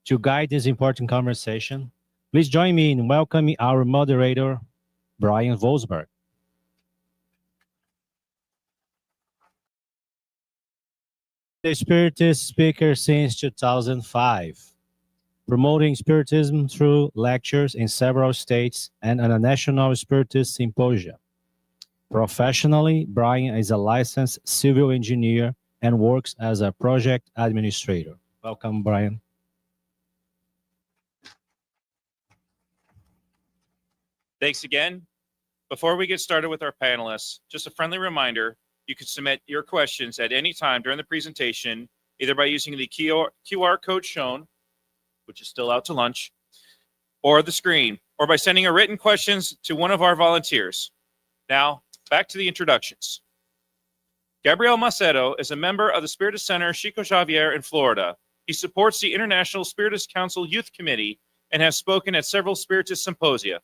To guide this important conversation, please join me in welcoming our moderator, Brian Vosberg. The Spiritist speaker since 2005, promoting Spiritism through lectures in several states and at a national Spiritist symposium. Professionally, Brian is a licensed civil engineer and works as a project administrator. Welcome, Brian. Thanks again. Before we get started with our panelists, just a friendly reminder, you can submit your questions at any time during the presentation, either by using the QR code shown, which is still out to lunch, or the screen, or by sending a written questions to one of our volunteers. Now, back to the introductions. Gabriel Macedo is a member of the Spiritist Center Chico Xavier in Florida. He supports the International Spiritist Council Youth Committee and has spoken at several Spiritist symposia.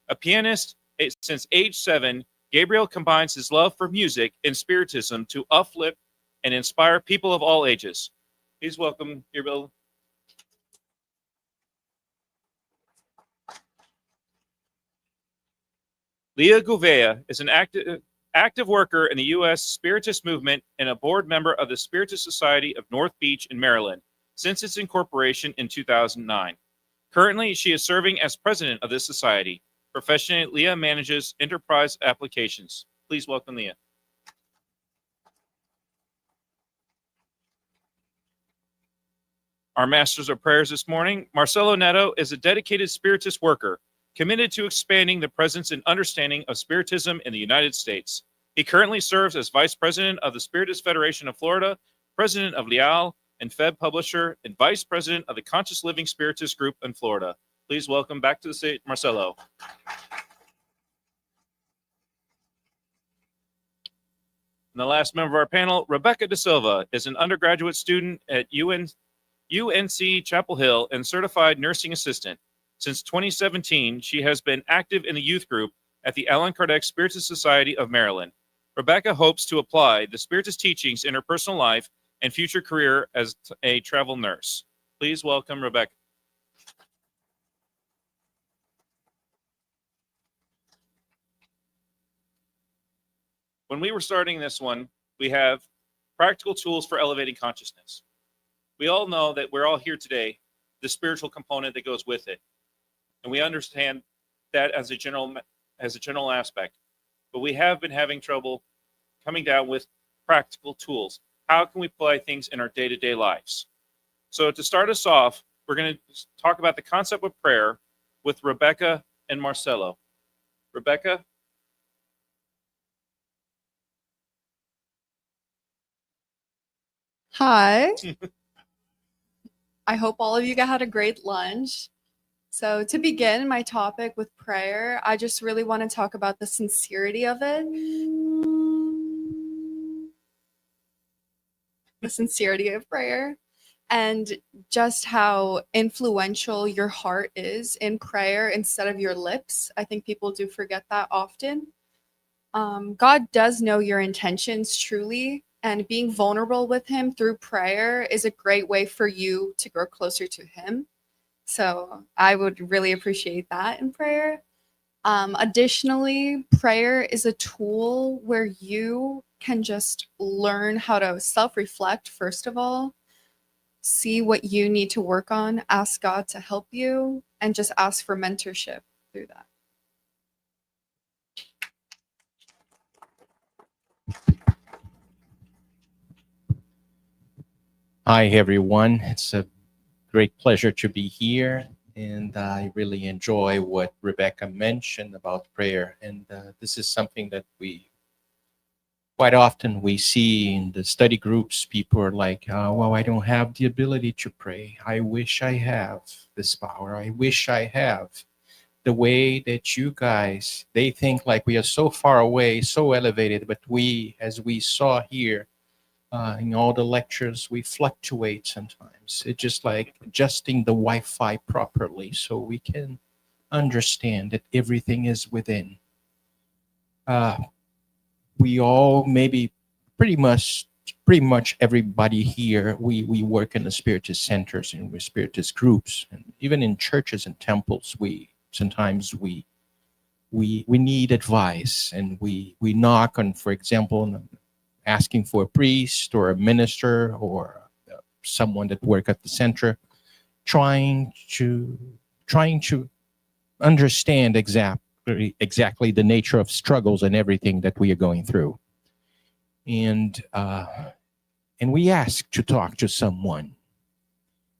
A pianist since age 7, Gabriel combines his love for music and Spiritism to uplift and inspire people of all ages. Please welcome Gabriel. Leah Gouveia is an active worker in the U.S. Spiritist movement and a board member of the Spiritist Society of North Beach in Maryland since its incorporation in 2009. Currently, she is serving as president of this society. Professionally, Leah manages enterprise applications. Please welcome Leah. Our masters of prayers this morning, Marshall-Netto is a dedicated Spiritist worker, committed to expanding the presence and understanding of Spiritism in the United States. He currently serves as Vice President of the Spiritist Federation of Florida, President of Leal and Feb Publisher, and Vice President of the Conscious Living Spiritist Group in Florida. Please welcome back to the stage, Marcelo. And the last member of our panel, Rebecca DaSilva, is an undergraduate student at UNC Chapel Hill and certified nursing assistant. Since 2017, she has been active in the youth group at the Allan Kardec Spiritist Society of Maryland. Rebecca hopes to apply the Spiritist teachings in her personal life and future career as a travel nurse. Please welcome Rebecca. When we were starting this one, we have practical tools for elevating consciousness. We all know that we're all here today, the spiritual component that goes with it. And we understand that as a general aspect. But we have been having trouble coming down with practical tools. How can we apply things in our day-to-day lives? So to start us off, we're going to talk about the concept of prayer with Rebecca and Marcelo. Rebecca? Hi. I hope all of you had a great lunch. So to begin my topic with prayer, I just really want to talk about the sincerity of it. The sincerity of prayer and just how influential your heart is in prayer instead of your lips. I think people do forget that often. God does know your intentions truly, and being vulnerable with him through prayer is a great way for you to grow closer to him. So I would really appreciate that in prayer. Additionally, prayer is a tool where you can just learn how to self-reflect, first of all, see what you need to work on, ask God to help you, and just ask for mentorship through that. Hi, everyone. It's a great pleasure to be here, and I really enjoy what Rebecca mentioned about prayer. And this is something that we quite often we see in the study groups. People are like, well, I don't have the ability to pray. I wish I have this power. I wish I have the way that you guys, they think like we are so far away, so elevated, but we, as we saw here, in all the lectures, we fluctuate sometimes. It's just like adjusting the Wi-Fi properly so we can understand that everything is within. We all maybe pretty much pretty much everybody here, we work in the Spiritist centers and with Spiritist groups, and even in churches and temples, sometimes we need advice, and we knock on, for example, asking for a priest or a minister or someone that work at the center, trying to understand exactly the nature of struggles and everything that we are going through. And we ask to talk to someone.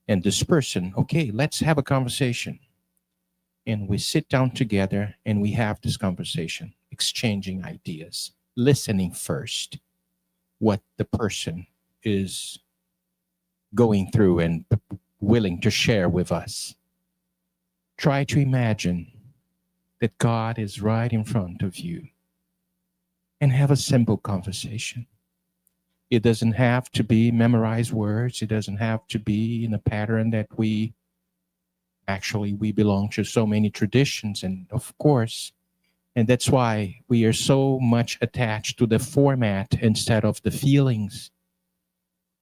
And this person, okay, let's have a conversation. And we sit down together and we have this conversation, exchanging ideas, listening first what the person is going through and willing to share with us. Try to imagine that God is right in front of you and have a simple conversation. It doesn't have to be memorized words. It doesn't have to be in a pattern that we belong to so many traditions, and of course, and that's why we are so much attached to the format instead of the feelings.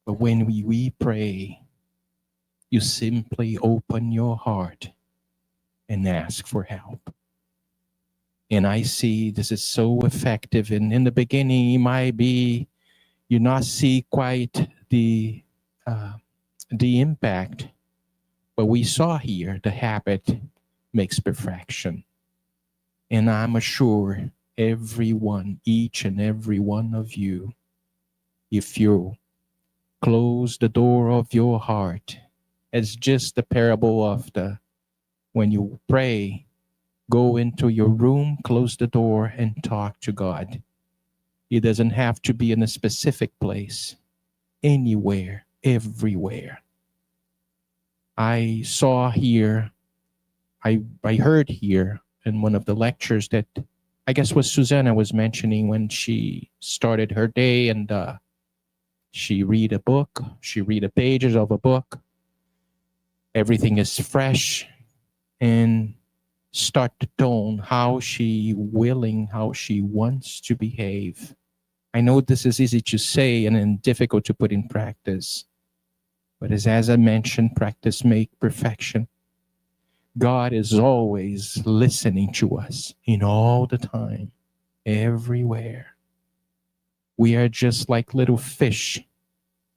But when we pray, you simply open your heart and ask for help. And I see this is so effective. And in the beginning, you not see quite the impact. But we saw here the habit makes perfection. And I'm sure each and every one of you, if you close the door of your heart, it's just the parable of when you pray, go into your room, close the door, and talk to God. It doesn't have to be in a specific place. Anywhere, everywhere. I saw here, I heard here in one of the lectures that I guess was Susanna was mentioning when she started her day, and she read a book, she read the pages of a book. Everything is fresh, and start to tone how she wants to behave. I know this is easy to say and then difficult to put in practice. But as I mentioned, practice makes perfection. God is always listening to us in all the time, everywhere. We are just like little fish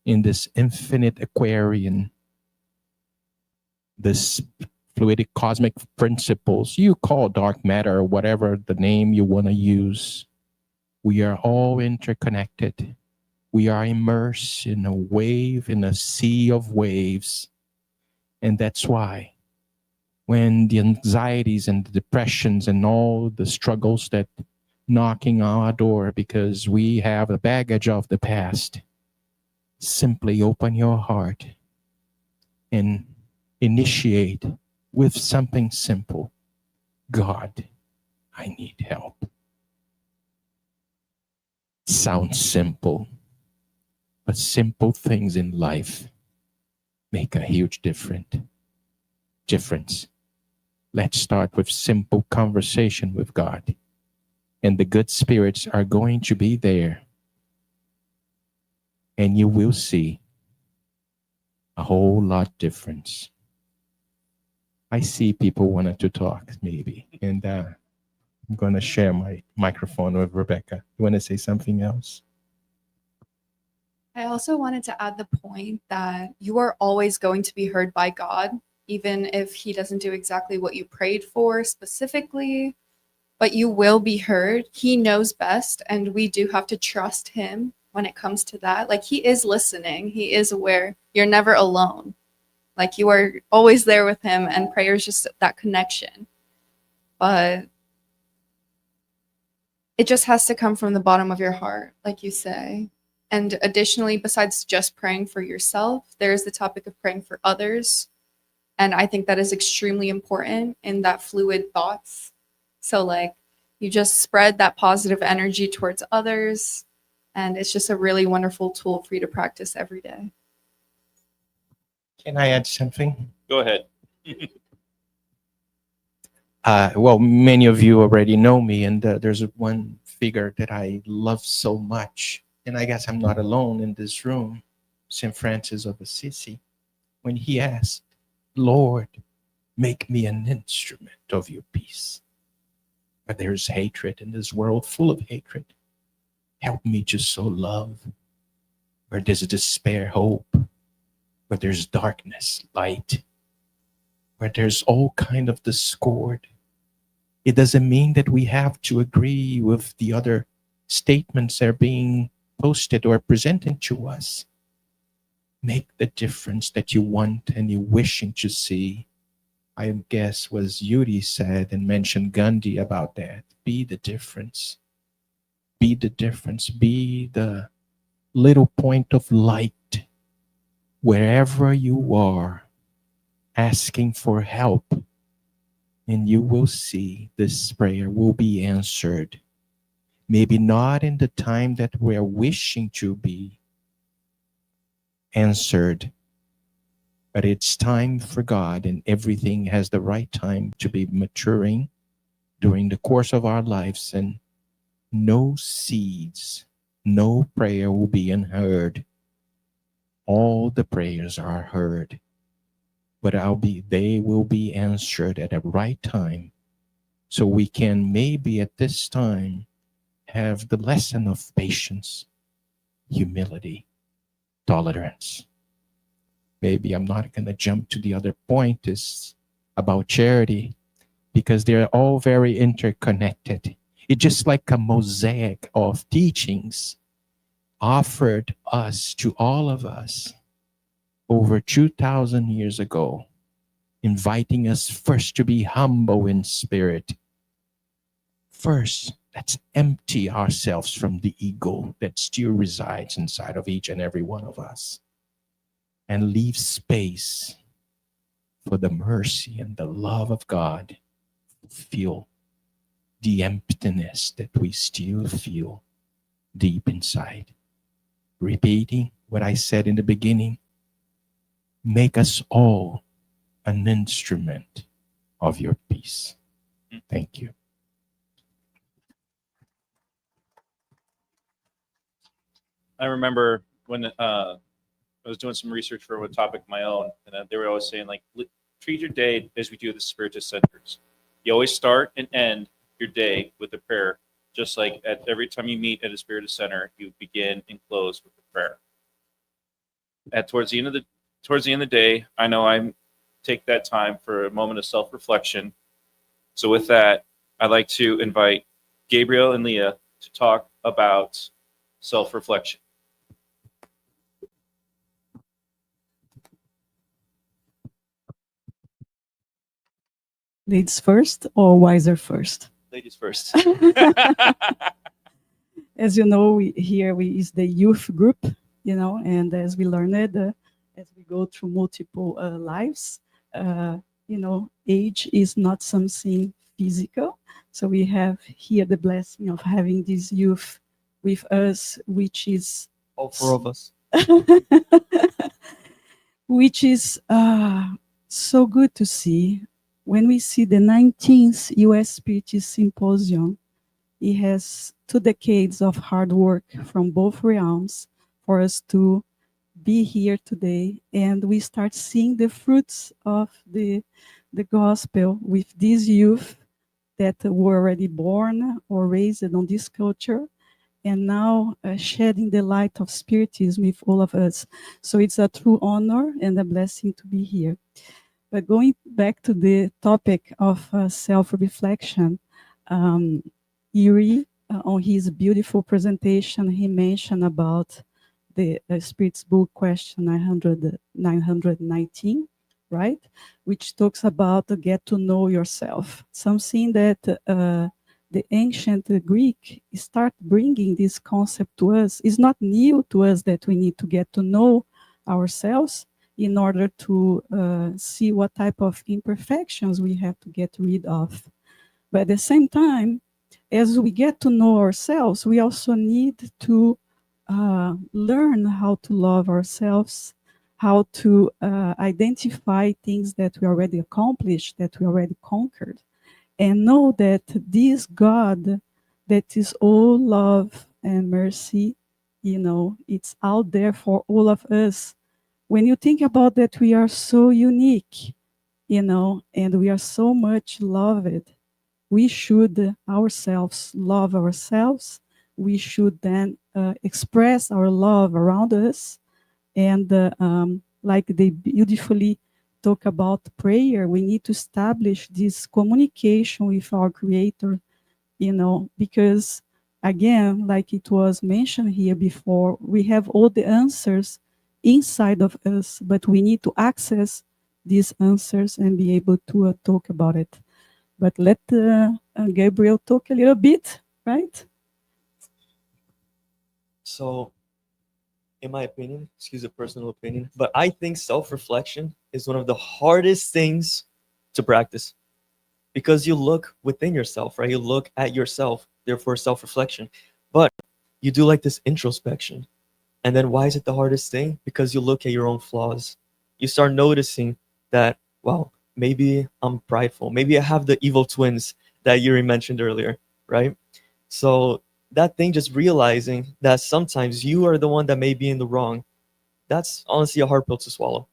in this infinite aquarium. This fluidic cosmic principles, you call dark matter or whatever the name you want to use. We are all interconnected. We are immersed in a sea of waves. And that's why when the anxieties and the depressions and all the struggles that knocking on our door because we have the baggage of the past, simply open your heart and initiate with something simple. God, I need help. Sounds simple, but simple things in life make a huge difference. Let's start with simple conversation with God, and the good spirits are going to be there, and you will see a whole lot difference. I see people wanted to talk maybe, and I'm going to share my microphone with Rebecca. You want to say something else? I also wanted to add the point that you are always going to be heard by God, even if he doesn't do exactly what you prayed for specifically, but you will be heard. He knows best, and we do have to trust him when it comes to that. Like, he is listening. He is aware. You're never alone. Like, you are always there with him, and prayer is just that connection. But it just has to come from the bottom of your heart, like you say. And additionally, besides just praying for yourself, there's the topic of praying for others. And I think that is extremely important in that fluid thoughts. So like, you just spread that positive energy towards others. And it's just a really wonderful tool for you to practice every day. Can I add something? Go ahead. Well, many of you already know me, and there's one figure that I love so much. and I guess I'm not alone in this room, St. Francis of Assisi, when he asked, Lord, make me an instrument of your peace. But there's hatred in this world, full of hatred. Help me to sow love. Where there's despair, hope. Where there's darkness, light. Where there's all kind of discord. It doesn't mean that we have to agree with the other statements that are being posted or presented to us. Make the difference that you want and you're wishing to see. I guess was Yuri said and mentioned Gandhi about that. Be the difference. Be the difference. Be the little point of light wherever you are, asking for help, and you will see this prayer will be answered. Maybe not in the time that we are wishing to be answered, but it's time for God, and everything has the right time to be maturing during the course of our lives, and no seeds, no prayer will be unheard. All the prayers are heard, but they will be answered at the right time. So we can maybe at this time have the lesson of patience, humility, tolerance. Maybe I'm not going to jump to the other point is about charity, because they're all very interconnected. It's just like a mosaic of teachings offered us to all of us over 2,000 years ago, inviting us first to be humble in spirit. First, let's empty ourselves from the ego that still resides inside of each and every one of us, and leave space for the mercy and the love of God to fill the emptiness that we still feel deep inside. Repeating what I said in the beginning, make us all an instrument of your peace. Thank you. I remember when I was doing some research for a topic of my own, and they were always saying, like, treat your day as we do at the Spiritist centers. You always start and end your day with a prayer, just like at every time you meet at a Spiritist center, you begin and close with a prayer. Towards the end of the day, I know I take that time for a moment of self-reflection. So with that, I'd like to invite Gabriel and Leah to talk about self-reflection. Ladies first or wiser first? Ladies first. As you know, we is the youth group, and as we learned, as we go through multiple lives, age is not something physical. So we have here the blessing of having this youth with us, which is all four of us. Which is so good to see. When we see the 19th U.S. Spiritist Symposium, it has 2 decades of hard work from both realms for us to be here today, and we start seeing the fruits of the gospel with these youth that were already born or raised on this culture, and now shedding the light of Spiritism with all of us. So it's a true honor and a blessing to be here. But going back to the topic of self-reflection, Yuri, on his beautiful presentation, he mentioned about the Spirit's book question 919, right? Which talks about get to know yourself. Something that the ancient Greek start bringing this concept to us. It's not new to us that we need to get to know ourselves in order to see what type of imperfections we have to get rid of. But at the same time, as we get to know ourselves, we also need to learn how to love ourselves, how to identify things that we already accomplished, that we already conquered, and know that this God that is all love and mercy it's out there for all of us. When you think about that, we are so unique, and we are so much loved. We should ourselves love ourselves. We should then express our love around us. And like they beautifully talk about prayer, we need to establish this communication with our Creator, because again, like it was mentioned here before, we have all the answers inside of us, but we need to access these answers and be able to talk about it. But let Gabriel talk a little bit, right? So, in my opinion, excuse a personal opinion, but I think self-reflection is one of the hardest things to practice, because you look within yourself, right? You look at yourself, therefore self-reflection. But you do like this introspection. And then why is it the hardest thing? Because you look at your own flaws. You start noticing that, wow, maybe I'm prideful. Maybe I have the evil twins that Yuri mentioned earlier, right? So that thing, just realizing that sometimes you are the one that may be in the wrong, that's honestly a hard pill to swallow.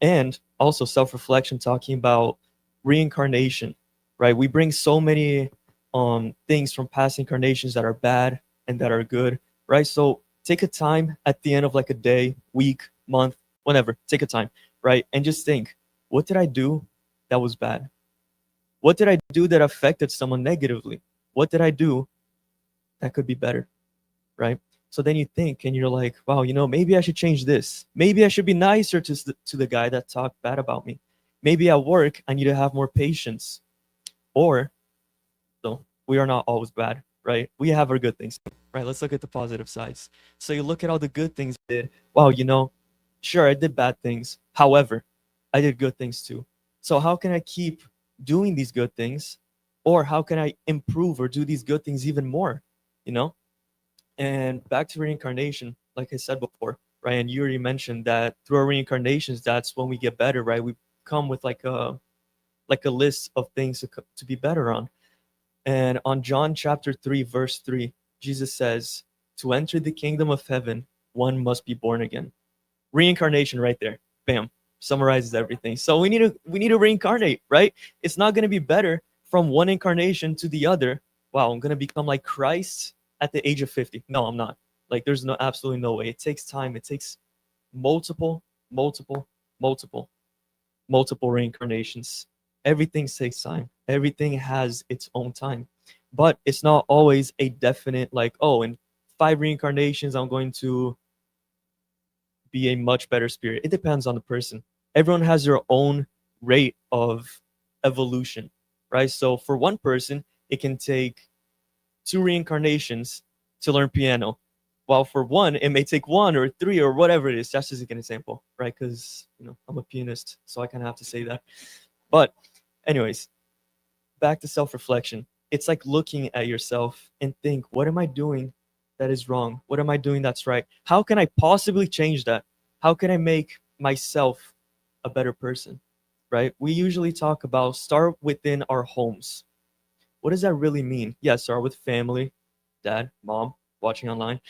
And also self-reflection, talking about reincarnation, right? We bring so many things from past incarnations that are bad and that are good, right? So take a time at the end of like a day, week, month, whenever, take a time, right? And just think, what did I do that was bad? What did I do that affected someone negatively? What did I do that could be better, right? So then you think and you're like, wow, maybe I should change this. Maybe I should be nicer to the guy that talked bad about me. Maybe at work, I need to have more patience. Or, so we are not always bad, right? We have our good things, right? Let's look at the positive sides. So you look at all the good things I did. Wow, sure, I did bad things. However, I did good things too. So how can I keep doing these good things? Or how can I improve or do these good things even more, And back to reincarnation, like I said before, right? And you already mentioned that through our reincarnations, that's when we get better, right? We come with like a list of things to be better on. And on John chapter 3, verse 3, Jesus says, to enter the kingdom of heaven, one must be born again. Reincarnation right there. Bam. Summarizes everything. So we need to reincarnate, right? It's not going to be better from one incarnation to the other. Wow, I'm going to become like Christ at the age of 50. No, I'm not. Like, there's absolutely no way. It takes time. It takes multiple reincarnations. Everything takes time. Everything has its own time. But it's not always a definite, like, oh, in 5 reincarnations, I'm going to be a much better spirit. It depends on the person. Everyone has their own rate of evolution, right? So for one person, it can take 2 reincarnations to learn piano, while for one, it may take 1 or 3 or whatever it is. That's just an example, right? Because, I'm a pianist, so I kind of have to say that. But anyways, back to self-reflection. It's like looking at yourself and think, what am I doing that is wrong? What am I doing that's right? How can I possibly change that? How can I make myself a better person, right? We usually talk about start within our homes. What does that really mean? Yeah, start with family, dad, mom, watching online,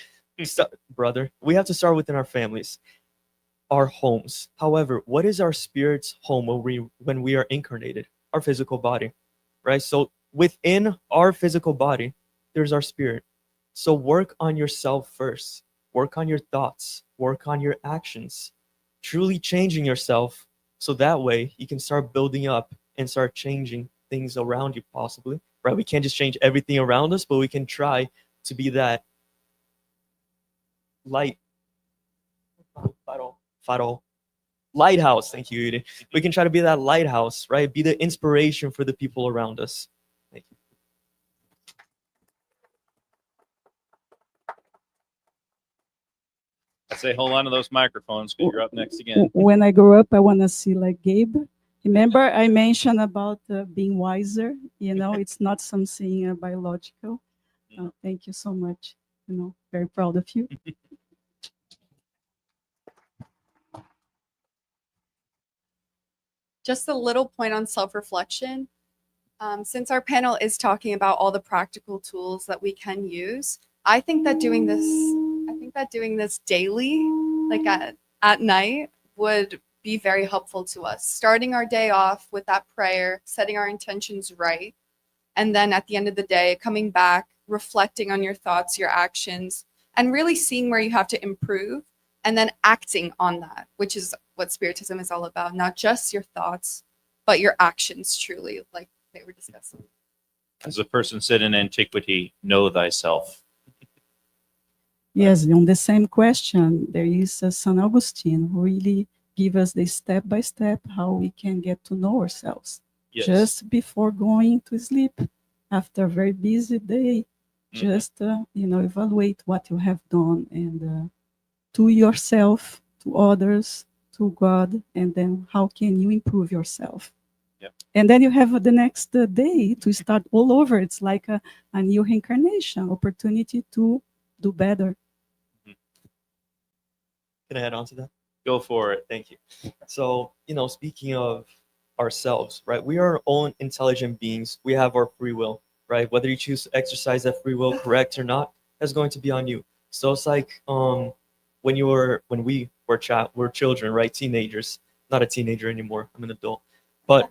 brother. We have to start within our families, our homes. However, what is our spirit's home when we are incarnated? Our physical body, right? So within our physical body, there's our spirit. So work on yourself first. Work on your thoughts. Work on your actions. Truly changing yourself, so that way you can start building up and start changing things around you, possibly, right? We can't just change everything around us, but we can try to be that light, lighthouse. Thank you, Yuri. We can try to be that lighthouse, right? Be the inspiration for the people around us. Thank you. I'd say hold on to those microphones because you're up next again. When I grow up, I want to see like Gabe. Remember, I mentioned about being wiser. It's not something biological. Thank you so much. Very proud of you. Just a little point on self-reflection. Since our panel is talking about all the practical tools that we can use, I think that doing this daily, like at night, would be very helpful to us. Starting our day off with that prayer, setting our intentions right, and then at the end of the day, coming back, reflecting on your thoughts, your actions, and really seeing where you have to improve, and then acting on that, which is what Spiritism is all about. Not just your thoughts, but your actions, truly, like they were discussing. As a person said in antiquity, know thyself. Yes, on the same question, there is St. Augustine who really give us the step by step how we can get to know ourselves. Yes. Just before going to sleep, after a very busy day, just evaluate what you have done, and to yourself, to others, to God, and then how can you improve yourself. Yep. And then you have the next day to start all over. It's like a new reincarnation, opportunity to do better. Can I add on to that? Go for it. Thank you. So, speaking of ourselves, right? We are our own intelligent beings. We have our free will, right? Whether you choose to exercise that free will correct or not, that's going to be on you. So it's like when we were children, right? Teenagers. Not a teenager anymore. I'm an adult. But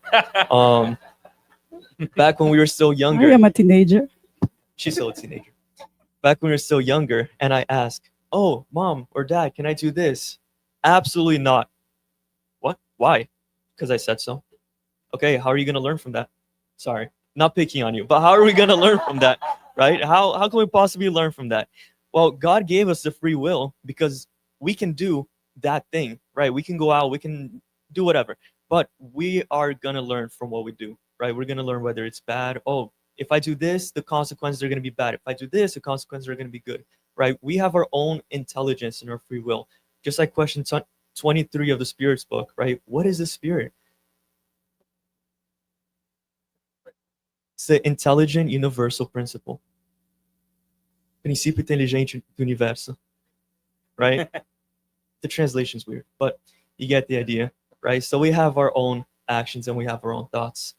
back when we were still younger. I am a teenager. She's still a teenager. Back when we were still younger, and I asked, "Oh, mom or dad, can I do this?" Absolutely not. What? Why? Because I said so. Okay, how are you going to learn from that? Sorry, not picking on you, but how are we going to learn from that, right? How can we possibly learn from that? Well, God gave us the free will because we can do that thing, right? We can go out, we can do whatever, but we are going to learn from what we do, right? We're going to learn whether it's bad. Oh, if I do this, the consequences are going to be bad. If I do this, the consequences are going to be good, right? We have our own intelligence and our free will. Just like question 23 of the Spirit's book, right? What is the Spirit? It's the intelligent universal principle. Princípio inteligente do universo, right? The translation's weird, but you get the idea, right? So we have our own actions and we have our own thoughts.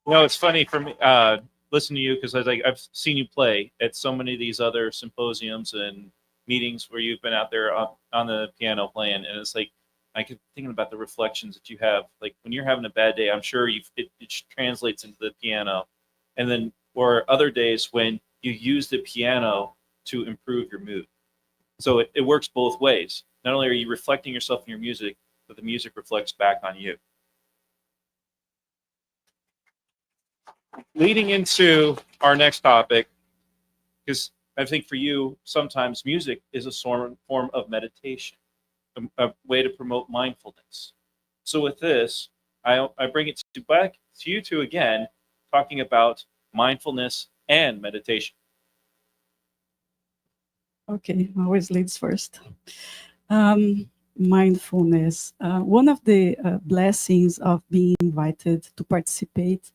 It's funny for me listening to you because I've seen you play at so many of these other symposiums and meetings where you've been out there on the piano playing, and it's like I keep thinking about the reflections that you have. Like when you're having a bad day, I'm sure it translates into the piano, and then or other days when you use the piano to improve your mood. So it works both ways. Not only are you reflecting yourself in your music, but the music reflects back on you. Leading into our next topic, because I think for you, sometimes music is a form of meditation, a way to promote mindfulness. So with this, I bring it back to you two again, talking about mindfulness and meditation. Okay, always leads first. Mindfulness. One of the blessings of being invited to participate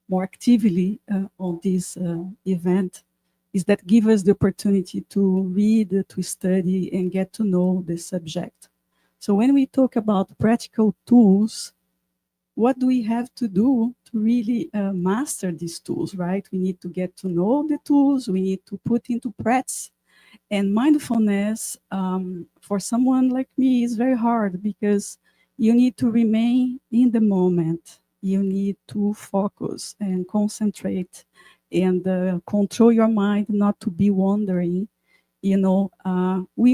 more actively on this event is that give us the opportunity to read, to study, and get to know the subject. So when we talk about practical tools, what do we have to do to really master these tools, right? We need to get to know the tools, we need to put into practice. And mindfulness, for someone like me, is very hard because you need to remain in the moment. You need to focus and concentrate and control your mind not to be wandering. We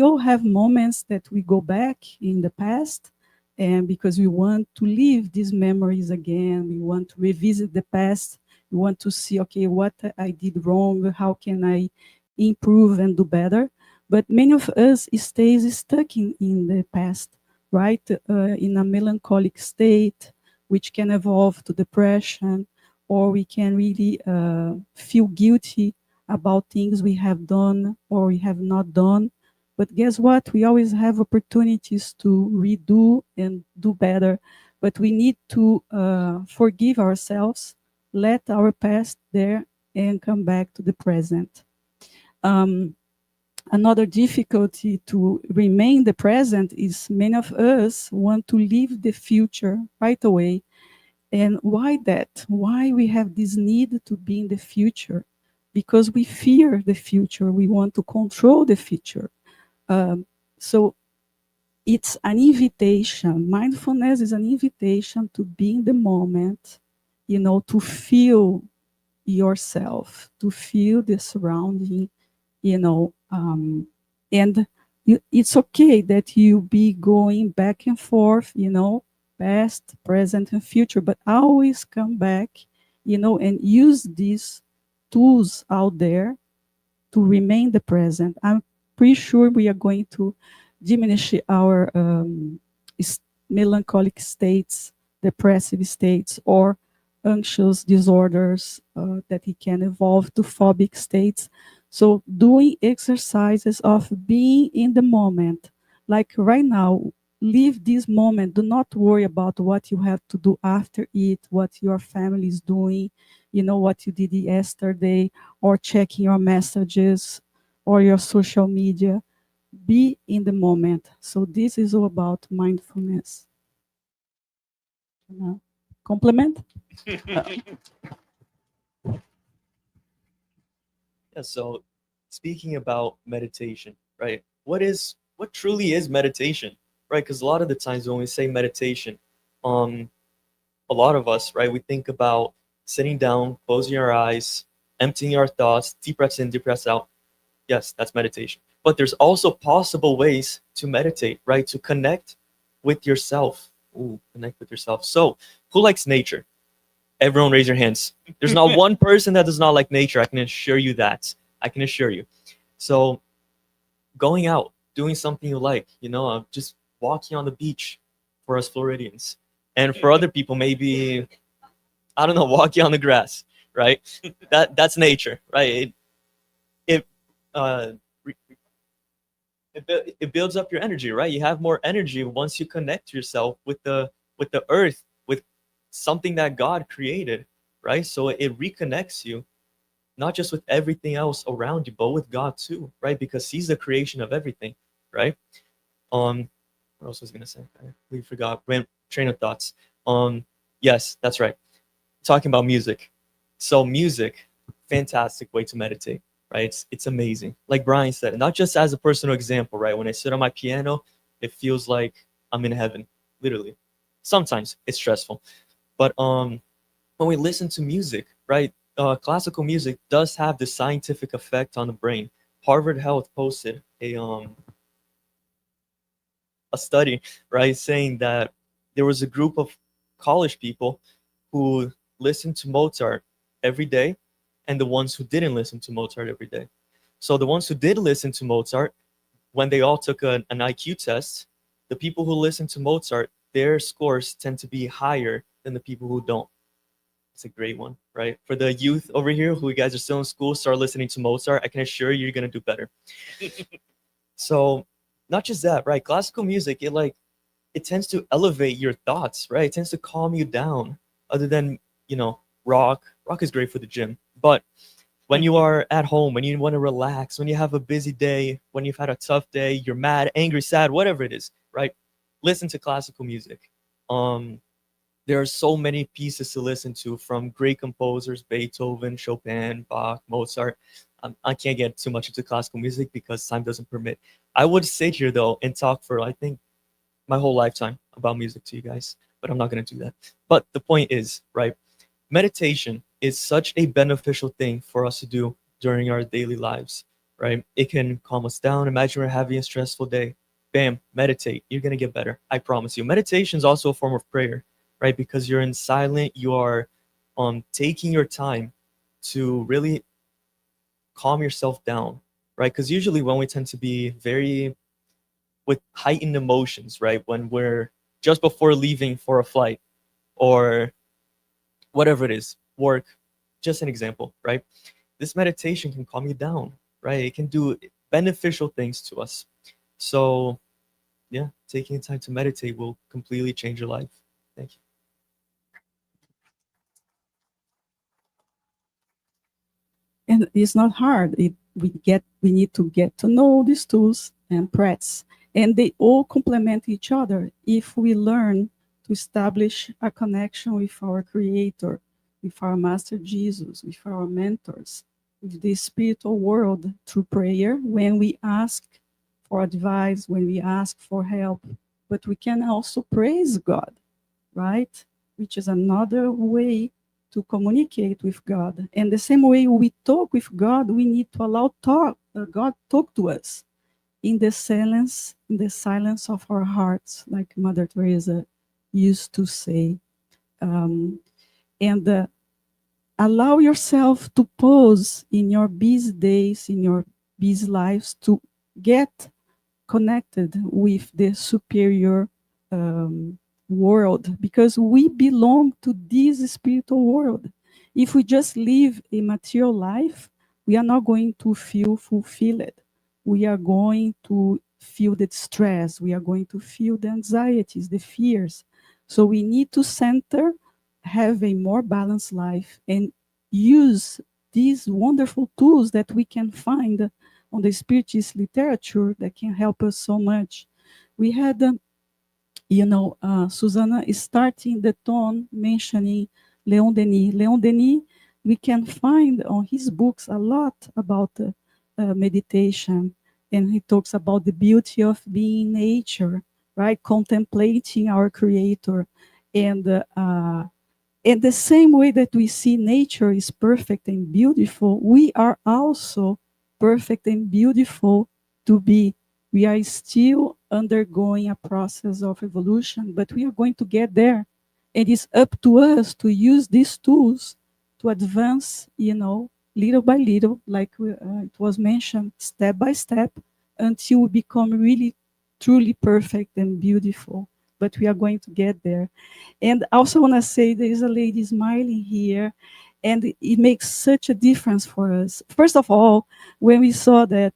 all have moments that we go back in the past, and because we want to live these memories again, we want to revisit the past, we want to see, okay, what I did wrong, how can I improve and do better? But many of us stays stuck in the past, right? In a melancholic state, which can evolve to depression, or we can really feel guilty about things we have done or we have not done. But guess what? We always have opportunities to redo and do better. But we need to forgive ourselves, let our past there, and come back to the present. Another difficulty to remain the present is many of us want to live the future right away. And why that? Why we have this need to be in the future? Because we fear the future. We want to control the future. So it's an invitation. Mindfulness is an invitation to be in the moment, to feel yourself, to feel the surrounding, and it's okay that you be going back and forth, past, present, and future, but always come back, and use these tools out there to remain the present. I'm pretty sure we are going to diminish our melancholic states, depressive states, or anxious disorders that it can evolve to phobic states. So doing exercises of being in the moment, like right now, live this moment. Do not worry about what you have to do after it, what your family is doing, what you did yesterday, or checking your messages or your social media. Be in the moment. So this is all about mindfulness. Complement? Yeah, so speaking about meditation, right? What truly is meditation, right? Because a lot of the times when we say meditation, a lot of us, right, we think about sitting down, closing our eyes, emptying our thoughts, deep breaths in, deep breaths out. Yes, that's meditation. But there's also possible ways to meditate, right? To connect with yourself. Ooh, connect with yourself. So, who likes nature? Everyone raise your hands. There's not one person that does not like nature. I can assure you that. I can assure you. So, going out, doing something you like, just walking on the beach for us Floridians. And for other people, maybe, I don't know, walking on the grass, right? That's nature, right? It builds up your energy, right? You have more energy once you connect yourself with the earth, with something that God created, right? So it reconnects you, not just with everything else around you, but with God too, right? Because He's the creation of everything, right? What else was I gonna say? I completely forgot. Train of thoughts. Yes, that's right. Talking about music. So music, fantastic way to meditate, right? It's amazing. Like Brian said, not just as a personal example, right? When I sit on my piano, it feels like I'm in heaven, literally. Sometimes it's stressful, but when we listen to music, right? Classical music does have the scientific effect on the brain. Harvard Health posted a study, right, saying that there was a group of college people who listened to Mozart every day and the ones who didn't listen to Mozart every day. So the ones who did listen to Mozart, when they all took an IQ test, the people who listened to Mozart, their scores tend to be higher than the people who don't. It's a great one, right? For the youth over here who you guys are still in school, start listening to Mozart. I can assure you, you're going to do better. So not just that, right? Classical music, it tends to elevate your thoughts, right? It tends to calm you down. Other than, rock. Rock is great for the gym. But when you are at home, when you want to relax, when you have a busy day, when you've had a tough day, you're mad, angry, sad, whatever it is, right? Listen to classical music. There are so many pieces to listen to from great composers, Beethoven, Chopin, Bach, Mozart. I can't get too much into classical music because time doesn't permit. I would sit here though and talk for, I think, my whole lifetime about music to you guys, but I'm not going to do that. But the point is, right, meditation is such a beneficial thing for us to do during our daily lives, right? It can calm us down. Imagine we're having a stressful day. Bam, meditate. You're going to get better. I promise you. Meditation is also a form of prayer, right? Because you're in silent, you are taking your time to really calm yourself down, right? Because usually when we tend to be very with heightened emotions, right? When we're just before leaving for a flight or whatever it is, work, just an example, right? This meditation can calm you down, right? It can do beneficial things to us. So, yeah, taking the time to meditate will completely change your life. Thank you. And it's not hard. We need to get to know these tools and practice, and they all complement each other. If we learn to establish a connection with our Creator, with our Master Jesus, with our mentors, with the spiritual world through prayer when we ask for advice, when we ask for help. But we can also praise God, right? Which is another way to communicate with God. And the same way we talk with God, we need to allow God talk to us in the silence of our hearts, like Mother Teresa used to say. And allow yourself to pause in your busy days, in your busy lives, to get connected with the superior world, because we belong to this spiritual world. If we just live a material life, we are not going to feel fulfilled. We are going to feel the stress. We are going to feel the anxieties, the fears. So we need to center, have a more balanced life, and use these wonderful tools that we can find on the Spiritist literature that can help us so much. We had Susanna is starting the tone mentioning Leon Denis. Leon Denis, we can find on his books a lot about meditation, and he talks about the beauty of being in nature, right? Contemplating our Creator. And in the same way that we see nature is perfect and beautiful, we are also perfect and beautiful to be. We are still undergoing a process of evolution, but we are going to get there. It is up to us to use these tools to advance, little by little, like it was mentioned, step by step, until we become really, truly perfect and beautiful. But we are going to get there. And I also want to say there is a lady smiling here, and it makes such a difference for us. First of all, when we saw that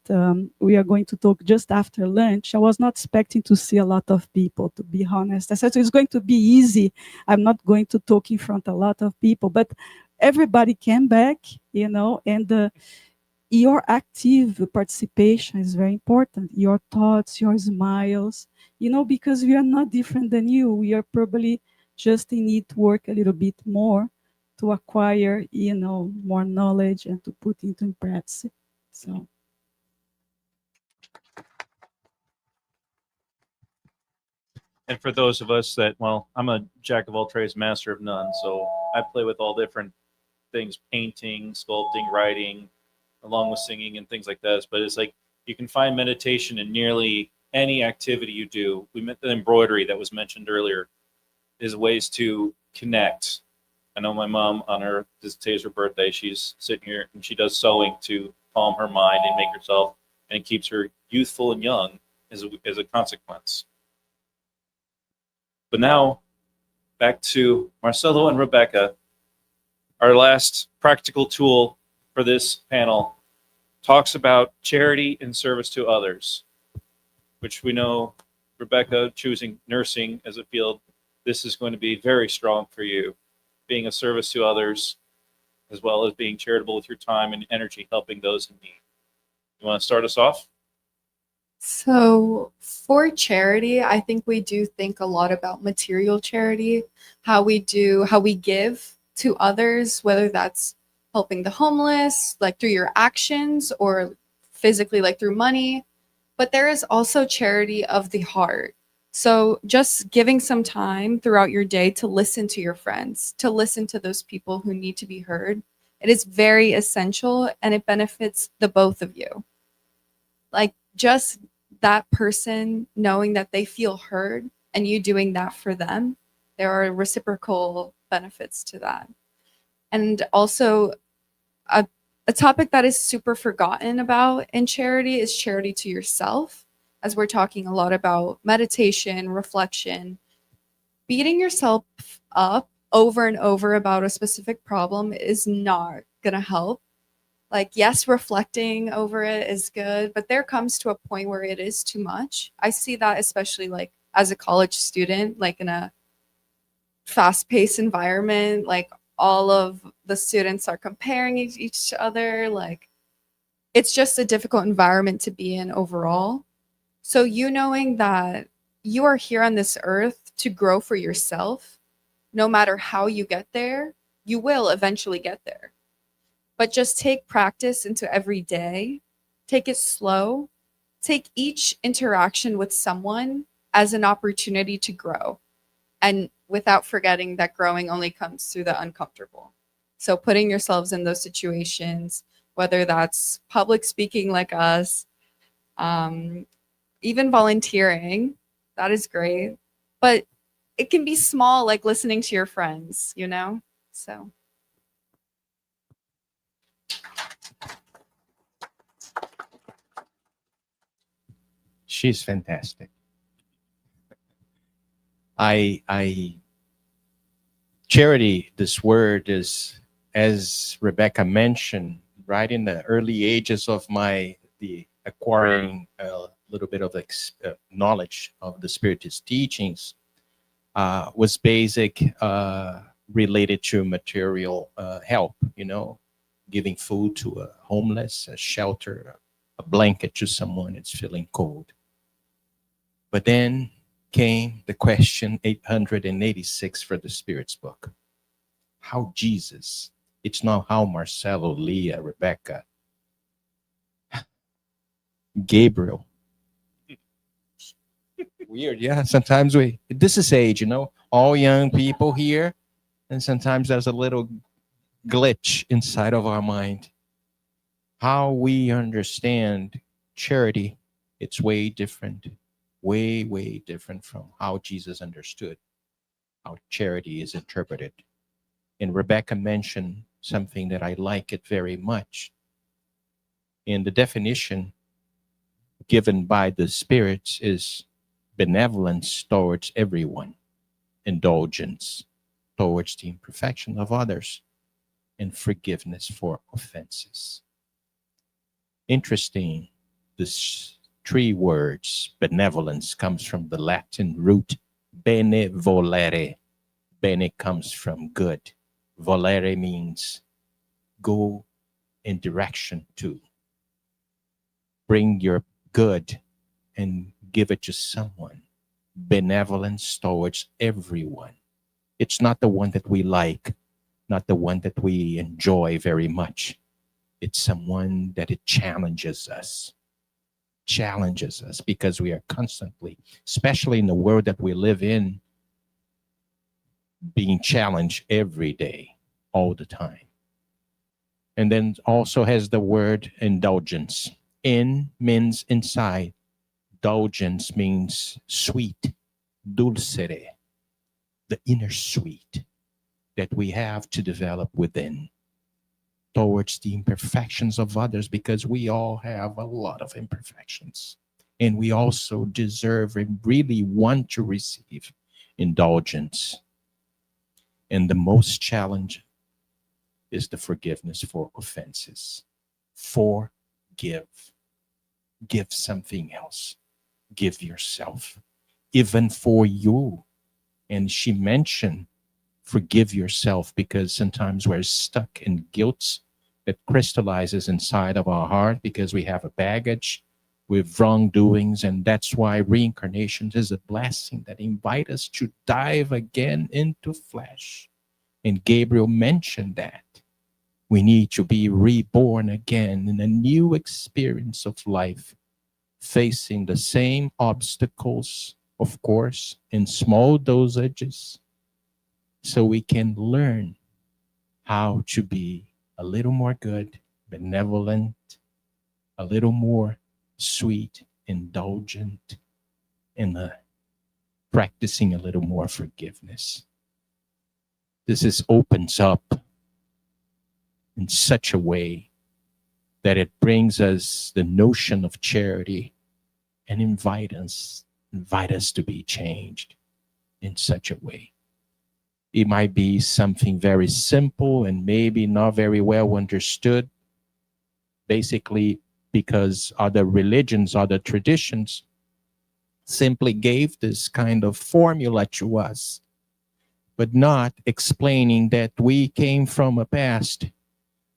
we are going to talk just after lunch, I was not expecting to see a lot of people, to be honest. I said, so it's going to be easy. I'm not going to talk in front of a lot of people, but everybody came back, and your active participation is very important. Your thoughts, your smiles, because we are not different than you. We are probably just in need to work a little bit more to acquire, more knowledge and to put into practice. So. And for those of us that, well, I'm a jack of all trades, master of none. So I play with all different things, painting, sculpting, writing, along with singing and things like that. But it's like you can find meditation in nearly any activity you do. We met the embroidery that was mentioned earlier is ways to connect. I know my mom, today's her birthday, she's sitting here and she does sewing to calm her mind and make herself, and it keeps her youthful and young as a consequence. But now, back to Marcelo and Rebecca. Our last practical tool for this panel talks about charity and service to others, which we know, Rebecca, choosing nursing as a field, this is going to be very strong for you. Being a service to others, as well as being charitable with your time and energy, helping those in need. You want to start us off? So for charity, I think we do think a lot about material charity, how we give to others, whether that's helping the homeless, like through your actions, or physically, like through money. But there is also charity of the heart. So just giving some time throughout your day to listen to your friends, to listen to those people who need to be heard. It is very essential, and it benefits the both of you. Like just that person knowing that they feel heard and you doing that for them, there are reciprocal benefits to that. And also a topic that is super forgotten about in charity is charity to yourself. As we're talking a lot about meditation, reflection, beating yourself up over and over about a specific problem is not going to help. Like, yes, reflecting over it is good, but there comes to a point where it is too much. I see that especially like as a college student, like in a fast-paced environment, like all of the students are comparing each other. Like, it's just a difficult environment to be in overall. So you knowing that you are here on this earth to grow for yourself, no matter how you get there, you will eventually get there. But just take practice into every day, take it slow, take each interaction with someone as an opportunity to grow, and without forgetting that growing only comes through the uncomfortable. So putting yourselves in those situations, whether that's public speaking like us, even volunteering, that is great. But it can be small, like listening to your friends, you know? So. She's fantastic. I charity, this word is, as Rebecca mentioned, right in the early ages of the acquiring a little bit of knowledge of the Spiritist teachings, was basic, related to material help, giving food to a homeless, a shelter, a blanket to someone that's feeling cold. But then came the question 886 for the Spirit's book. How Jesus, it's not how Marcelo, Leah, Rebecca, Gabriel. Weird, yeah. Sometimes this is age, all young people here, and sometimes there's a little glitch inside of our mind. How we understand charity, it's way different, way, way different from how Jesus understood how charity is interpreted. And Rebecca mentioned something that I like it very much. And the definition given by the spirits is benevolence towards everyone, indulgence towards the imperfection of others, and forgiveness for offenses. Interesting, this three words, benevolence, comes from the Latin root bene volere. Bene comes from good. Volere means go in direction to. Bring your good and give it to someone. Benevolence towards everyone. It's not the one that we like, not the one that we enjoy very much. It's someone that it challenges us because we are constantly, especially in the world that we live in, being challenged every day, all the time. And then also has the word indulgence. In means inside. Indulgence means sweet, dulcere, the inner sweet that we have to develop within towards the imperfections of others, because we all have a lot of imperfections. And we also deserve and really want to receive indulgence. And the most challenge is the forgiveness for offenses. Forgive. Give something else. Give yourself. Even for you. And she mentioned forgive yourself, because sometimes we're stuck in guilt that crystallizes inside of our heart because we have a baggage with wrongdoings. And that's why reincarnation is a blessing that invites us to dive again into flesh. And Gabriel mentioned that we need to be reborn again in a new experience of life, facing the same obstacles, of course, in small dosages, so we can learn how to be a little more good, benevolent, a little more sweet, indulgent, and practicing a little more forgiveness. This opens up in such a way that it brings us the notion of charity and invite us to be changed in such a way. It might be something very simple and maybe not very well understood, basically because other religions, other traditions simply gave this kind of formula to us, but not explaining that we came from a past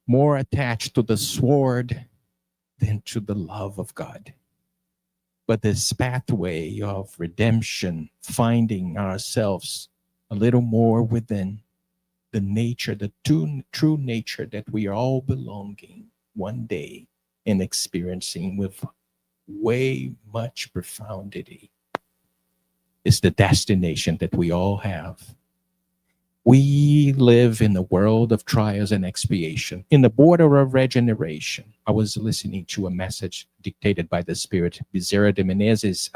more attached to the sword than to the love of God. but this pathway of redemption, finding ourselves a little more within the nature, the true nature that we are all belonging one day and experiencing with way much profundity, is the destination that we all have. We live in a world of trials and expiation, in the border of regeneration. I was listening to a message dictated by the Spirit, Bezerra de Menezes,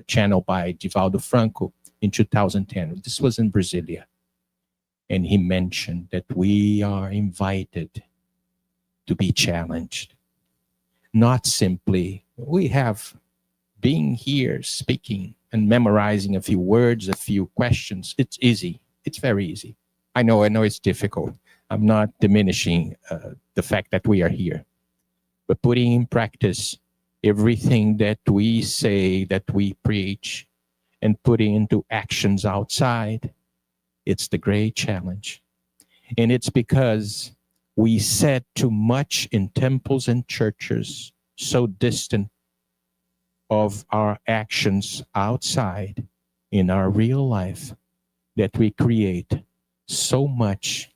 channel by Divaldo Franco in 2010. This was in Brasilia. And he mentioned that we are invited to be challenged. Not simply, we have being here, speaking and memorizing a few words, a few questions. It's easy. It's very easy. I know it's difficult. I'm not diminishing the fact that we are here. But putting in practice everything that we say, that we preach, and putting into actions outside, it's the great challenge. And it's because we said too much in temples and churches, so distant of our actions outside in our real life, that we create so much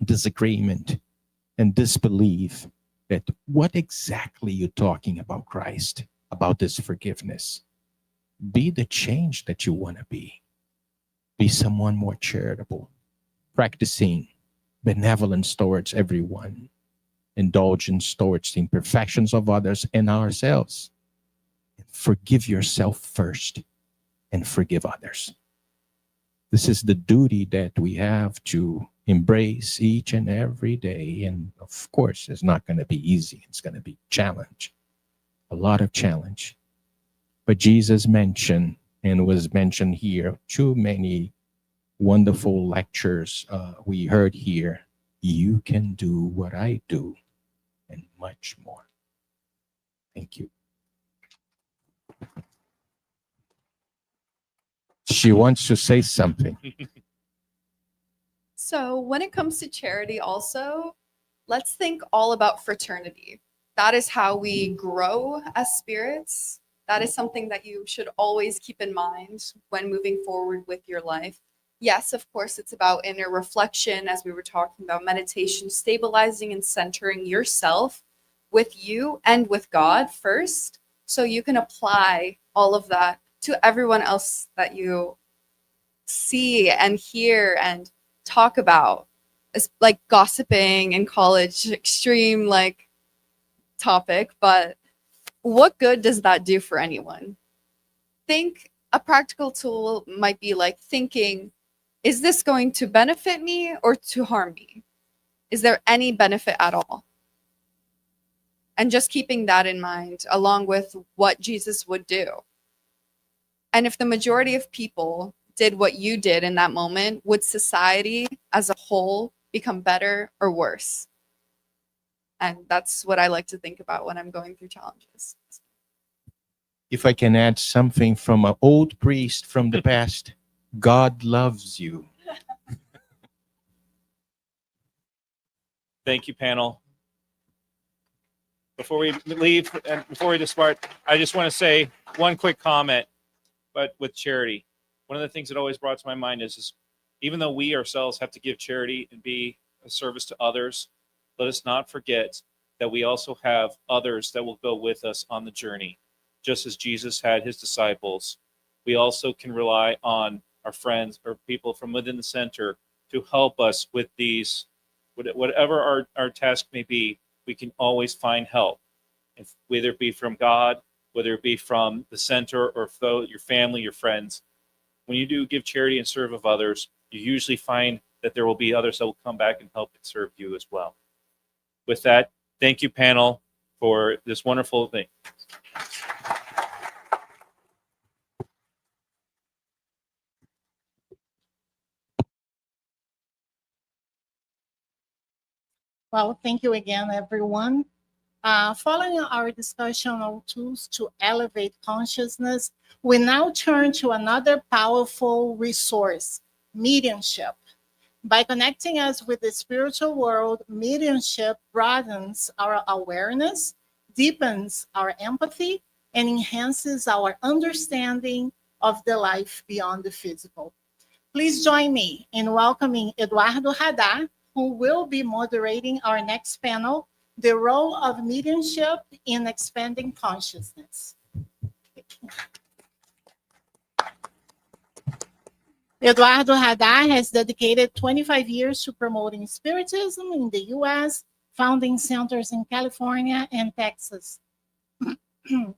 disagreement and disbelief that what exactly you're talking about Christ, about this forgiveness. Be the change that you want to be. Be someone more charitable, practicing benevolence towards everyone, indulgence towards the imperfections of others and ourselves. Forgive yourself first and forgive others. This is the duty that we have to embrace each and every day. And of course, it's not going to be easy. It's going to be challenge, a lot of challenge. But Jesus mentioned, and was mentioned here, too many wonderful lectures we heard here. You can do what I do and much more. Thank you. She wants to say something. So when it comes to charity also, let's think all about fraternity. That is how we grow as spirits. That is something that you should always keep in mind when moving forward with your life. Yes, of course, it's about inner reflection, as we were talking about meditation, stabilizing and centering yourself with you and with God first, so you can apply all of that to everyone else that you see and hear and talk about. It's like gossiping in college, extreme like topic, but what good does that do for anyone? Think a practical tool might be like thinking, is this going to benefit me or to harm me? Is there any benefit at all? And just keeping that in mind along with what Jesus would do. And if the majority of people did what you did in that moment, would society as a whole become better or worse? And that's what I like to think about when I'm going through challenges. If I can add something from an old priest from the past, God loves you. Thank you, panel. Before we leave and before we depart, I just want to say one quick comment, but with charity. One of the things that always brought to my mind is even though we ourselves have to give charity and be a service to others, let us not forget that we also have others that will go with us on the journey. Just as Jesus had his disciples, we also can rely on our friends or people from within the center to help us with these, whatever our task may be. We can always find help, whether it be from God, whether it be from the center or your family, your friends. When you do give charity and serve of others, you usually find that there will be others that will come back and help and serve you as well. With that, thank you, panel, for this wonderful thing. Well, thank you again, everyone. Following our discussion on tools to elevate consciousness, we now turn to another powerful resource, mediumship. By connecting us with the spiritual world, mediumship broadens our awareness, deepens our empathy, and enhances our understanding of the life beyond the physical. Please join me in welcoming Eduardo Haddad, who will be moderating our next panel, The Role of Mediumship in Expanding Consciousness. Eduardo Haddad has dedicated 25 years to promoting Spiritism in the U.S., founding centers in California and Texas.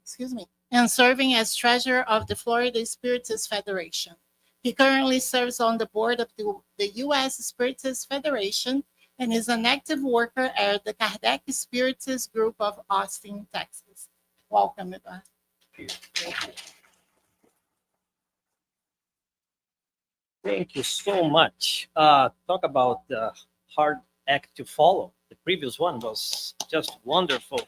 Excuse me, and serving as treasurer of the Florida Spiritist Federation. He currently serves on the board of the U.S. Spiritist Federation and is an active worker at the Kardec Spiritist Group of Austin, Texas. Welcome, Eduardo. Thank you so much. Talk about the hard act to follow. The previous one was just wonderful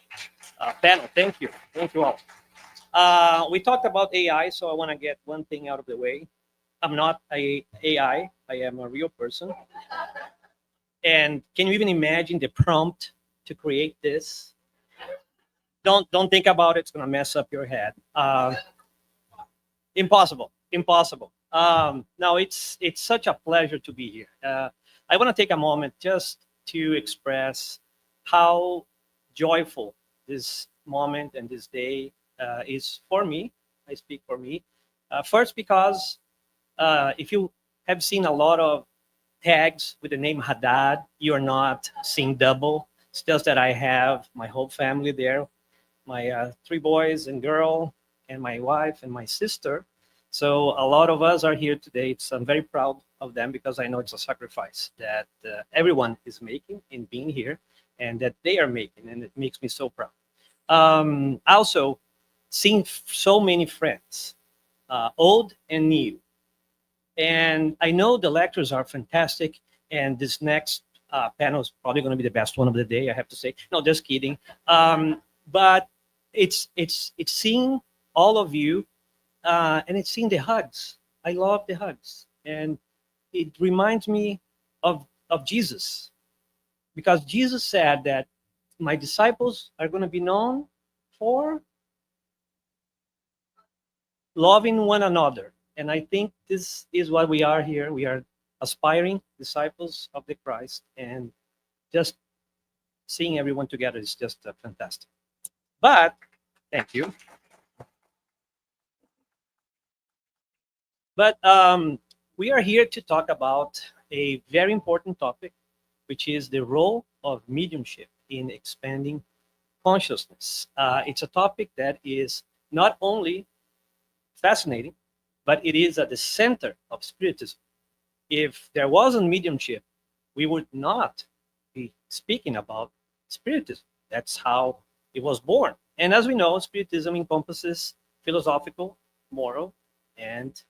panel. Thank you. Thank you all. We talked about AI, so I want to get one thing out of the way. I'm not a AI. I am a real person. And can you even imagine the prompt to create this? Don't think about it. It's going to mess up your head. Impossible. Now it's such a pleasure to be here. I want to take a moment just to express how joyful this moment and this day is for me. I speak for me. First, because if you have seen a lot of tags with the name Haddad, you're not seeing double. It's just that I have my whole family there, my 3 boys and girl, and my wife and my sister. So a lot of us are here today. I'm very proud of them because I know it's a sacrifice that everyone is making in being here and that they are making, and it makes me so proud. Also, seeing so many friends, old and new. And I know the lectures are fantastic, and this next panel is probably going to be the best one of the day, I have to say. No, just kidding. But it's seeing all of you, and it's seeing the hugs. I love the hugs. And it reminds me of Jesus, because Jesus said that my disciples are going to be known for loving one another. And I think this is what we are here. We are aspiring disciples of the Christ, and just seeing everyone together is just fantastic. But, thank you. But we are here to talk about a very important topic, which is the role of mediumship in expanding consciousness. It's a topic that is not only fascinating, but it is at the center of Spiritism. If there wasn't mediumship, we would not be speaking about Spiritism. That's how it was born. And as we know, Spiritism encompasses philosophical, moral, and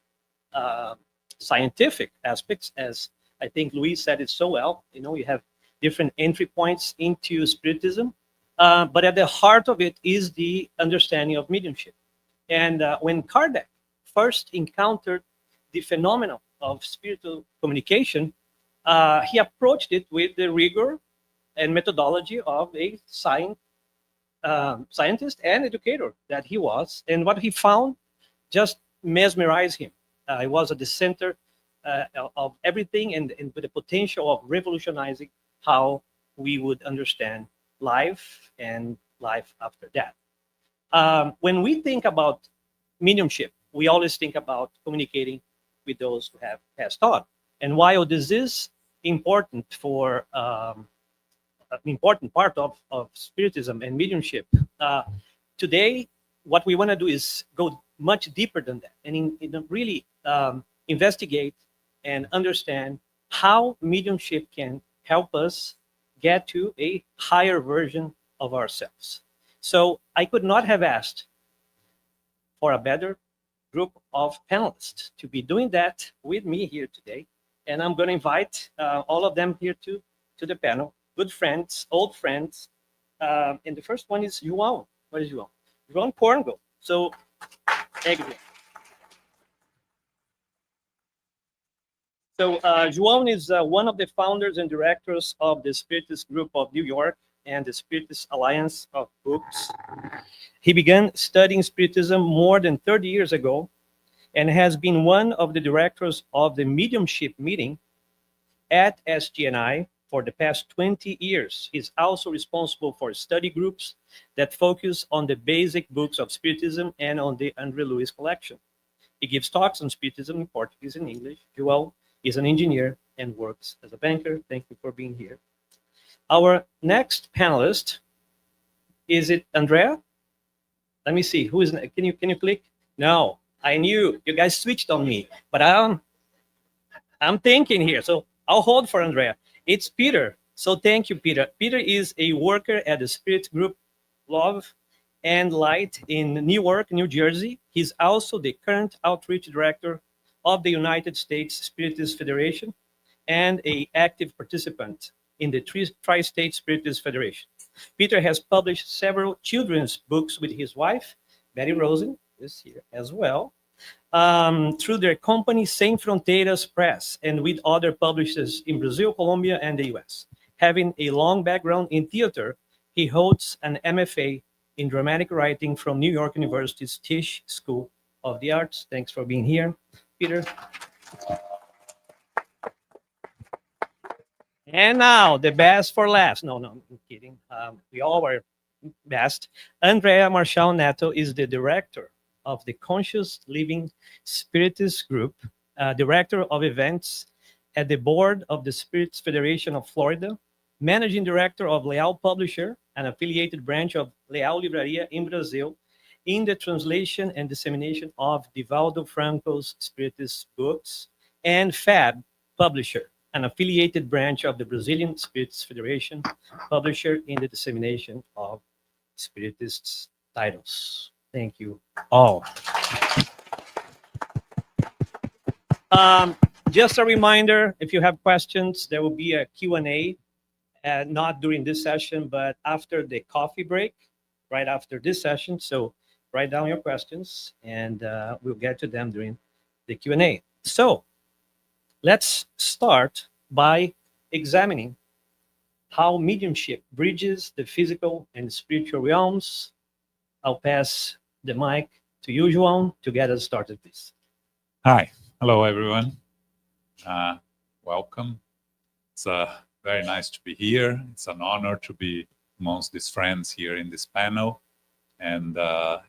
scientific aspects, as I think Luis said it so well. You know, you have different entry points into Spiritism, but at the heart of it is the understanding of mediumship. And when Kardec first encountered the phenomenon of spiritual communication, he approached it with the rigor and methodology of a scientist and educator that he was. And what he found just mesmerized him. It was at the center of everything, and with the potential of revolutionizing how we would understand life and life after death. When we think about mediumship, we always think about communicating with those who have passed on. And while this is important for an important part of Spiritism and mediumship, today what we want to do is go much deeper than that, and really investigate and understand how mediumship can help us get to a higher version of ourselves. So I could not have asked for a better group of panelists to be doing that with me here today. And I'm going to invite all of them here to the panel, good friends, old friends. And the first one is João. What is João? João Korngold. So, thank you. So João is one of the founders and directors of the Spiritist Group of New York. and the Spiritist Alliance of Books. He began studying Spiritism more than 30 years ago and has been one of the directors of the Mediumship meeting at SGNI for the past 20 years. He's also responsible for study groups that focus on the basic books of Spiritism and on the André Luiz collection. He gives talks on Spiritism in Portuguese and English. João is an engineer and works as a banker. Thank you for being here. Our next panelist, is it Andreia? Let me see. Who is? Can you click? No, I knew you guys switched on me, but I'm thinking here, so I'll hold for Andreia. It's Peter. So thank you, Peter. Peter is a worker at the Spirit Group Love and Light in Newark, New Jersey. He's also the current outreach director of the United States Spiritist Federation and an active participant in the Tri-State Spiritist Federation. Peter has published several children's books with his wife, Betty Rosen, is here as well, through their company Sem Fronteiras Press and with other publishers in Brazil, Colombia, and the US. Having a long background in theater, he holds an MFA in dramatic writing from New York University's Tisch School of the Arts. Thanks for being here, Peter. And now, the best for last. No, I'm kidding. We all were best. Andreia Marshall-Netto is the director of the Conscious Living Spiritist Group, director of events at the board of the Spirits Federation of Florida, managing director of Leal Publisher, an affiliated branch of Leal Livraria in Brazil, in the translation and dissemination of Divaldo Franco's Spiritist books, and FAB Publisher, an affiliated branch of the Brazilian Spirits Federation, publisher in the dissemination of Spiritists titles. Thank you all. Just a reminder, if you have questions, there will be a Q&A, not during this session, but after the coffee break, right after this session. So write down your questions and we'll get to them during the Q&A. So let's start by examining how mediumship bridges the physical and spiritual realms. I'll pass the mic to you, João, to get us started, please. Hi. Hello, everyone. Welcome. It's very nice to be here. It's an honor to be amongst these friends here in this panel. And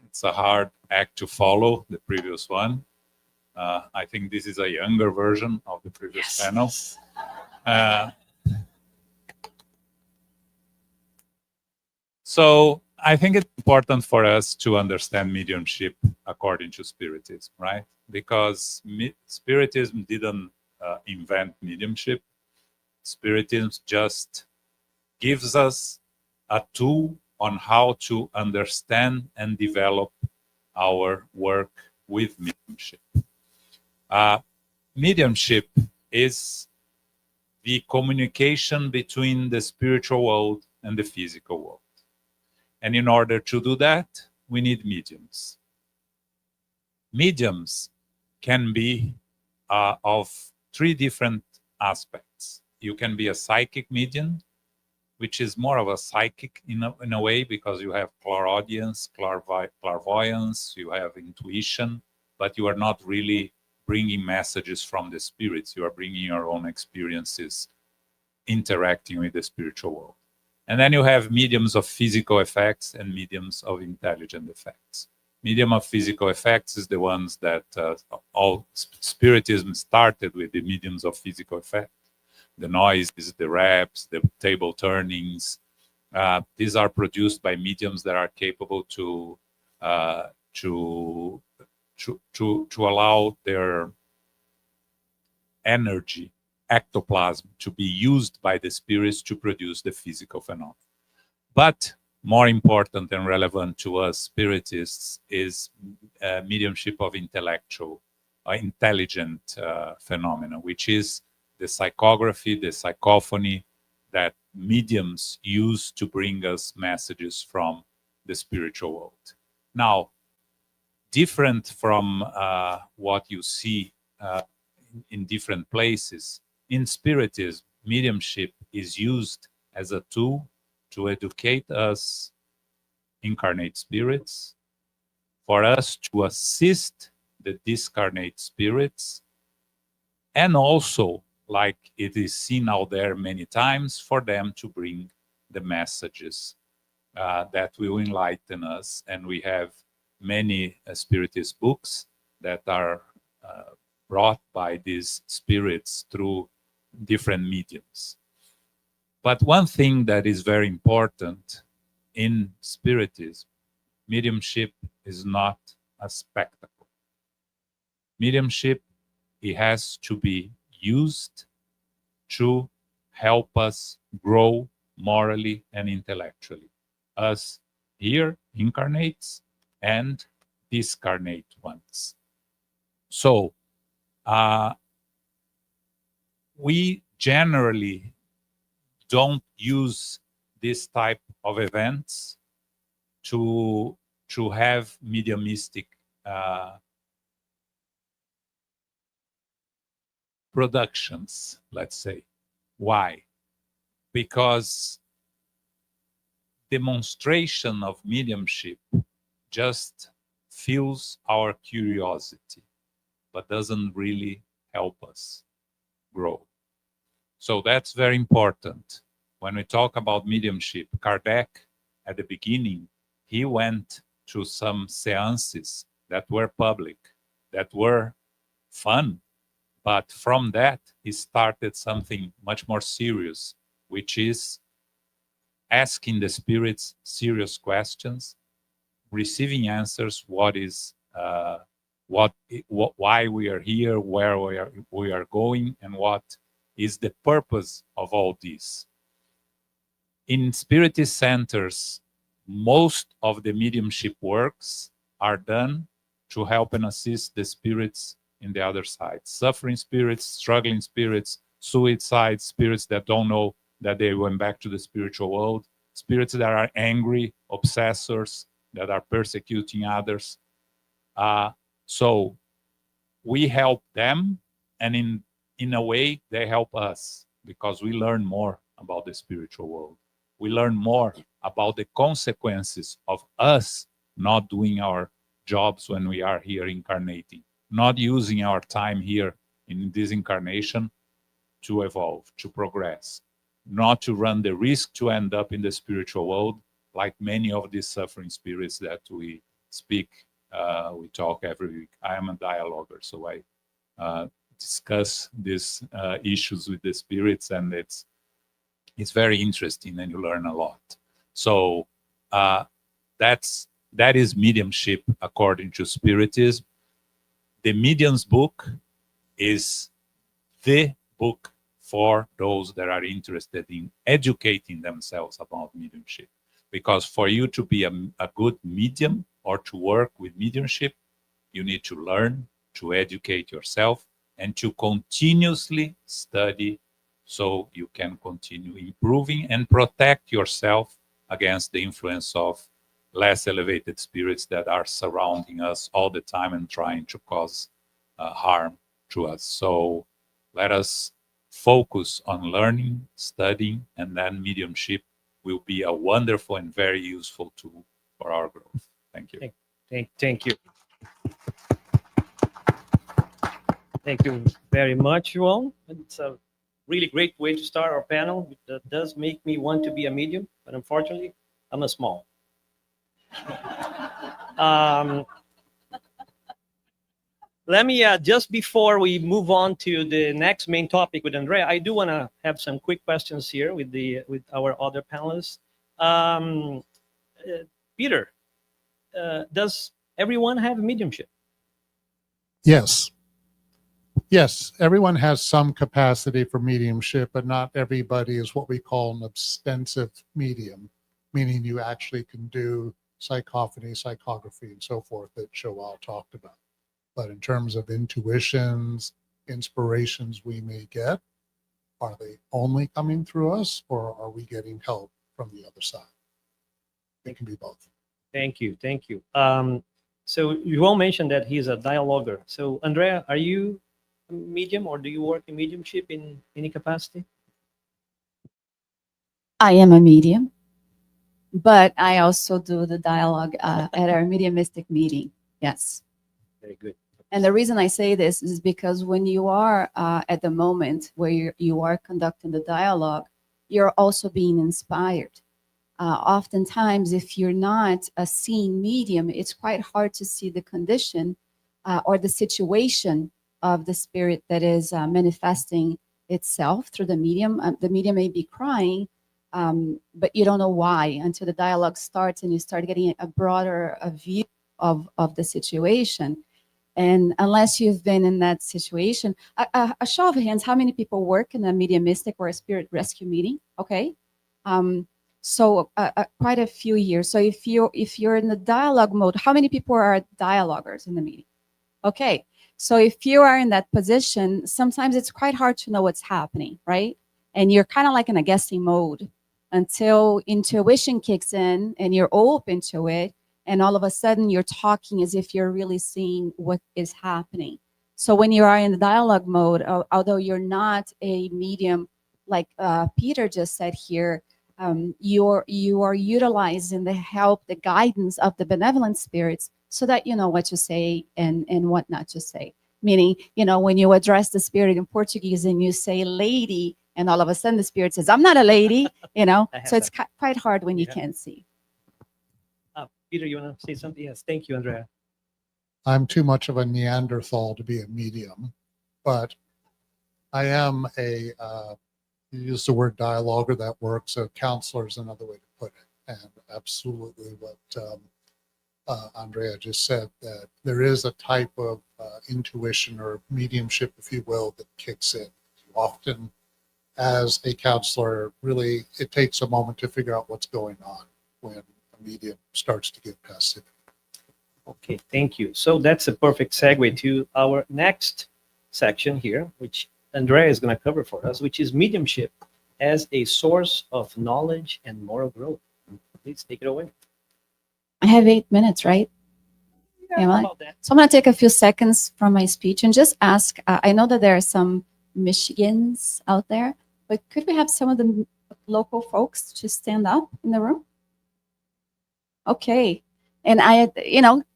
it's a hard act to follow, the previous one. I think this is a younger version of the previous panel. So I think it's important for us to understand mediumship according to Spiritism, right? Because Spiritism didn't invent mediumship. Spiritism just gives us a tool on how to understand and develop our work with mediumship. Mediumship is the communication between the spiritual world and the physical world. And in order to do that, we need mediums. Mediums can be of three different aspects. You can be a psychic medium, which is more of a psychic in a way, because you have clairaudience, clairvoyance, you have intuition, but you are not really bringing messages from the spirits. You are bringing your own experiences, interacting with the spiritual world. And then you have mediums of physical effects and mediums of intelligent effects. Medium of physical effects is the ones that all Spiritism started with, the mediums of physical effect. The noises, the raps, the table turnings. These are produced by mediums that are capable to allow their energy, ectoplasm, to be used by the spirits to produce the physical phenomena. But more important and relevant to us spiritists is mediumship of intelligent phenomena, which is the psychography, the psychophony that mediums use to bring us messages from the spiritual world. Now, different from what you see in different places, in Spiritism, mediumship is used as a tool to educate us incarnate spirits, for us to assist the discarnate spirits, and also, like it is seen out there many times, for them to bring the messages that will enlighten us. And we have many Spiritist books that are brought by these spirits through different mediums. But one thing that is very important in Spiritism, mediumship is not a spectacle. Mediumship, it has to be used to help us grow morally and intellectually, us here incarnates and discarnate ones. So we generally don't use this type of events to have mediumistic productions, let's say. Why? Because demonstration of mediumship just fuels our curiosity, but doesn't really help us grow. So that's very important. When we talk about mediumship, Kardec, at the beginning, he went to some seances that were public, that were fun, but from that, he started something much more serious, which is asking the spirits serious questions, receiving answers, why we are here, where we are going, and what is the purpose of all this. In Spiritist centers, most of the mediumship works are done to help and assist the spirits in the other side. Suffering spirits, struggling spirits, suicide spirits that don't know that they went back to the spiritual world, spirits that are angry, obsessors, that are persecuting others. So we help them, and in a way, they help us, because we learn more about the spiritual world. We learn more about the consequences of us not doing our jobs when we are here incarnating, not using our time here in this incarnation to evolve, to progress, not to run the risk to end up in the spiritual world like many of these suffering spirits that we speak, we talk every week. I am a dialoguer, so I discuss these issues with the spirits, and it's very interesting, and you learn a lot. So that is mediumship according to Spiritism. The Medium's book is the book for those that are interested in educating themselves about mediumship. Because for you to be a good medium or to work with mediumship, you need to learn, to educate yourself, and to continuously study so you can continue improving and protect yourself against the influence of less elevated spirits that are surrounding us all the time and trying to cause harm to us. So let us focus on learning, studying, and then mediumship will be a wonderful and very useful tool for our growth. Thank you. Thank you. Thank you very much, João. It's a really great way to start our panel. It does make me want to be a medium, but unfortunately, I'm a small. Let me, just before we move on to the next main topic with Andreia, I do want to have some quick questions here with our other panelists. Peter, does everyone have mediumship? Yes. Yes, everyone has some capacity for mediumship, but not everybody is what we call an ostensive medium, meaning you actually can do psychophony, psychography, and so forth that João talked about. But in terms of intuitions, inspirations we may get, are they only coming through us, or are we getting help from the other side? It can be both. Thank you. So João mentioned that he's a dialoguer. So Andreia, are you a medium, or do you work in mediumship in any capacity? I am a medium. but I also do the dialogue at our mediumistic meeting. Yes. Very good. And the reason I say this is because when you are at the moment where you are conducting the dialogue, you're also being inspired. Oftentimes, if you're not a seeing medium, it's quite hard to see the condition or the situation of the spirit that is manifesting itself through the medium. The medium may be crying, but you don't know why until the dialogue starts and you start getting a broader view of the situation. And unless you've been in that situation, a show of hands, how many people work in a mediumistic or a spirit rescue meeting? Okay. So quite a few years. So if you're in the dialogue mode, how many people are dialoguers in the meeting? Okay. So if you are in that position, sometimes it's quite hard to know what's happening, right? And you're kind of like in a guessing mode until intuition kicks in and you're open to it. And all of a sudden you're talking as if you're really seeing what is happening. So when you are in the dialogue mode, although you're not a medium, like Peter just said here, you are utilizing the help, the guidance of the benevolent spirits so that you know what to say and what not to say. Meaning, when you address the spirit in Portuguese and you say lady, and all of a sudden the spirit says, I'm not a lady, so it's quite hard when you can't see. Peter, you want to say something? Yes, thank you, Andrea. I'm too much of a Neanderthal to be a medium, but I am you use the word dialoguer, that works. A counselor is another way to put it. And absolutely what Andrea just said, that there is a type of intuition or mediumship, if you will, that kicks in. Often, as a counselor, really, it takes a moment to figure out what's going on when a medium starts to get passivity. Okay, thank you. So that's a perfect segue to our next section here, which Andrea is going to cover for us, which is mediumship as a source of knowledge and moral growth. Please take it away. I have 8 minutes, right? Yeah, about that. So I'm going to take a few seconds from my speech and just ask, I know that there are some Michigans out there, but could we have some of the local folks to stand up in the room? Okay. And I,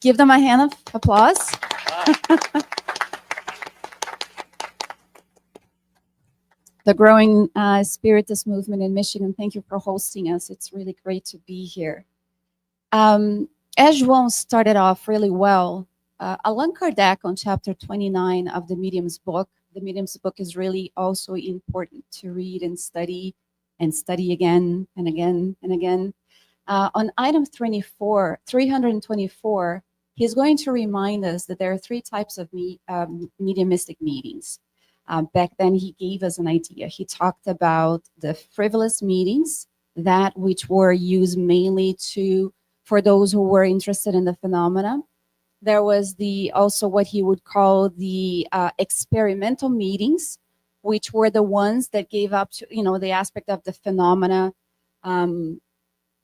give them a hand of applause. The growing Spiritist movement in Michigan, thank you for hosting us. It's really great to be here. As João started off really well, Allan Kardec on chapter 29 of the Medium's book, the Medium's book is really also important to read and study again and again and again. On item 324, he's going to remind us that there are 3 types of mediumistic meetings. Back then, he gave us an idea. He talked about the frivolous meetings, that which were used mainly for those who were interested in the phenomena. There was also what he would call the experimental meetings, which were the ones that gave up to the aspect of the phenomena.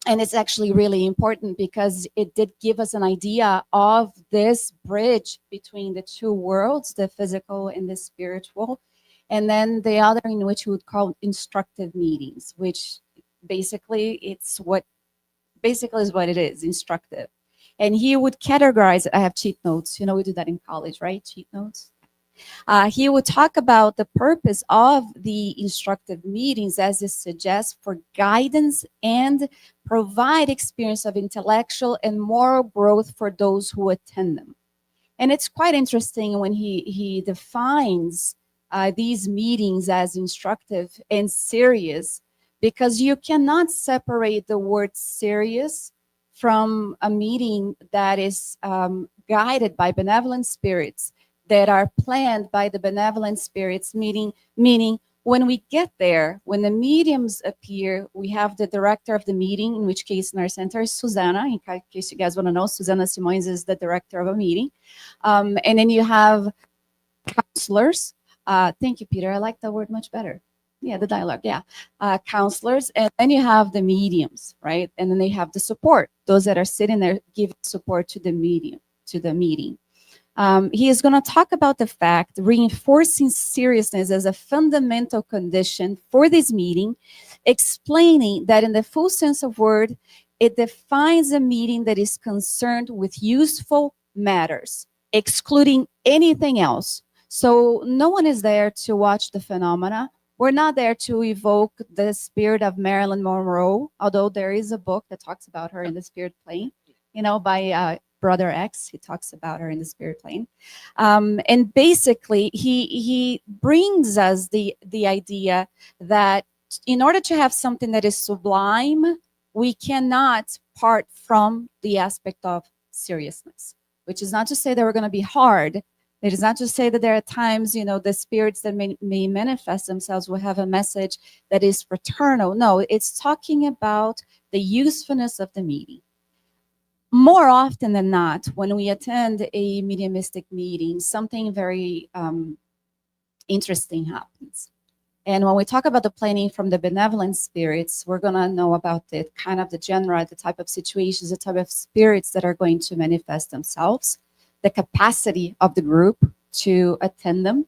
And it's actually really important because it did give us an idea of this bridge between the 2 worlds, the physical and the spiritual. And then the other, in which we would call instructive meetings, which basically is what it is, instructive. And he would categorize it. I have cheat notes. We do that in college, right? Cheat notes. He would talk about the purpose of the instructive meetings, as it suggests, for guidance and provide experience of intellectual and moral growth for those who attend them. And it's quite interesting when he defines these meetings as instructive and serious, because you cannot separate the word serious from a meeting that is guided by benevolent spirits, that are planned by the benevolent spirits, meaning when we get there, when the mediums appear, we have the director of the meeting, in which case in our center is Susanna. In case you guys want to know, Susanna Simões is the director of a meeting. And then you have counselors. Thank you, Peter. I like that word much better. Yeah, the dialogue, yeah. Counselors, and then you have the mediums, right? And then they have the support, those that are sitting there giving support to the meeting. He is going to talk about the fact, reinforcing seriousness as a fundamental condition for this meeting, explaining that in the full sense of word, It defines a meeting that is concerned with useful matters, excluding anything else. So no one is there to watch the phenomena. We're not there to evoke the spirit of Marilyn Monroe, although there is a book that talks about her in the spirit plane, by Brother X. He talks about her in the spirit plane. And basically, he brings us the idea that in order to have something that is sublime, we cannot part from the aspect of seriousness, which is not to say that we're going to be hard. It is not to say that there are times, the spirits that may manifest themselves will have a message that is fraternal. No, it's talking about the usefulness of the meeting. More often than not, when we attend a mediumistic meeting, something very interesting happens. And when we talk about the planning from the benevolent spirits, we're going to know about the kind of the genre, the type of situations, the type of spirits that are going to manifest themselves, the capacity of the group to attend them.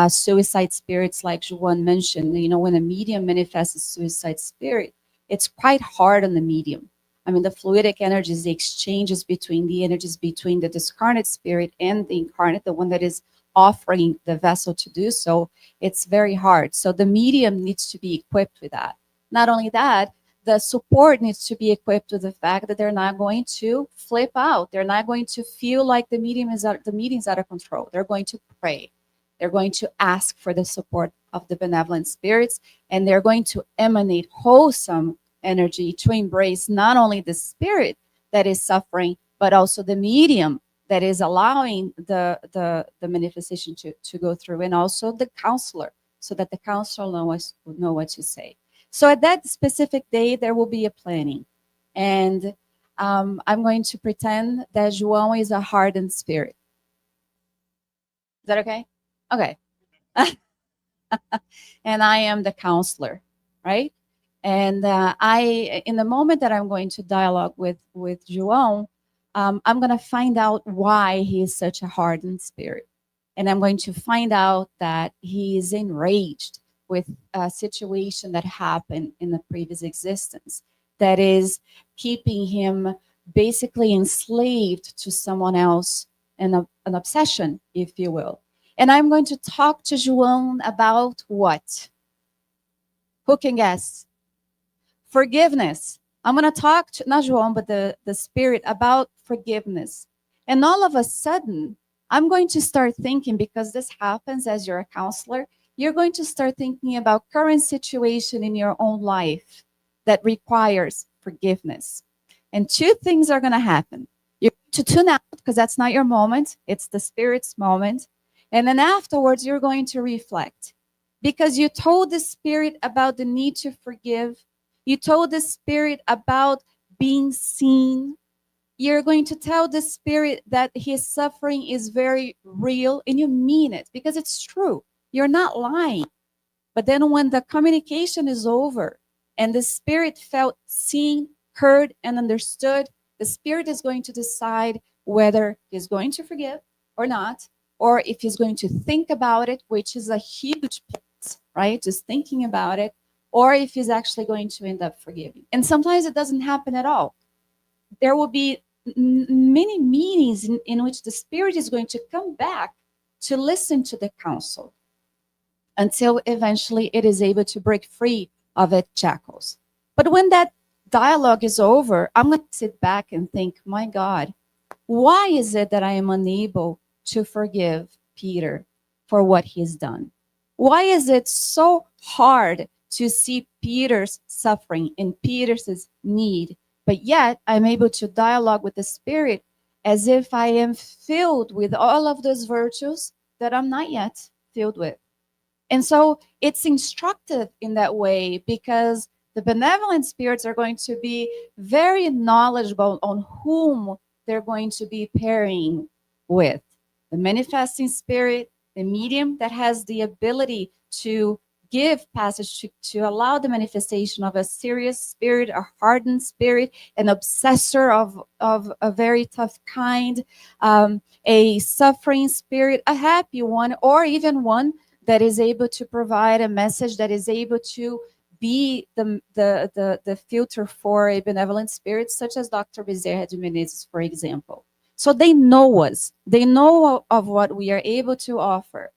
Suicide spirits, like João mentioned, when a medium manifests a suicide spirit, it's quite hard on the medium. I mean, the fluidic energies, the exchanges between the energies between the discarnate spirit and the incarnate, the one that is offering the vessel to do so, it's very hard. So the medium needs to be equipped with that. Not only that, the support needs to be equipped with the fact that they're not going to flip out. They're not going to feel like the meeting's out of control. They're going to pray. They're going to ask for the support of the benevolent spirits, and they're going to emanate wholesome energy to embrace not only the spirit that is suffering, but also the medium that is allowing the manifestation to go through, and also the counselor, so that the counselor know what to say. So at that specific day, there will be a planning. And I'm going to pretend that João is a hardened spirit. Is that okay? Okay. And I am the counselor, right? And in the moment that I'm going to dialogue with João, I'm going to find out why he is such a hardened spirit. And I'm going to find out that he is enraged with a situation that happened in the previous existence that is keeping him basically enslaved to someone else, and an obsession, if you will. And I'm going to talk to João about what? Who can guess? Forgiveness. I'm going to talk to, not João, but the spirit about forgiveness. And all of a sudden, I'm going to start thinking, because this happens as you're a counselor, you're going to start thinking about current situation in your own life that requires forgiveness. And two things are going to happen. You're going to tune out, because that's not your moment. It's the spirit's moment. And then afterwards, you're going to reflect, because you told the spirit about the need to forgive. You told the spirit about being seen. You're going to tell the spirit that his suffering is very real, and you mean it, because it's true. You're not lying. But then when the communication is over and the spirit felt seen, heard, and understood, the spirit is going to decide whether he's going to forgive or not, or if he's going to think about it, which is a huge part, right? Just thinking about it, or if he's actually going to end up forgiving. And sometimes it doesn't happen at all. There will be many meetings in which the spirit is going to come back to listen to the counsel, until eventually it is able to break free of its shackles. But when that dialogue is over, I'm going to sit back and think, my God, why is it that I am unable to forgive Peter for what he's done? Why is it so hard to see Peter's suffering and Peter's need, but yet I'm able to dialogue with the spirit as if I am filled with all of those virtues that I'm not yet filled with? And so it's instructive in that way, because the benevolent spirits are going to be very knowledgeable on whom they're going to be pairing with. The manifesting spirit, the medium that has the ability to give passage to allow the manifestation of a serious spirit, a hardened spirit, an obsessor of a very tough kind, a suffering spirit, a happy one, or even one that is able to provide a message, that is able to be the filter for a benevolent spirit, such as Dr. Bezerra de Menezes, for example. So they know us. They know of what we are able to offer.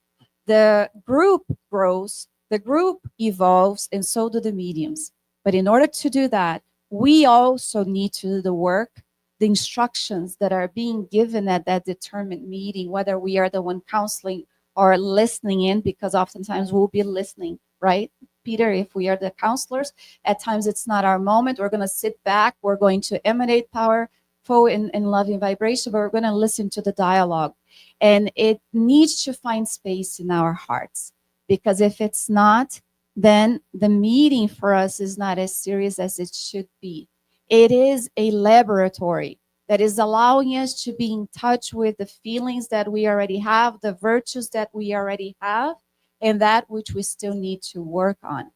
The group grows, the group evolves, and so do the mediums. But in order to do that, we also need to do the work, the instructions that are being given at that determined meeting, whether we are the one counseling or listening in, because oftentimes we'll be listening, right? Peter, if we are the counselors, at times it's not our moment. We're going to sit back. We're going to emanate powerful and loving vibration, but we're going to listen to the dialogue. And it needs to find space in our hearts, because if it's not, then the meeting for us is not as serious as it should be. It is a laboratory that is allowing us to be in touch with the feelings that we already have, the virtues that we already have, and that which we still need to work on.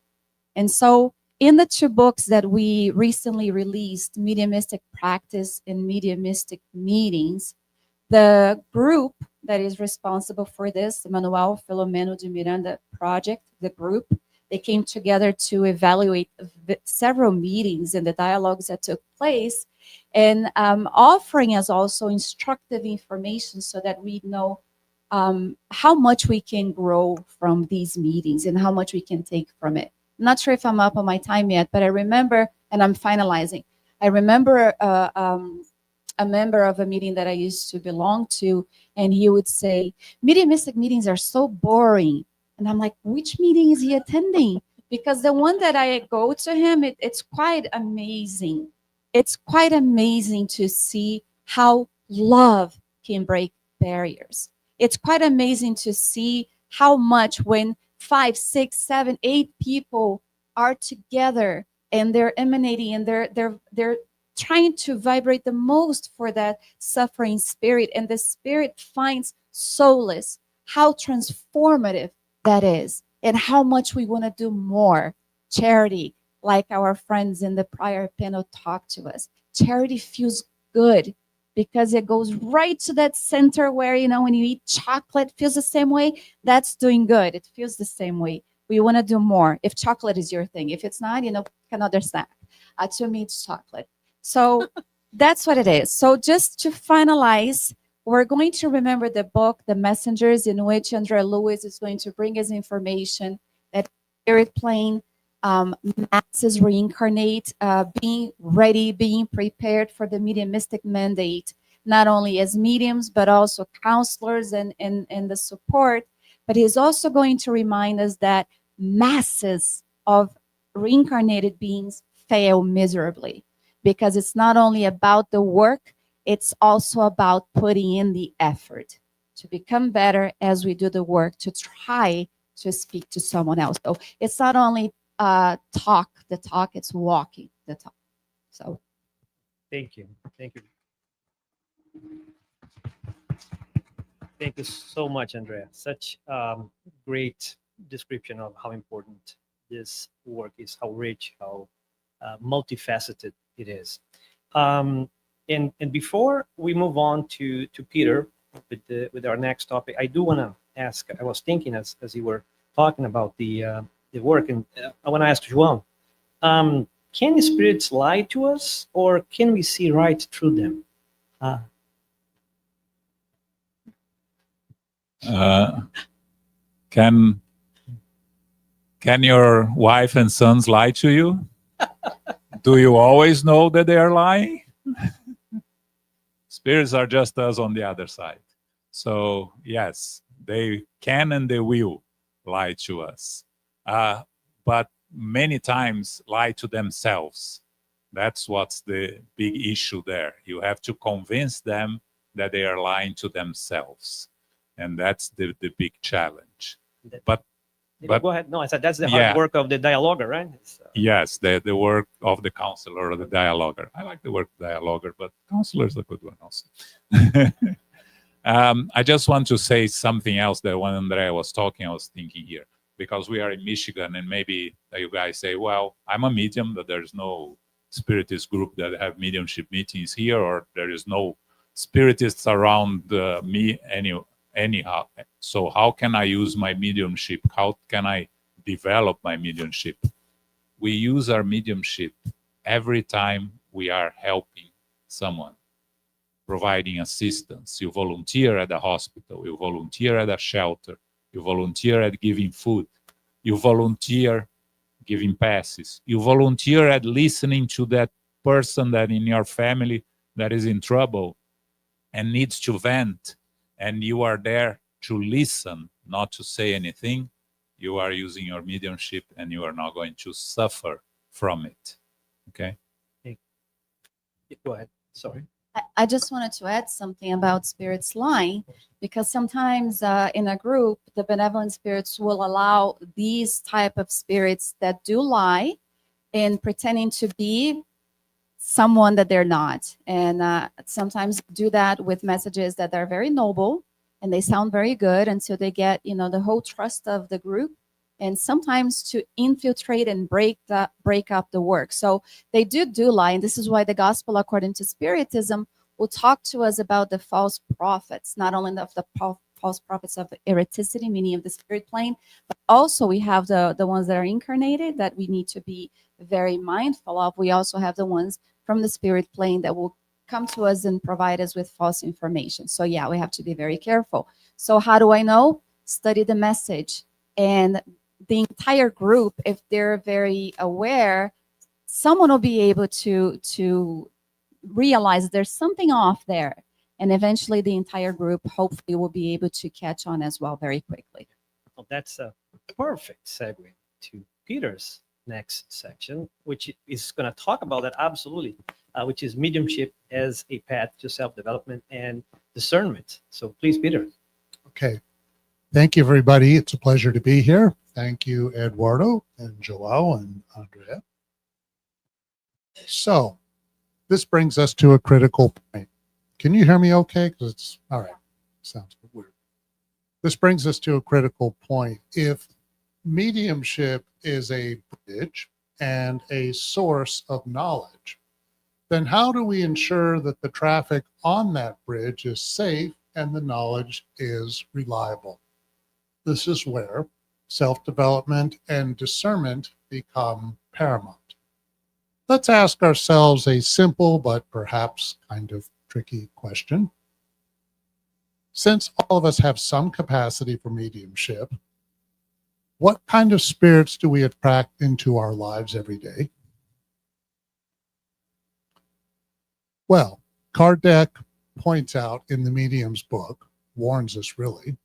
And so in the 2 books that we recently released, Mediumistic Practice and Mediumistic Meetings, the group that is responsible for this, the Manuel Filomeno de Miranda project, the group, they came together to evaluate several meetings and the dialogues that took place, and offering us also instructive information so that we know how much we can grow from these meetings and how much we can take from it. I'm not sure if I'm up on my time yet, but I remember, and I'm finalizing, I remember a member of a meeting that I used to belong to, and he would say, mediumistic meetings are so boring. And I'm like, which meeting is he attending? Because the one that I go to him, it's quite amazing. It's quite amazing to see how love can break barriers. It's quite amazing to see how much when 5, 6, 7, 8 people are together and they're emanating and they're trying to vibrate the most for that suffering spirit, and the spirit finds solace, how transformative that is, and how much we want to do more charity, like our friends in the prior panel talked to us. Charity feels good because it goes right to that center where, you know, when you eat chocolate, it feels the same way. That's doing good. It feels the same way. We want to do more. If chocolate is your thing, if it's not, you know, another snack. To me, it's chocolate. So that's what it is. So just to finalize, we're going to remember the book, The Messengers, in which Andrea Lewis is going to bring us information that spirit plane, masses reincarnate, being ready, being prepared for the mediumistic mandate, not only as mediums, but also counselors and the support. But he's also going to remind us that masses of reincarnated beings fail miserably, because it's not only about the work, it's also about putting in the effort to become better as we do the work to try to speak to someone else. So it's not only talk the talk, it's walking the talk. So Thank you. Thank you. Thank you so much, Andrea. Such great description of how important this work is, how rich, how multifaceted it is. And before we move on to Peter with our next topic, I do want to ask. I was thinking as you were talking about the work, and I want to ask João, can the spirits lie to us, or can we see right through them? Can your wife and sons lie to you? Do you always know that they are lying? Spirits are just us on the other side. So yes, they can and they will lie to us. But many times lie to themselves. That's what's the big issue there. You have to convince them that they are lying to themselves. And that's the big challenge. But go ahead. No, I said that's the hard work of the dialoguer, right? Yes, the work of the counselor or the dialoguer. I like the word dialoger, but counselor is a good one also. I just want to say something else that when Andrea was talking, I was thinking here, because we are in Michigan and maybe you guys say, well, I'm a medium, but there's no spiritist group that have mediumship meetings here, or there is no spiritists around me anyhow. So how can I use my mediumship? How can I develop my mediumship? we use our mediumship every time we are helping someone, providing assistance. You volunteer at a hospital, you volunteer at a shelter, you volunteer at giving food, you volunteer giving passes, you volunteer at listening to that person that in your family that is in trouble and needs to vent, and you are there to listen, not to say anything. You are using your mediumship and you are not going to suffer from it. Okay? Go ahead. Sorry. I just wanted to add something about spirits lying, because sometimes in a group, the benevolent spirits will allow these type of spirits that do lie in pretending to be someone that they're not, and sometimes do that with messages that are very noble and they sound very good until they get, the whole trust of the group, and sometimes to infiltrate and break up the work. So they do lie, and this is why the gospel, according to Spiritism, will talk to us about the false prophets, not only of the false prophets of eroticity, meaning of the spirit plane, but also we have the ones that are incarnated that we need to be very mindful of. We also have the ones from the spirit plane that will come to us and provide us with false information. So yeah, we have to be very careful. So how do I know? Study the message. And the entire group, if they're very aware, someone will be able to realize there's something off there. And eventually the entire group hopefully will be able to catch on as well very quickly. Well, that's a perfect segue to Peter's next section, which is going to talk about that absolutely, which is mediumship as a path to self-development and discernment. So please, Peter. Okay. Thank you, everybody. It's a pleasure to be here. Thank you, Eduardo and João and Andreia. So this brings us to a critical point. Can you hear me okay? Because it's all right. Sounds weird. This brings us to a critical point. If mediumship is a bridge and a source of knowledge, then how do we ensure that the traffic on that bridge is safe and the knowledge is reliable? This is where self-development and discernment become paramount. Let's ask ourselves a simple but perhaps kind of tricky question. Since all of us have some capacity for mediumship, what kind of spirits do we attract into our lives every day? Well, Kardec points out in the Medium's book, warns us really,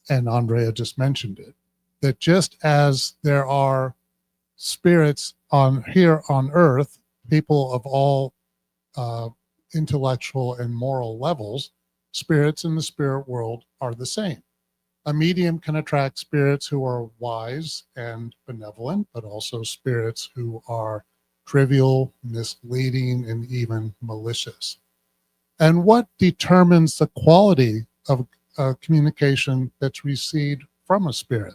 and Andreia just mentioned it, that just as there are spirits here on earth, people of all intellectual and moral levels, spirits in the spirit world are the same. A medium can attract spirits who are wise and benevolent, but also spirits who are trivial, misleading, and even malicious. And what determines the quality of communication that's received from a spirit?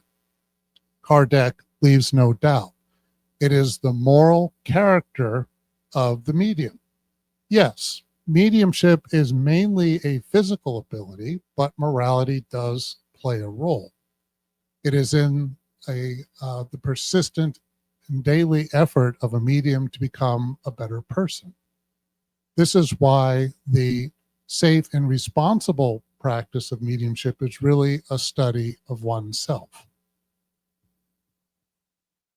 Kardec leaves no doubt. It is the moral character of the medium. Yes, mediumship is mainly a physical ability, but morality does play a role. It is in the persistent and daily effort of a medium to become a better person. This is why the safe and responsible practice of mediumship is really a study of oneself.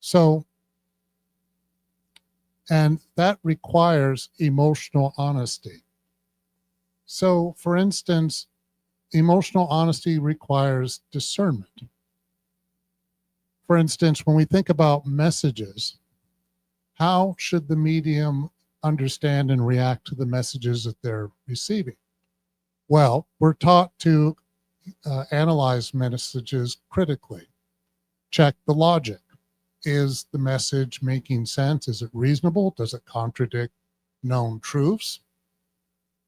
So, and that requires emotional honesty. So, for instance, emotional honesty requires discernment. For instance, when we think about messages, how should the medium understand and react to the messages that they're receiving? Well, we're taught to analyze messages critically. Check the logic. Is the message making sense? Is it reasonable? Does it contradict known truths?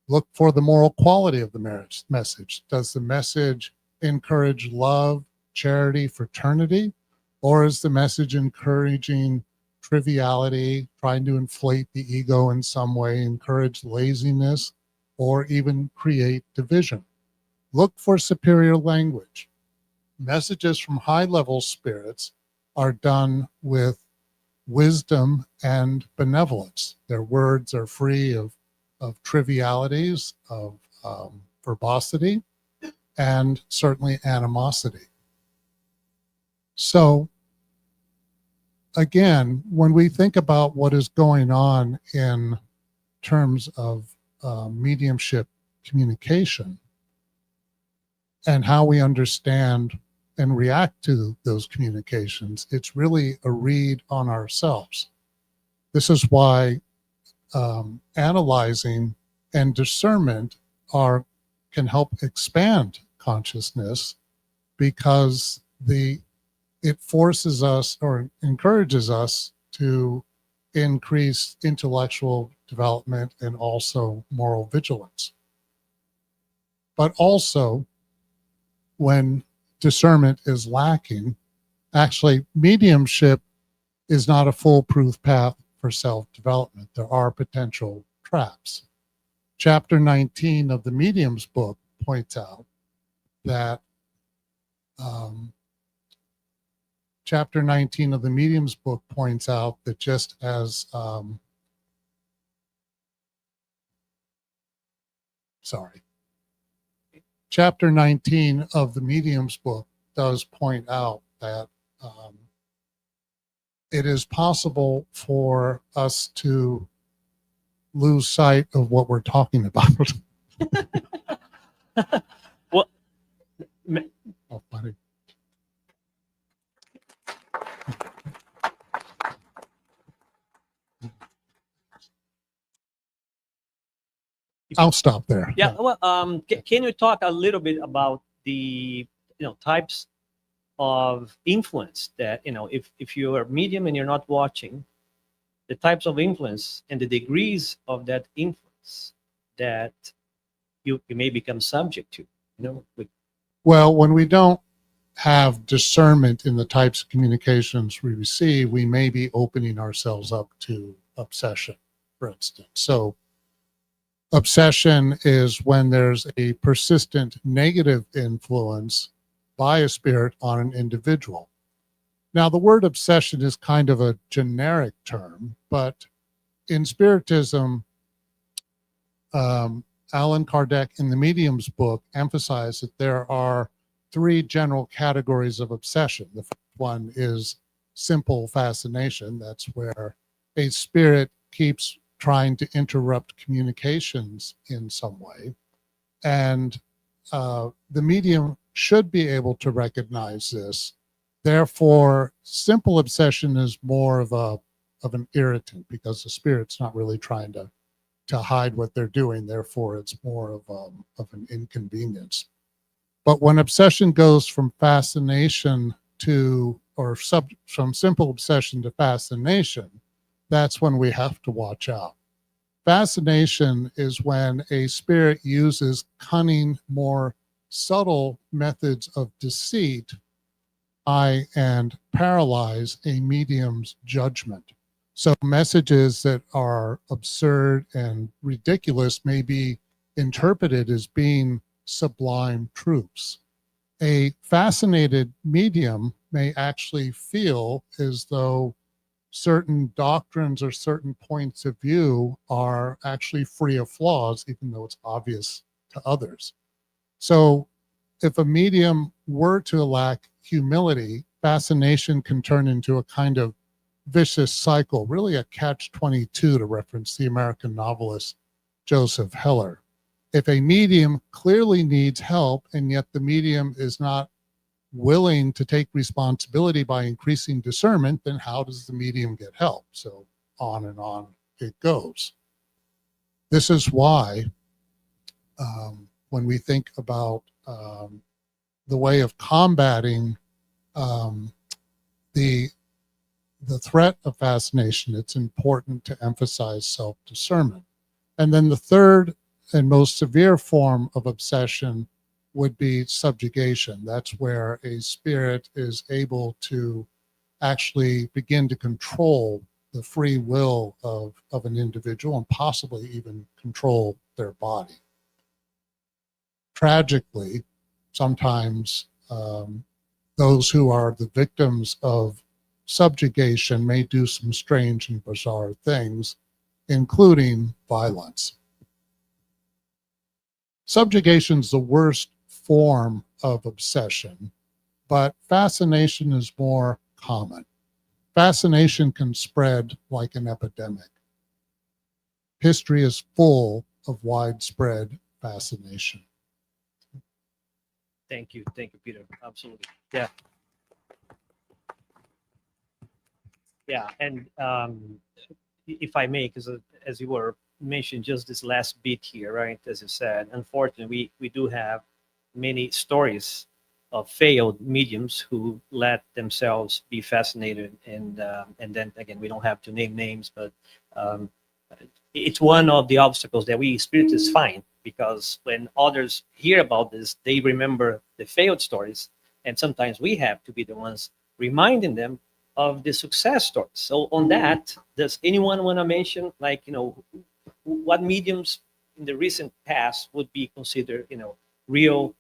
Look for the moral quality of the message. Does the message encourage love, charity, fraternity? Or is the message encouraging triviality, trying to inflate the ego in some way, encourage laziness, or even create division? Look for superior language. Messages from high-level spirits are done with wisdom and benevolence. Their words are free of trivialities, of verbosity, and certainly animosity. So again, when we think about what is going on in terms of mediumship communication and how we understand and react to those communications, it's really a read on ourselves. This is why analyzing and discernment can help expand consciousness, because it forces us or encourages us to increase intellectual development and also moral vigilance. But also, when discernment is lacking, actually mediumship is not a foolproof path for self-development. There are potential traps. Chapter 19 of the Medium's book points out that Chapter 19 of the Medium's book points out that just as Chapter 19 of the Medium's book does point out that it is possible for us to lose sight of what we're talking about. Well, Oh, funny. I'll stop there. yeah. Well, can you talk a little bit about the types of influence that if you're medium and you're not watching, the types of influence and the degrees of that influence that you may become subject to. Well, when we don't have discernment in the types of communications we receive, we may be opening ourselves up to obsession, for instance. So obsession is when there's a persistent negative influence by a spirit on an individual. Now, the word obsession is kind of a generic term, but in Spiritism, Allan Kardec in the Medium's book emphasized that there are three general categories of obsession. The first one is simple fascination. That's where a spirit keeps trying to interrupt communications in some way. And the medium should be able to recognize this. Therefore, simple obsession is more of an irritant, because the spirit's not really trying to hide what they're doing. Therefore, it's more of an inconvenience. But when obsession goes from fascination to, or from simple obsession to fascination, that's when we have to watch out. Fascination is when a spirit uses cunning, more subtle methods of deceit and paralyze a medium's judgment. So messages that are absurd and ridiculous may be interpreted as being sublime truths. A fascinated medium may actually feel as though certain doctrines or certain points of view are actually free of flaws, even though it's obvious to others. So if a medium were to lack humility, fascination can turn into a kind of vicious cycle, really a catch-22, to reference the American novelist Joseph Heller. If a medium clearly needs help, and yet the medium is not willing to take responsibility by increasing discernment, then how does the medium get help? So on and on it goes. This is why when we think about the way of combating the threat of fascination, it's important to emphasize self-discernment. And then the third and most severe form of obsession would be subjugation. That's where a spirit is able to actually begin to control the free will of an individual, and possibly even control their body. Tragically, sometimes those who are the victims of subjugation may do some strange and bizarre things, including violence. Subjugation is the worst form of obsession, but fascination is more common. Fascination can spread like an epidemic. History is full of widespread fascination. Thank you, Peter. Absolutely, yeah, yeah. And if I may, because as you were mentioning, just this last bit here, right? As you said, unfortunately, we do have many stories of failed mediums who let themselves be fascinated, and then again, we don't have to name names, but it's one of the obstacles that we spiritists find, because when others hear about this, they remember the failed stories, and sometimes we have to be the ones reminding them of the success stories. So on that, does anyone want to mention, like, what mediums in the recent past would be considered, real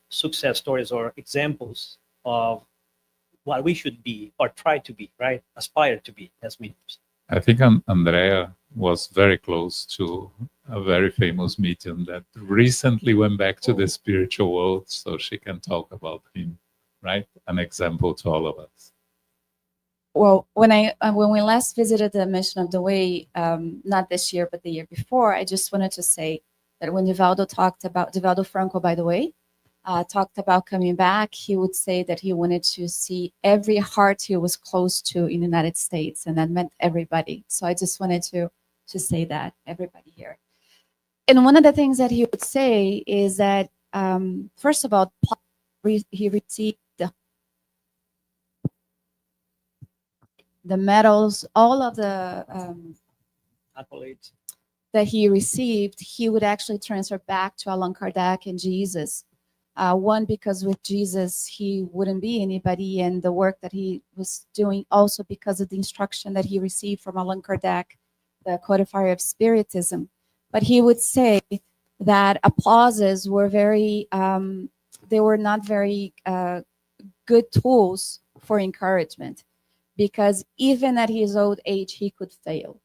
success stories or examples of what we should be or try to be, right? Aspire to be as mediums. I think Andreia was very close to a very famous medium that recently went back to the spiritual world, so she can talk about him, right? An example to all of us. Well, when we last visited the Mission of the Way, not this year, but the year before, I just wanted to say that when Divaldo Franco, by the way, talked about coming back, he would say that he wanted to see every heart he was close to in the United States, and that meant everybody. So I just wanted to say that, everybody here. And one of the things that he would say is that, first of all, he received the medals, all of the Accolades that he received, he would actually transfer back to Allan Kardec and Jesus. One, because with Jesus, he wouldn't be anybody, and the work that he was doing, also because of the instruction that he received from Allan Kardec, the codifier of Spiritism. But he would say that applauses were they were not very good tools for encouragement, because even at his old age, he could fail.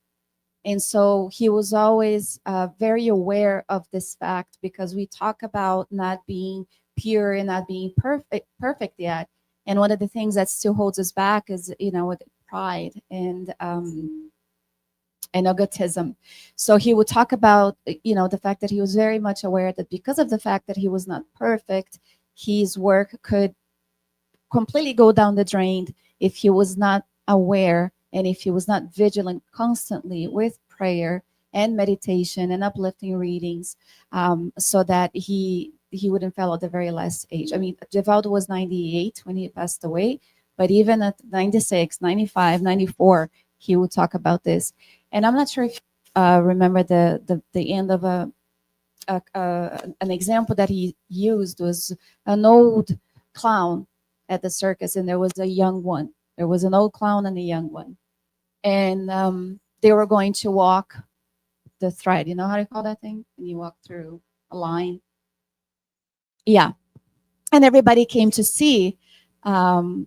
And so he was always very aware of this fact, because we talk about not being pure and not being perfect yet. And one of the things that still holds us back is, with pride and egotism. So he would talk about, the fact that he was very much aware that because of the fact that he was not perfect, his work could completely go down the drain if he was not aware and if he was not vigilant constantly with prayer and meditation and uplifting readings, so that he wouldn't fail at the very last age. I mean, Divaldo was 98 when he passed away, but even at 96, 95, 94, he would talk about this. And I'm not sure if you remember the end of an example that he used was an old clown at the circus, and there was a young one. There was an old clown and a young one. And they were going to walk the thread. You know how to call that thing? When you walk through a line? Yeah. And everybody came to see the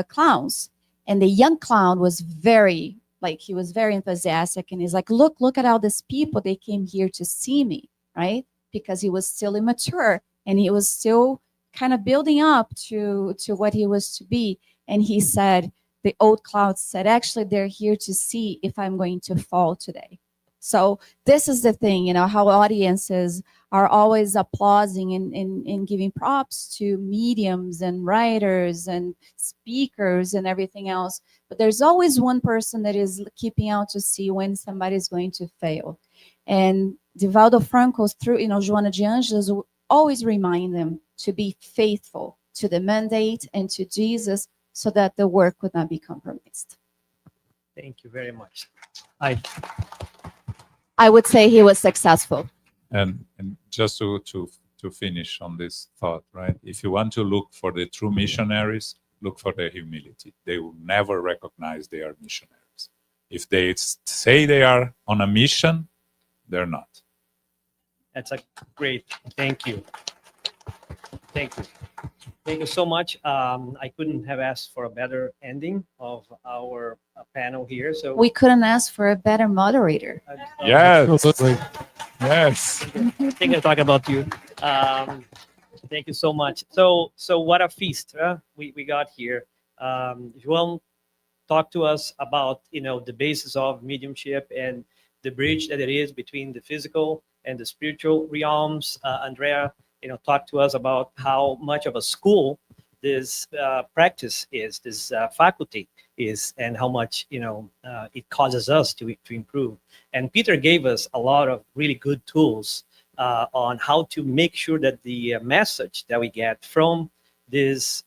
clowns. And the young clown was very enthusiastic. And he's like, look at all these people. They came here to see me, right? Because he was still immature and he was still kind of building up to what he was to be. And he said, the old clown said, actually, they're here to see if I'm going to fall today. So this is the thing, how audiences are always applauding and giving props to mediums and writers and speakers and everything else. But there's always one person that is keeping out to see when somebody's going to fail. And Divaldo Franco, through, Joana de Angelis, will always remind them to be faithful to the mandate and to Jesus, so that the work would not be compromised. Thank you very much. I would say he was successful. And just to finish on this thought, right? If you want to look for the true missionaries, look for their humility. They will never recognize they are missionaries. If they say they are on a mission, they're not. That's a great, thank you. Thank you. Thank you so much. I couldn't have asked for a better ending of our panel here. So We couldn't ask for a better moderator. Yes. Absolutely. Yes. I think I talk about you. Thank you so much. So what a feast we got here. João talked to us about the basis of mediumship and the bridge that it is between the physical and the spiritual realms. Andrea, talked to us about how much of a school this practice is, this faculty is, and how much it causes us to improve. And Peter gave us a lot of really good tools on how to make sure that the message that we get from these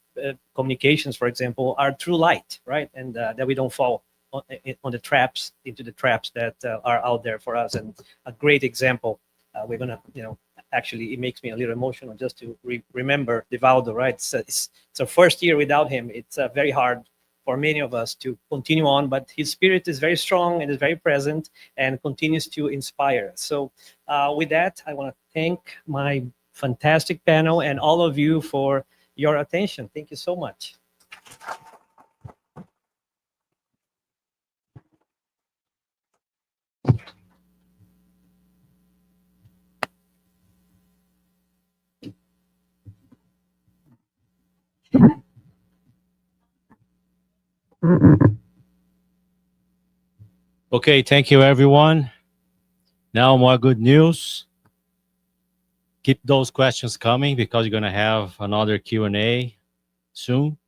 communications, for example, are true light, right? And that we don't fall on the traps, into the traps that are out there for us. And a great example, we're gonna, actually, it makes me a little emotional just to remember Divaldo, right? It's our first year without him. It's very hard for many of us to continue on, but his spirit is very strong and is very present and continues to inspire. So with that, I want to thank my fantastic panel and all of you for your attention. Thank you so much. Okay, thank you, everyone. Now, more good news. Keep those questions coming because you're going to have another Q&A soon.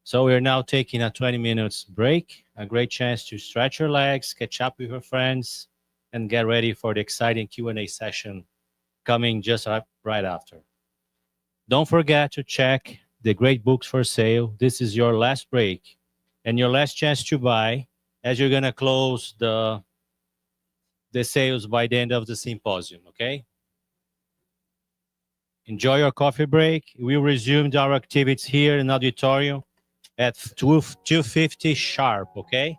So we're now taking a 20 minutes break, a great chance to stretch your legs, catch up with your friends, and get ready for the exciting Q&A session coming just right after. Don't forget to check the great books for sale. This is your last break and your last chance to buy, as you're going to close the sales by the end of the symposium, okay? Enjoy your coffee break. We'll resume our activities here in the auditorium at 2:50 sharp, okay?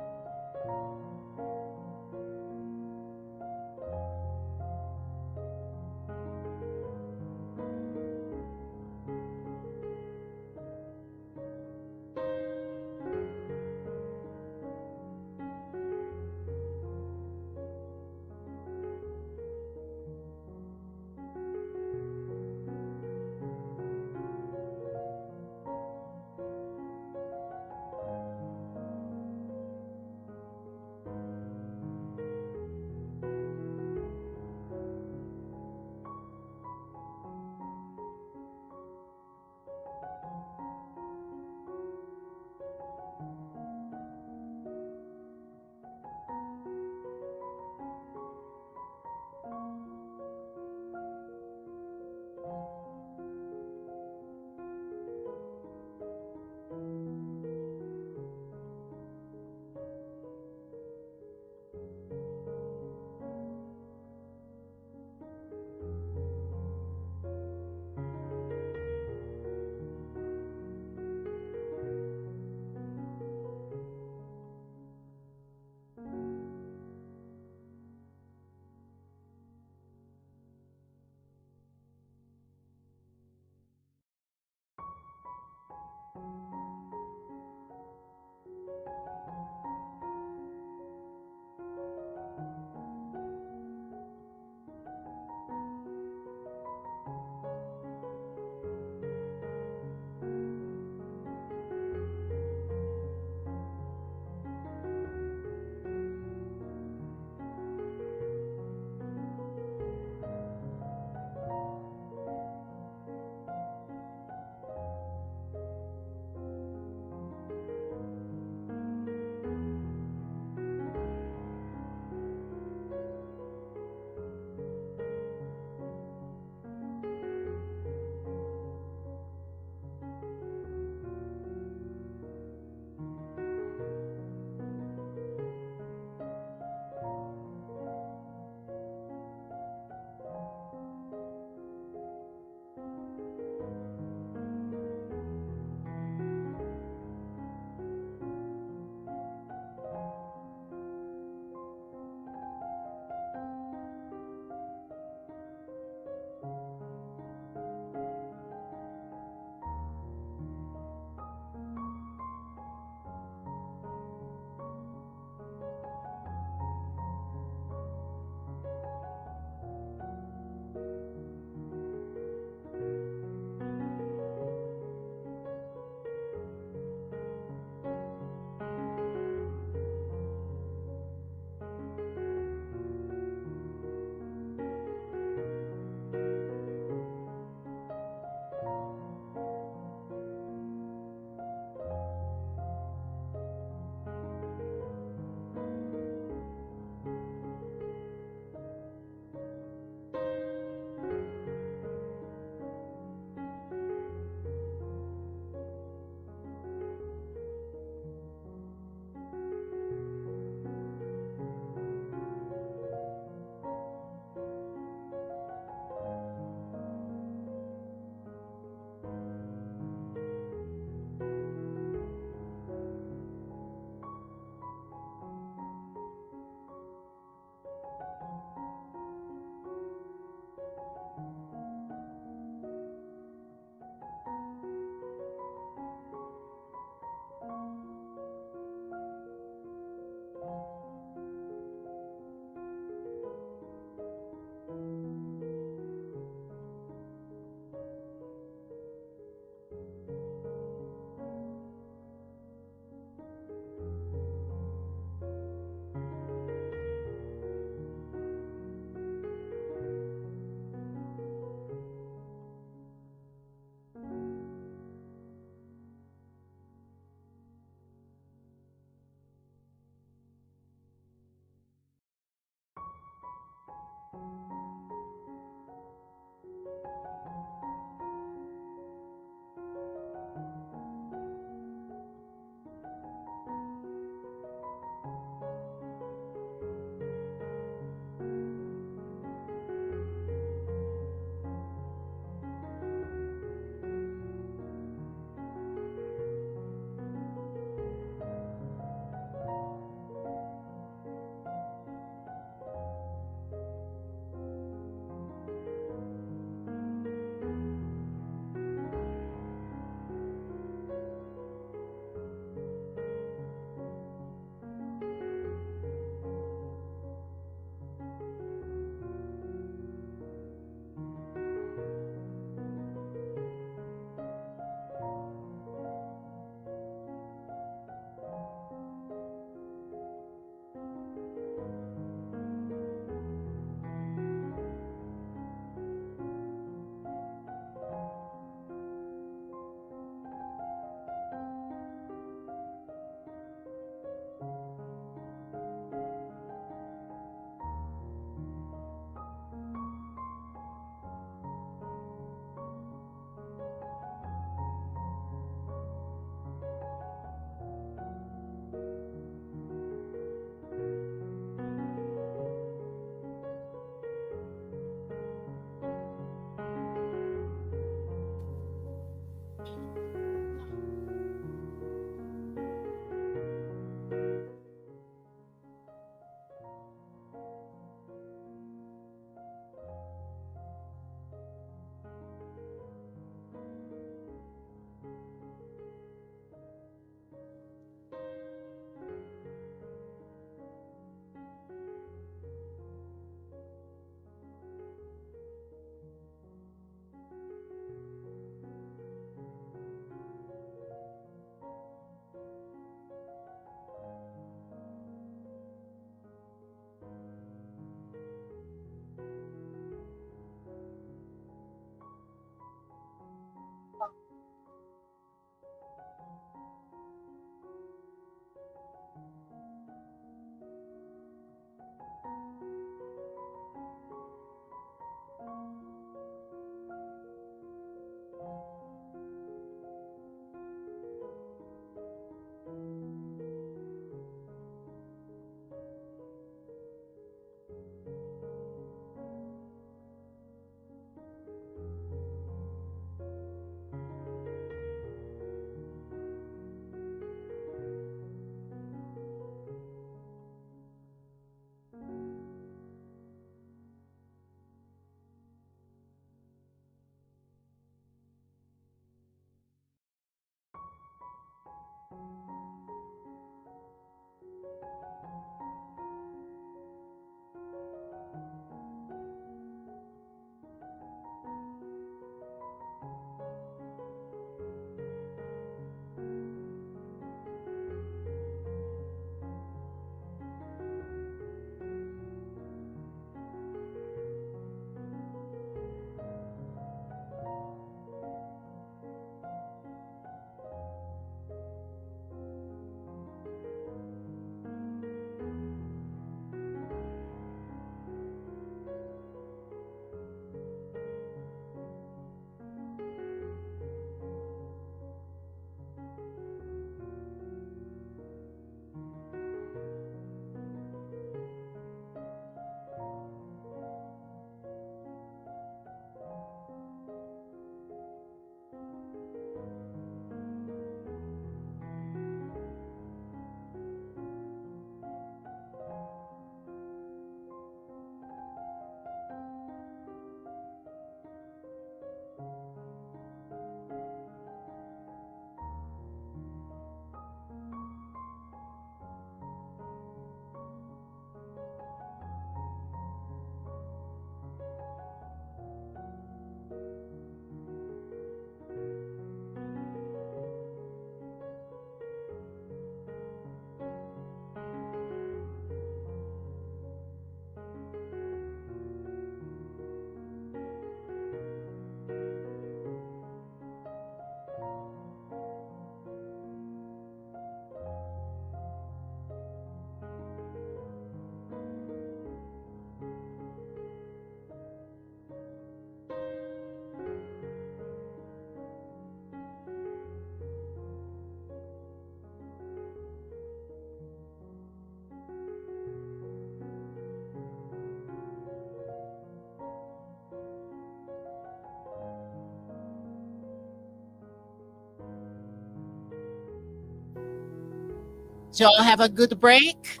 Did y'all have a good break?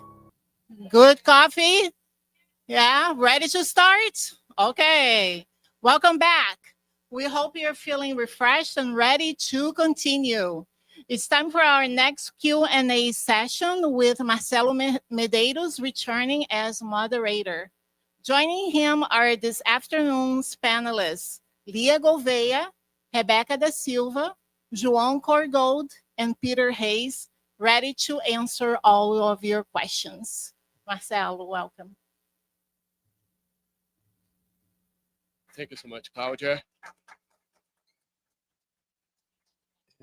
Good coffee? Yeah, ready to start? Okay, welcome back. We hope you're feeling refreshed and ready to continue. It's time for our next Q&A session with Marcelo Medeiros returning as moderator. Joining him are this afternoon's panelists, Lia Gouveia, Rebecca DaSilva, João Korngold, and Peter Hayes, ready to answer all of your questions. Marcelo, welcome. Thank you so much, Claudia.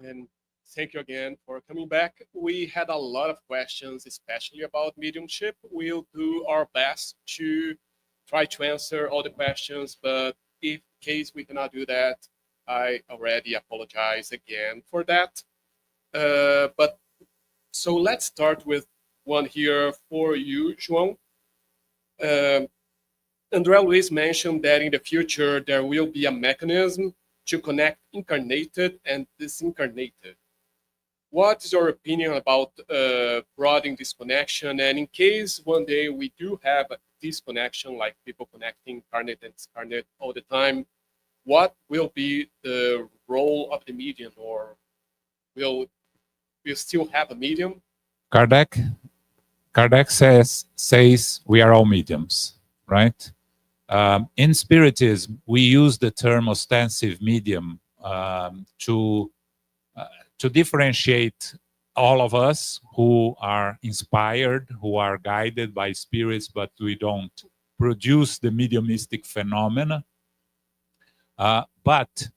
And thank you again for coming back. We had a lot of questions, especially about mediumship. We'll do our best to try to answer all the questions, but in case we cannot do that, I already apologize again for that. But so let's start with one here for you, João. Andrea Luiz mentioned that in the future, there will be a mechanism to connect incarnated and disincarnated. What is your opinion about broadening this connection? And in case one day we do have this connection, like people connecting incarnate and discarnate all the time, what will be the role of the medium, or will we still have a medium? Kardec says we are all mediums, right? In Spiritism, we use the term ostensive medium to differentiate all of us who are inspired, who are guided by spirits, but we don't produce the mediumistic phenomena. But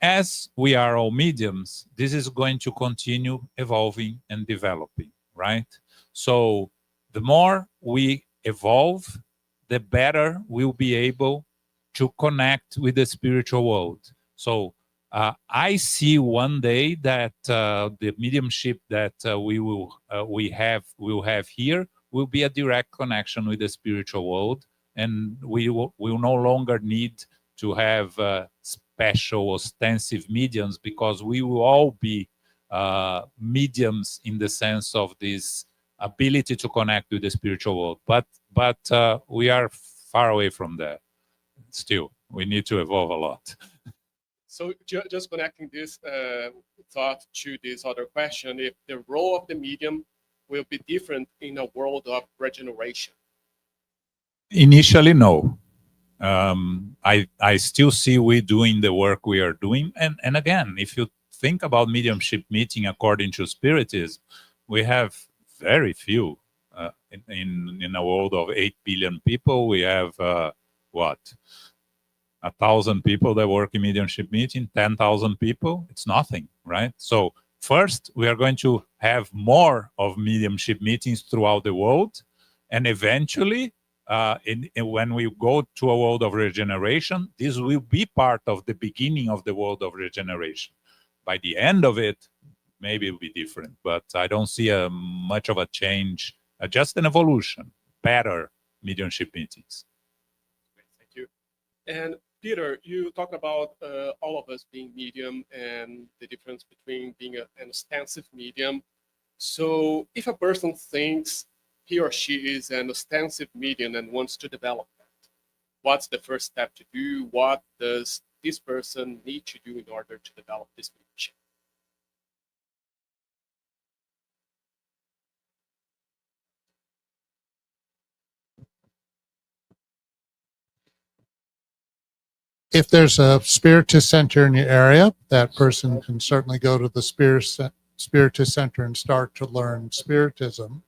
as we are all mediums, this is going to continue evolving and developing, right? So the more we evolve, the better we'll be able to connect with the spiritual world. So I see one day that the mediumship that we'll have here will be a direct connection with the spiritual world, and we will no longer need to have special ostensive mediums, because we will all be mediums in the sense of this ability to connect with the spiritual world. But we are far away from that. Still, we need to evolve a lot. So just connecting this thought to this other question, if the role of the medium will be different in a world of regeneration? Initially, no. I still see we doing the work we are doing. And again, if you think about mediumship meeting according to Spiritism, we have very few. In a world of 8 billion people, we have, 1,000 people that work in mediumship meeting, 10,000 people, it's nothing, right? So first, we are going to have more of mediumship meetings throughout the world. And eventually, when we go to a world of regeneration, this will be part of the beginning of the world of regeneration. By the end of it, maybe it'll be different, but I don't see much of a change, just an evolution, better mediumship meetings. Thank you. And Peter, you talked about all of us being medium and the difference between being an ostensive medium. So if a person thinks he or she is an ostensive medium and wants to develop that, what's the first step to do? What does this person need to do in order to develop this mediumship? If there's a Spiritist center in your area, that person can certainly go to the Spiritist center and start to learn Spiritism.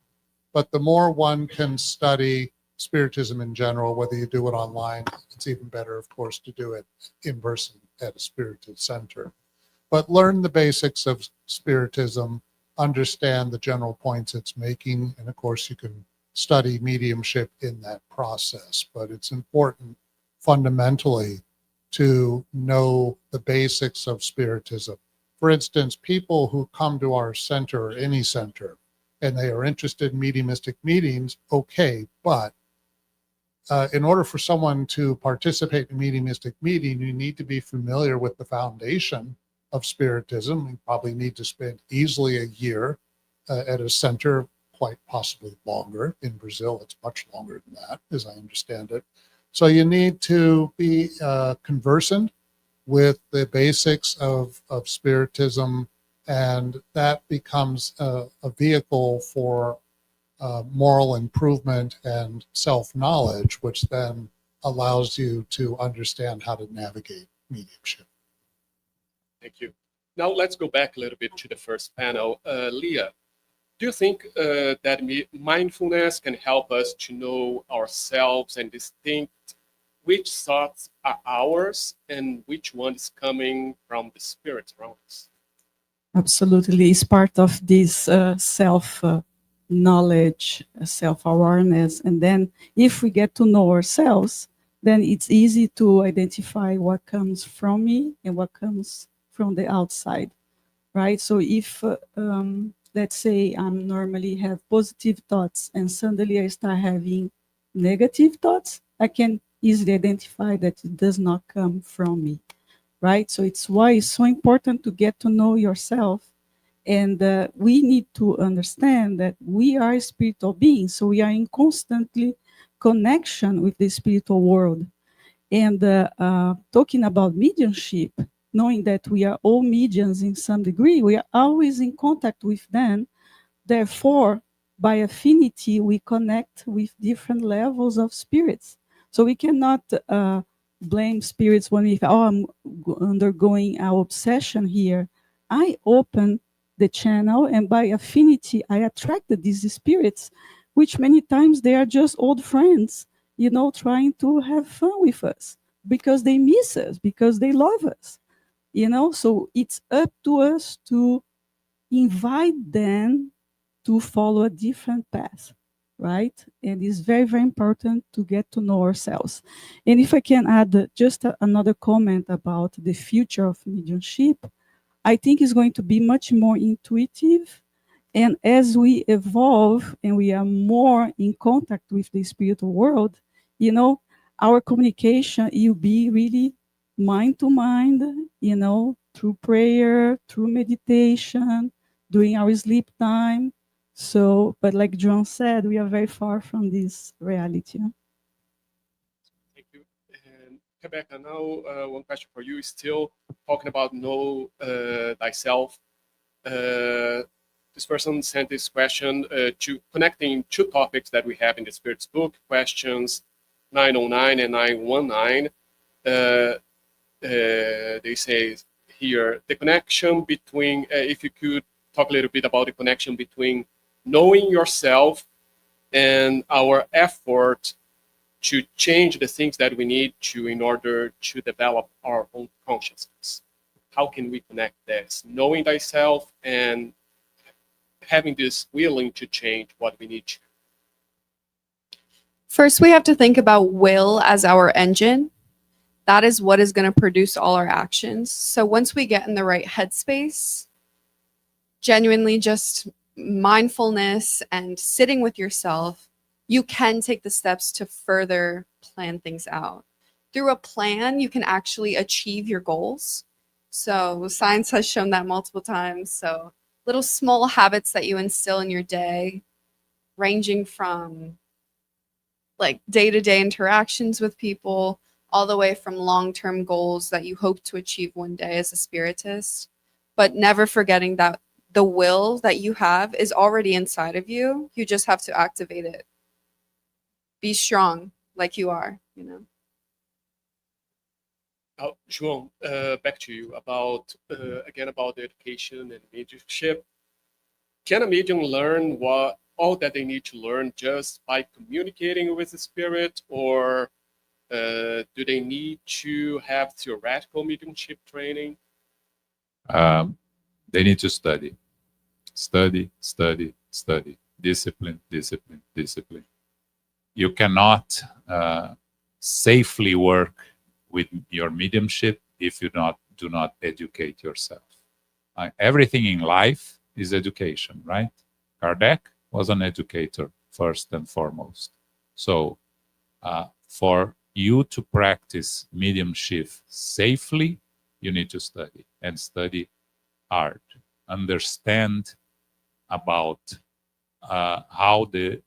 But the more one can study Spiritism in general, whether you do it online, it's even better, of course, to do it in person at a Spiritist center. But learn the basics of Spiritism, understand the general points it's making, and of course you can study mediumship in that process. But it's important fundamentally to know the basics of Spiritism. For instance, people who come to our center or any center and they are interested in mediumistic meetings, okay, but in order for someone to participate in a mediumistic meeting, you need to be familiar with the foundation of Spiritism. You probably need to spend easily a year at a center quite possibly longer. In Brazil, it's much longer than that, as I understand it. So you need to be conversant with the basics of Spiritism, and that becomes a vehicle for moral improvement and self-knowledge, which then allows you to understand how to navigate mediumship. Thank you. Now let's go back a little bit to the first panel. Leah, do you think that mindfulness can help us to know ourselves and distinct which thoughts are ours and which one is coming from the spirit around us? Absolutely. It's part of this self-knowledge, self-awareness. And then if we get to know ourselves, then it's easy to identify what comes from me and what comes from the outside, right? So if, let's say I normally have positive thoughts and suddenly I start having negative thoughts, I can easily identify that it does not come from me, right? So it's why it's so important to get to know yourself. And we need to understand that we are spiritual beings, so we are in constantly connection with the spiritual world. And talking about mediumship, knowing that we are all mediums in some degree, we are always in contact with them. Therefore, by affinity, we connect with different levels of spirits. So we cannot blame spirits when we, oh, I'm undergoing our obsession here. I open the channel, and by affinity, I attracted these spirits, which many times they are just old friends, you know, trying to have fun with us because they miss us, because they love us, you know. So it's up to us to invite them to follow a different path, right? And it's very, very important to get to know ourselves. And if I can add just another comment about the future of mediumship, I think it's going to be much more intuitive. And as we evolve and we are more in contact with the spiritual world, you know, our communication will be really mind to mind, you know, through prayer, through meditation, during our sleep time. So, but like João said, we are very far from this reality. Thank you. And Rebecca, now one question for you is still talking about know thyself. This person sent this question to connecting two topics that we have in the Spirit's book, questions 909 and 919. They say here, the connection between, if you could talk a little bit about the connection between knowing yourself and our effort to change the things that we need to in order to develop our own consciousness. How can we connect this? Knowing thyself and having this willing to change what we need to. First, we have to think about will as our engine. That is what is going to produce all our actions. So once we get in the right headspace, genuinely just mindfulness and sitting with yourself, you can take the steps to further plan things out. Through a plan, you can actually achieve your goals. So science has shown that multiple times. So little small habits that you instill in your day, ranging from like day-to-day interactions with people, all the way from long-term goals that you hope to achieve one day as a spiritist, but never forgetting that the will that you have is already inside of you. You just have to activate it. Be strong like you are, you know. João, back to you about, again, about the education and mediumship. Can a medium learn all that they need to learn just by communicating with the spirit, or do they need to have theoretical mediumship training? They need to study. Study, study, study. Discipline, discipline, discipline. You cannot safely work with your mediumship if you do not educate yourself. Everything in life is education, right? Kardec was an educator first and foremost. So for you to practice mediumship safely, you need to study, and study hard. Understand about how the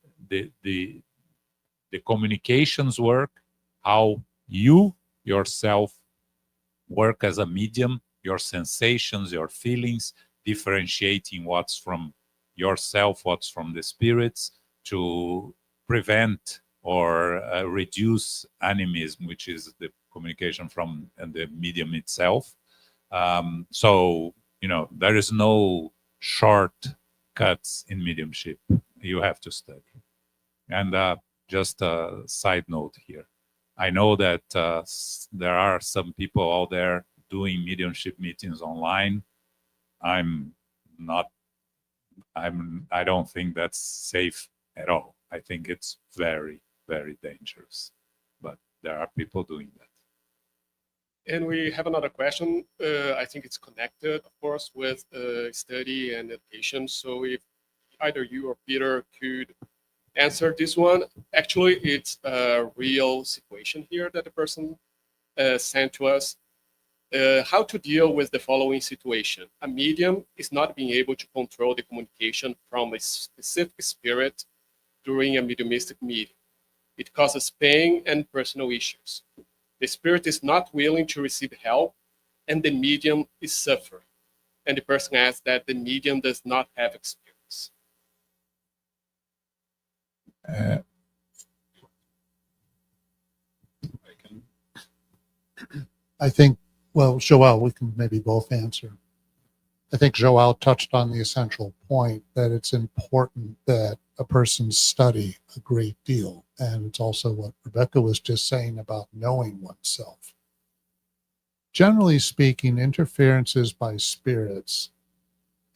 communications work, how you yourself work as a medium, your sensations, your feelings, differentiating what's from yourself, what's from the spirits, to prevent or reduce animism, which is the communication from the medium itself. So, there is no shortcuts in mediumship. You have to study. And just a side note here. I know that there are some people out there doing mediumship meetings online. I don't think that's safe at all. I think it's very, very dangerous. But there are people doing that. And we have another question. I think it's connected, of course, with study and education. So if either you or Peter could answer this one. Actually, it's a real situation here that the person sent to us. How to deal with the following situation. A medium is not being able to control the communication from a specific spirit during a mediumistic meeting. It causes pain and personal issues. The spirit is not willing to receive help, and the medium is suffering. And the person asks that the medium does not have experience. I think, well, João, we can maybe both answer. I think João touched on the essential point that it's important that a person study a great deal. And it's also what Rebecca was just saying about knowing oneself. Generally speaking, interferences by spirits,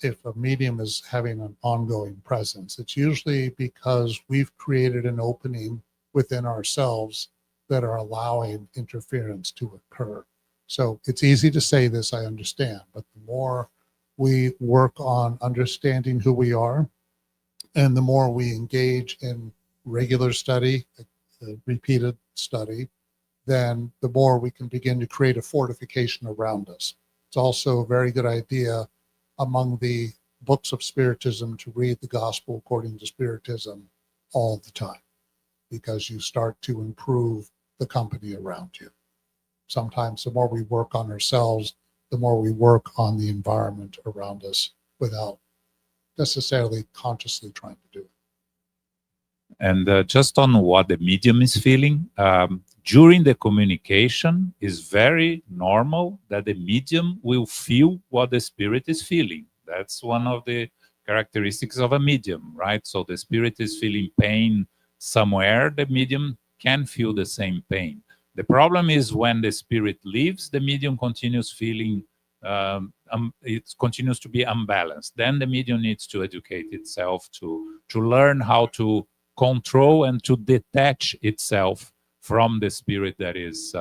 if a medium is having an ongoing presence, it's usually because we've created an opening within ourselves that are allowing interference to occur. So it's easy to say this, I understand, but the more we work on understanding who we are, and the more we engage in regular study, repeated study, then the more we can begin to create a fortification around us. It's also a very good idea among the books of Spiritism to read the Gospel according to Spiritism all the time, because you start to improve the company around you. Sometimes the more we work on ourselves, the more we work on the environment around us without necessarily consciously trying to do it. And just on what the medium is feeling, during the communication, is very normal that the medium will feel what the spirit is feeling. That's one of the characteristics of a medium, right? So the spirit is feeling pain somewhere, the medium can feel the same pain. The problem is when the spirit leaves, the medium continues feeling, it continues to be unbalanced. Then the medium needs to educate itself to learn how to control and to detach itself from the spirit that is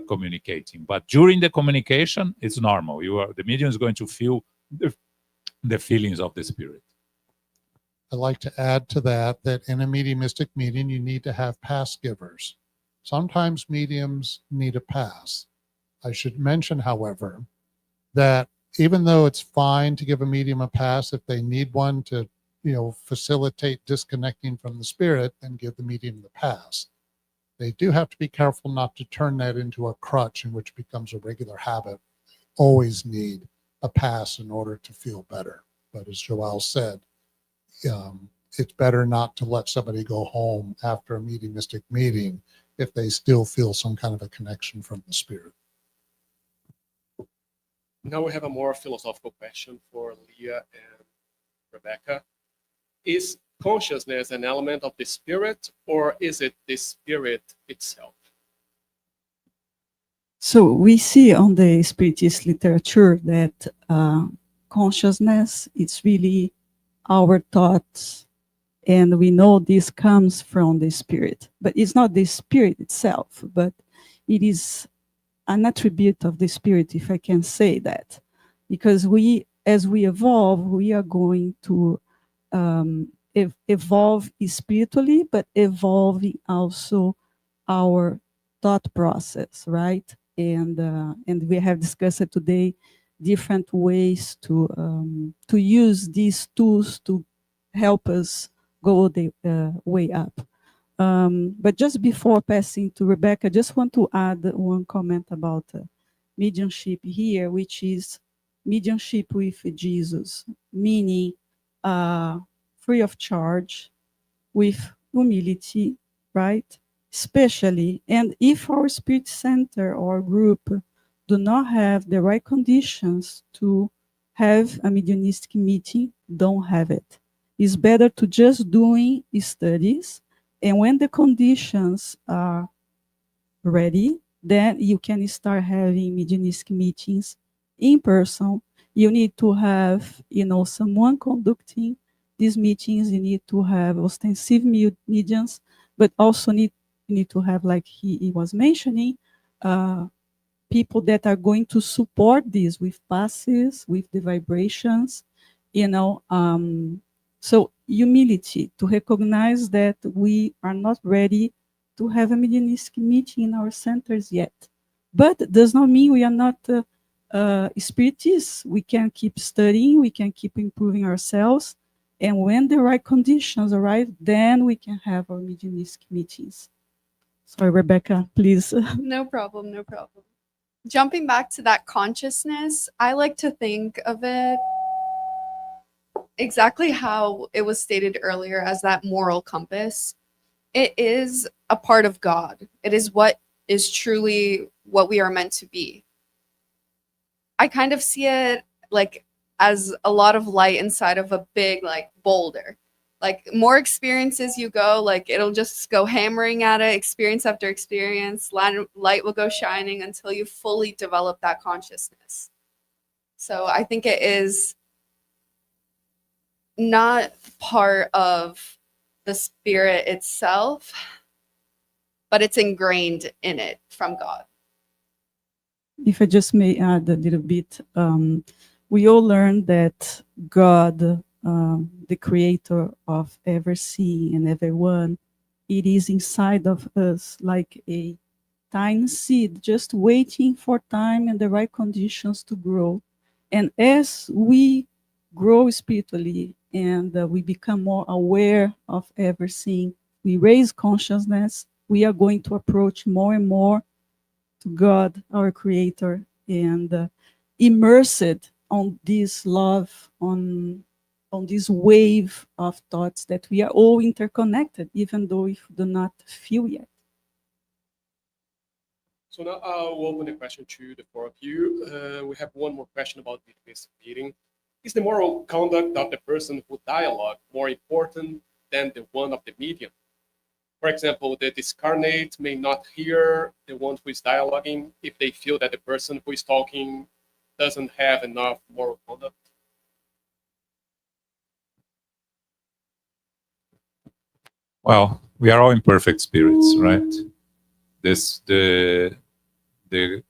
communicating. But during the communication, it's normal. The medium is going to feel the feelings of the spirit. I'd like to add to that in a mediumistic meeting, you need to have pass givers. Sometimes mediums need a pass. I should mention, however, that even though it's fine to give a medium a pass, if they need one to facilitate disconnecting from the spirit, then give the medium the pass. They do have to be careful not to turn that into a crutch in which becomes a regular habit. Always need a pass in order to feel better. But as João said, it's better not to let somebody go home after a mediumistic meeting if they still feel some kind of a connection from the spirit. Now we have a more philosophical question for Leah and Rebecca. Is consciousness an element of the spirit, or is it the spirit itself? So we see on the Spiritist literature that consciousness is really our thoughts, and we know this comes from the spirit. But it's not the spirit itself, but it is an attribute of the spirit, if I can say that. Because as we evolve, we are going to evolve spiritually, but evolving also our thought process, right? And we have discussed today different ways to use these tools to help us go the way up. But just before passing to Rebecca, I just want to add one comment about mediumship here, which is mediumship with Jesus, meaning free of charge, with humility, right? Especially, and if our spirit center or group do not have the right conditions to have a mediumistic meeting, don't have it. It's better to just doing studies, and when the conditions are ready, then you can start having mediumistic meetings in person. You need to have, someone conducting these meetings. You need to have ostensive mediums, but also need to have, like he was mentioning, people that are going to support this with passes, with the vibrations, so humility, to recognize that we are not ready to have a mediumistic meeting in our centers yet. But it does not mean we are not spiritists. We can keep studying, we can keep improving ourselves, and when the right conditions arrive, then we can have our mediumistic meetings. Sorry, Rebecca, please. No problem, no problem. Jumping back to that consciousness, I like to think of it exactly how it was stated earlier as that moral compass. It is a part of God. It is what is truly what we are meant to be. I kind of see it like as a lot of light inside of a big like boulder. Like more experiences you go, like it'll just go hammering at it, experience after experience, light will go shining until you fully develop that consciousness. So I think it is not part of the spirit itself, but it's ingrained in it from God. If I just may add a little bit, we all learned that God, the creator of everything and everyone, it is inside of us like a tiny seed, just waiting for time and the right conditions to grow. And as we grow spiritually and we become more aware of everything, we raise consciousness, we are going to approach more and more to God, our creator, and immersed on this love, on this wave of thoughts that we are all interconnected, even though we do not feel yet. So now I'll open the question to the four of you. We have one more question about this meeting. Is the moral conduct of the person who dialogue more important than the one of the medium? For example, the discarnate may not hear the one who is dialoguing if they feel that the person who is talking doesn't have enough moral conduct. Well, we are all imperfect spirits, right? The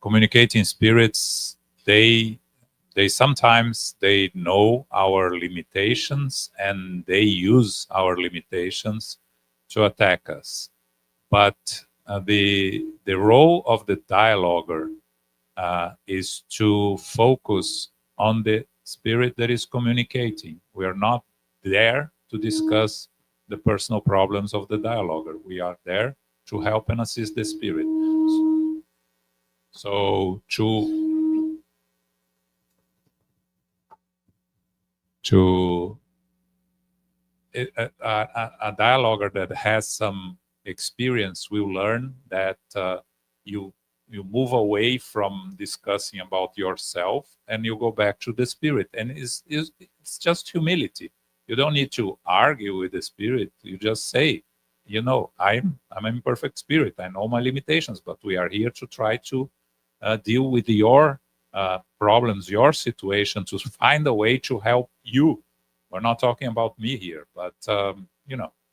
communicating spirits, they sometimes they know our limitations and they use our limitations to attack us. But the role of the dialoguer is to focus on the spirit that is communicating. We are not there to discuss the personal problems of the dialoguer. We are there to help and assist the spirit. So a dialoguer that has some experience will learn that you move away from discussing about yourself and you go back to the spirit, and it's just humility. You don't need to argue with the spirit. You just say, I'm an imperfect spirit. I know my limitations, but we are here to try to deal with your problems, your situation, to find a way to help you. We're not talking about me here, but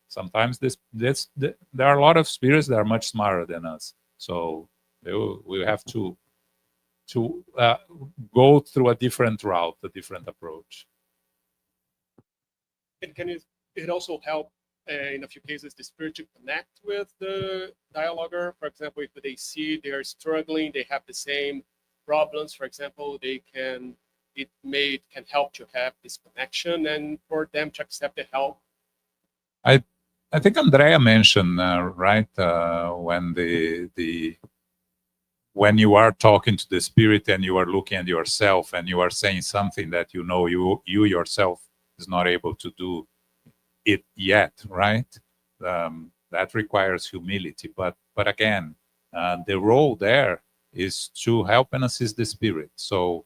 sometimes there are a lot of spirits that are much smarter than us. So we have to go through a different route, a different approach. And can it also help in a few cases the spirit to connect with the dialoguer? For example, if they see they're struggling, they have the same problems, for example, they can can help to have this connection and for them to accept the help. I think Andreia mentioned right when you are talking to the spirit and you are looking at yourself and you are saying something that you know you yourself is not able to do it yet, right? That requires humility. But again, the role there is to help and assist the spirit. So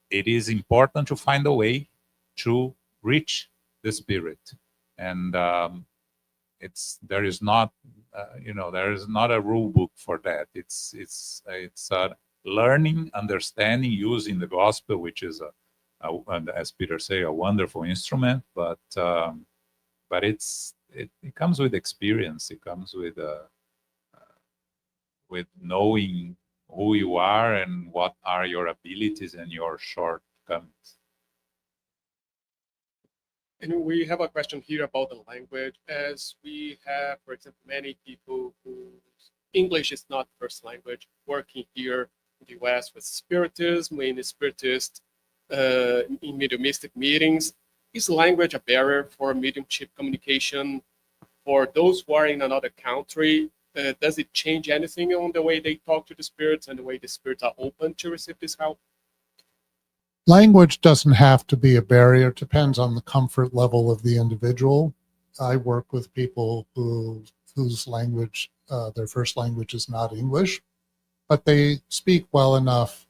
it is important to find a way to reach the spirit, and there is not a rule book for that. It's learning, understanding, using the gospel, which is as Peter say, a wonderful instrument, but it comes with experience. It comes with knowing who you are and what are your abilities and your shortcomings. And we have a question here about the language, as we have, for example, many people whose English is not first language working here in the US with Spiritism, in the Spiritist, in mediumistic meetings. Is language a barrier for mediumship communication for those who are in another country? Does it change anything on the way they talk to the spirits and the way the spirits are open to receive this help? Language doesn't have to be a barrier. It depends on the comfort level of the individual. I work with people whose language, their first language is not English, but they speak well enough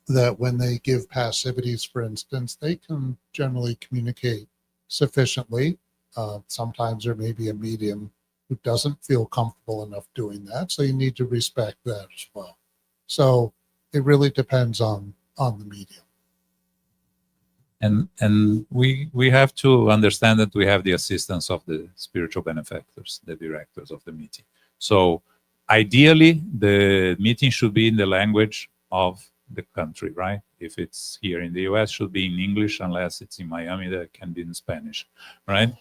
that when they give passivities, for instance, they can generally communicate sufficiently. Sometimes there may be a medium who doesn't feel comfortable enough doing that, so you need to respect that as well. So it really depends on the medium. And we have to understand that we have the assistance of the spiritual benefactors, the directors of the meeting. So ideally, the meeting should be in the language of the country, right? If it's here in the US, should be in English, unless it's in Miami, that can be in Spanish, right?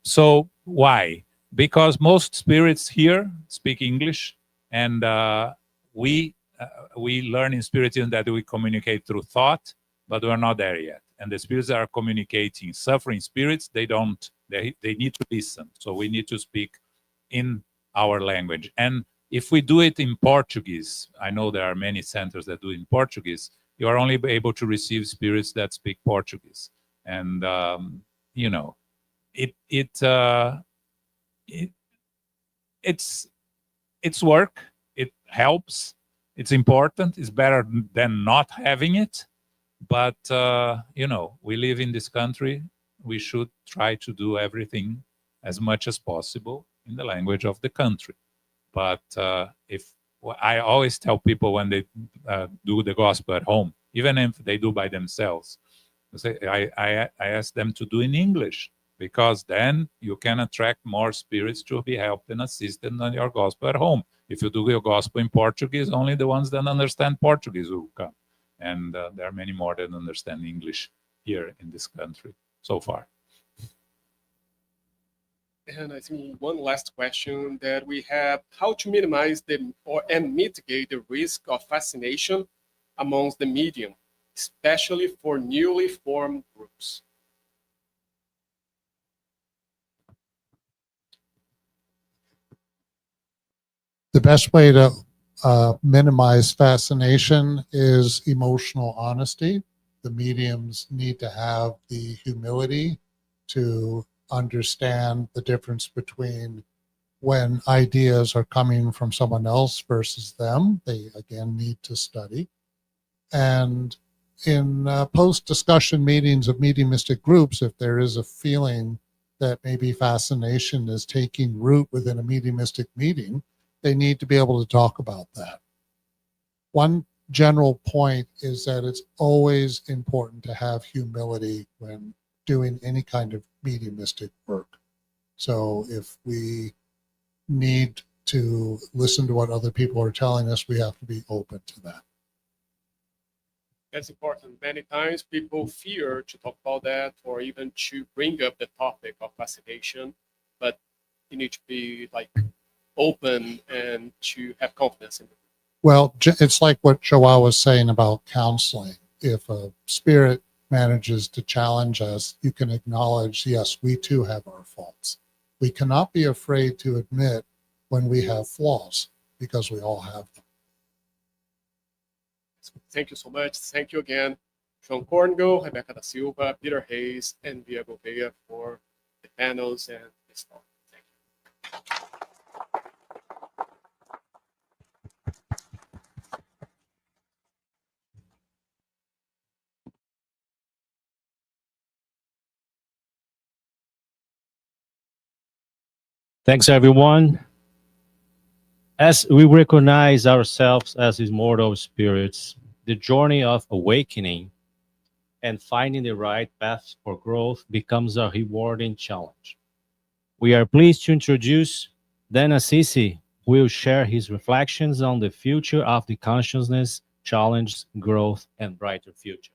So why? Because most spirits here speak English, and we learn in Spiritism that we communicate through thought, but we're not there yet. And the spirits that are communicating, suffering spirits, they need to listen. So we need to speak in our language. And if we do it in Portuguese, I know there are many centers that do it in Portuguese, you are only able to receive spirits that speak Portuguese. And, it's work, it helps, it's important, it's better than not having it. But, we live in this country, we should try to do everything as much as possible in the language of the country. But I always tell people when they do the gospel at home, even if they do by themselves, I ask them to do in English, because then you can attract more spirits to be helped and assisted on your gospel at home. If you do your gospel in Portuguese, only the ones that understand Portuguese will come. And there are many more that understand English here in this country so far. And I think one last question that we have: how to minimize and mitigate the risk of fascination amongst the medium, especially for newly formed groups? The best way to minimize fascination is emotional honesty. The mediums need to have the humility to understand the difference between when ideas are coming from someone else versus them. They, again, need to study. And in post-discussion meetings of mediumistic groups, if there is a feeling that maybe fascination is taking root within a mediumistic meeting, they need to be able to talk about that. One general point is that it's always important to have humility when doing any kind of mediumistic work. So if we need to listen to what other people are telling us, we have to be open to that. That's important. Many times people fear to talk about that or even to bring up the topic of fascination, but you need to be open and to have confidence in it. Well, it's like what João was saying about counseling. If a spirit manages to challenge us, you can acknowledge, yes, we too have our faults. We cannot be afraid to admit when we have flaws, because we all have them. Thank you so much. Thank you again, João Korngold, Rebecca DaSilva, Peter Hayes, and Via Gouveia for the panels and this talk. Thank you. Thanks, everyone. As we recognize ourselves as immortal spirits, the journey of awakening and finding the right path for growth becomes a rewarding challenge. We are pleased to introduce Dan Assisi, who will share his reflections on the future of the consciousness, challenge, growth, and brighter future.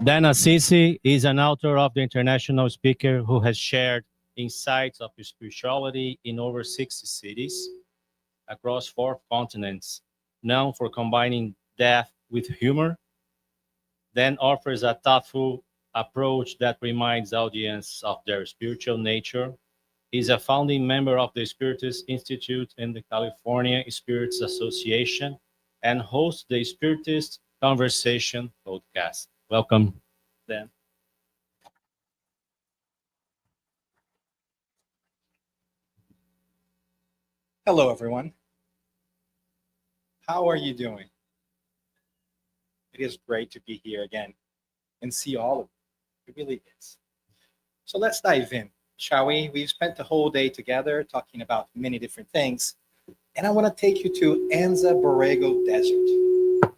Dan Assisi is an author of the international speaker who has shared insights of spirituality in over 60 cities across 4 continents, known for combining depth with humor. Dan offers a thoughtful approach that reminds audience of their spiritual nature. He's a founding member of the Spiritist Institute and the California Spirits Association, and hosts the Spiritist Conversation podcast. Welcome, Dan. Hello, everyone. How are you doing? It is great to be here again and see all of you. It really is. So let's dive in, shall we? We've spent the whole day together talking about many different things, and I want to take you to Anza Borrego Desert.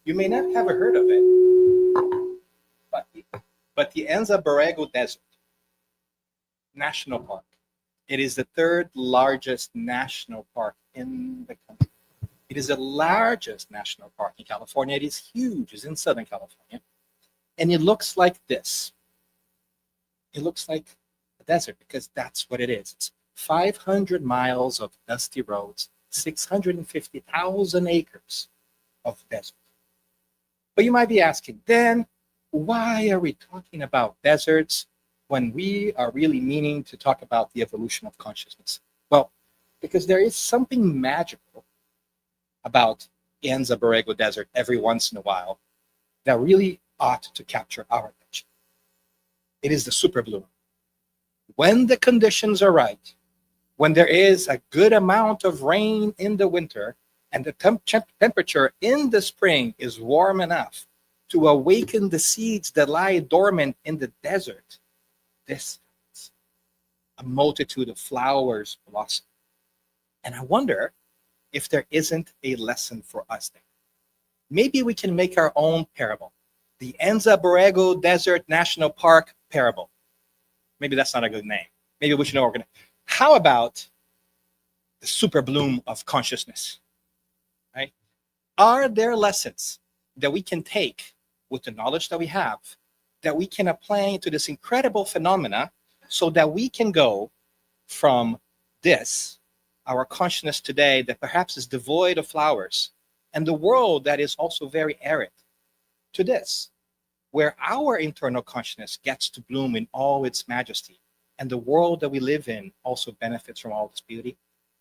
You may not have heard of it, but the Anza Borrego Desert National Park. It is the 3rd largest national park in the country. It is the largest national park in California. It is huge. It's in Southern California. And it looks like this. It looks like a desert because that's what it is. It's 500 miles of dusty roads, 650,000 acres of desert. But you might be asking, then why are we talking about deserts when we are really meaning to talk about the evolution of consciousness? Well, because there is something magical about Anza Borrego Desert every once in a while that really ought to capture our attention. It is the super bloom. When the conditions are right, when there is a good amount of rain in the winter and the temperature in the spring is warm enough to awaken the seeds that lie dormant in the desert, this happens. A multitude of flowers blossom. And I wonder if there isn't a lesson for us there. Maybe we can make our own parable. The Anza Borrego Desert National Park parable. Maybe that's not a good name. Maybe we should know we're going to. How about the super bloom of consciousness? Right? Are there lessons that we can take with the knowledge that we have that we can apply to this incredible phenomena so that we can go from this, our consciousness today that perhaps is devoid of flowers, and the world that is also very arid, to this, where our internal consciousness gets to bloom in all its majesty, and the world that we live in also benefits from all this beauty?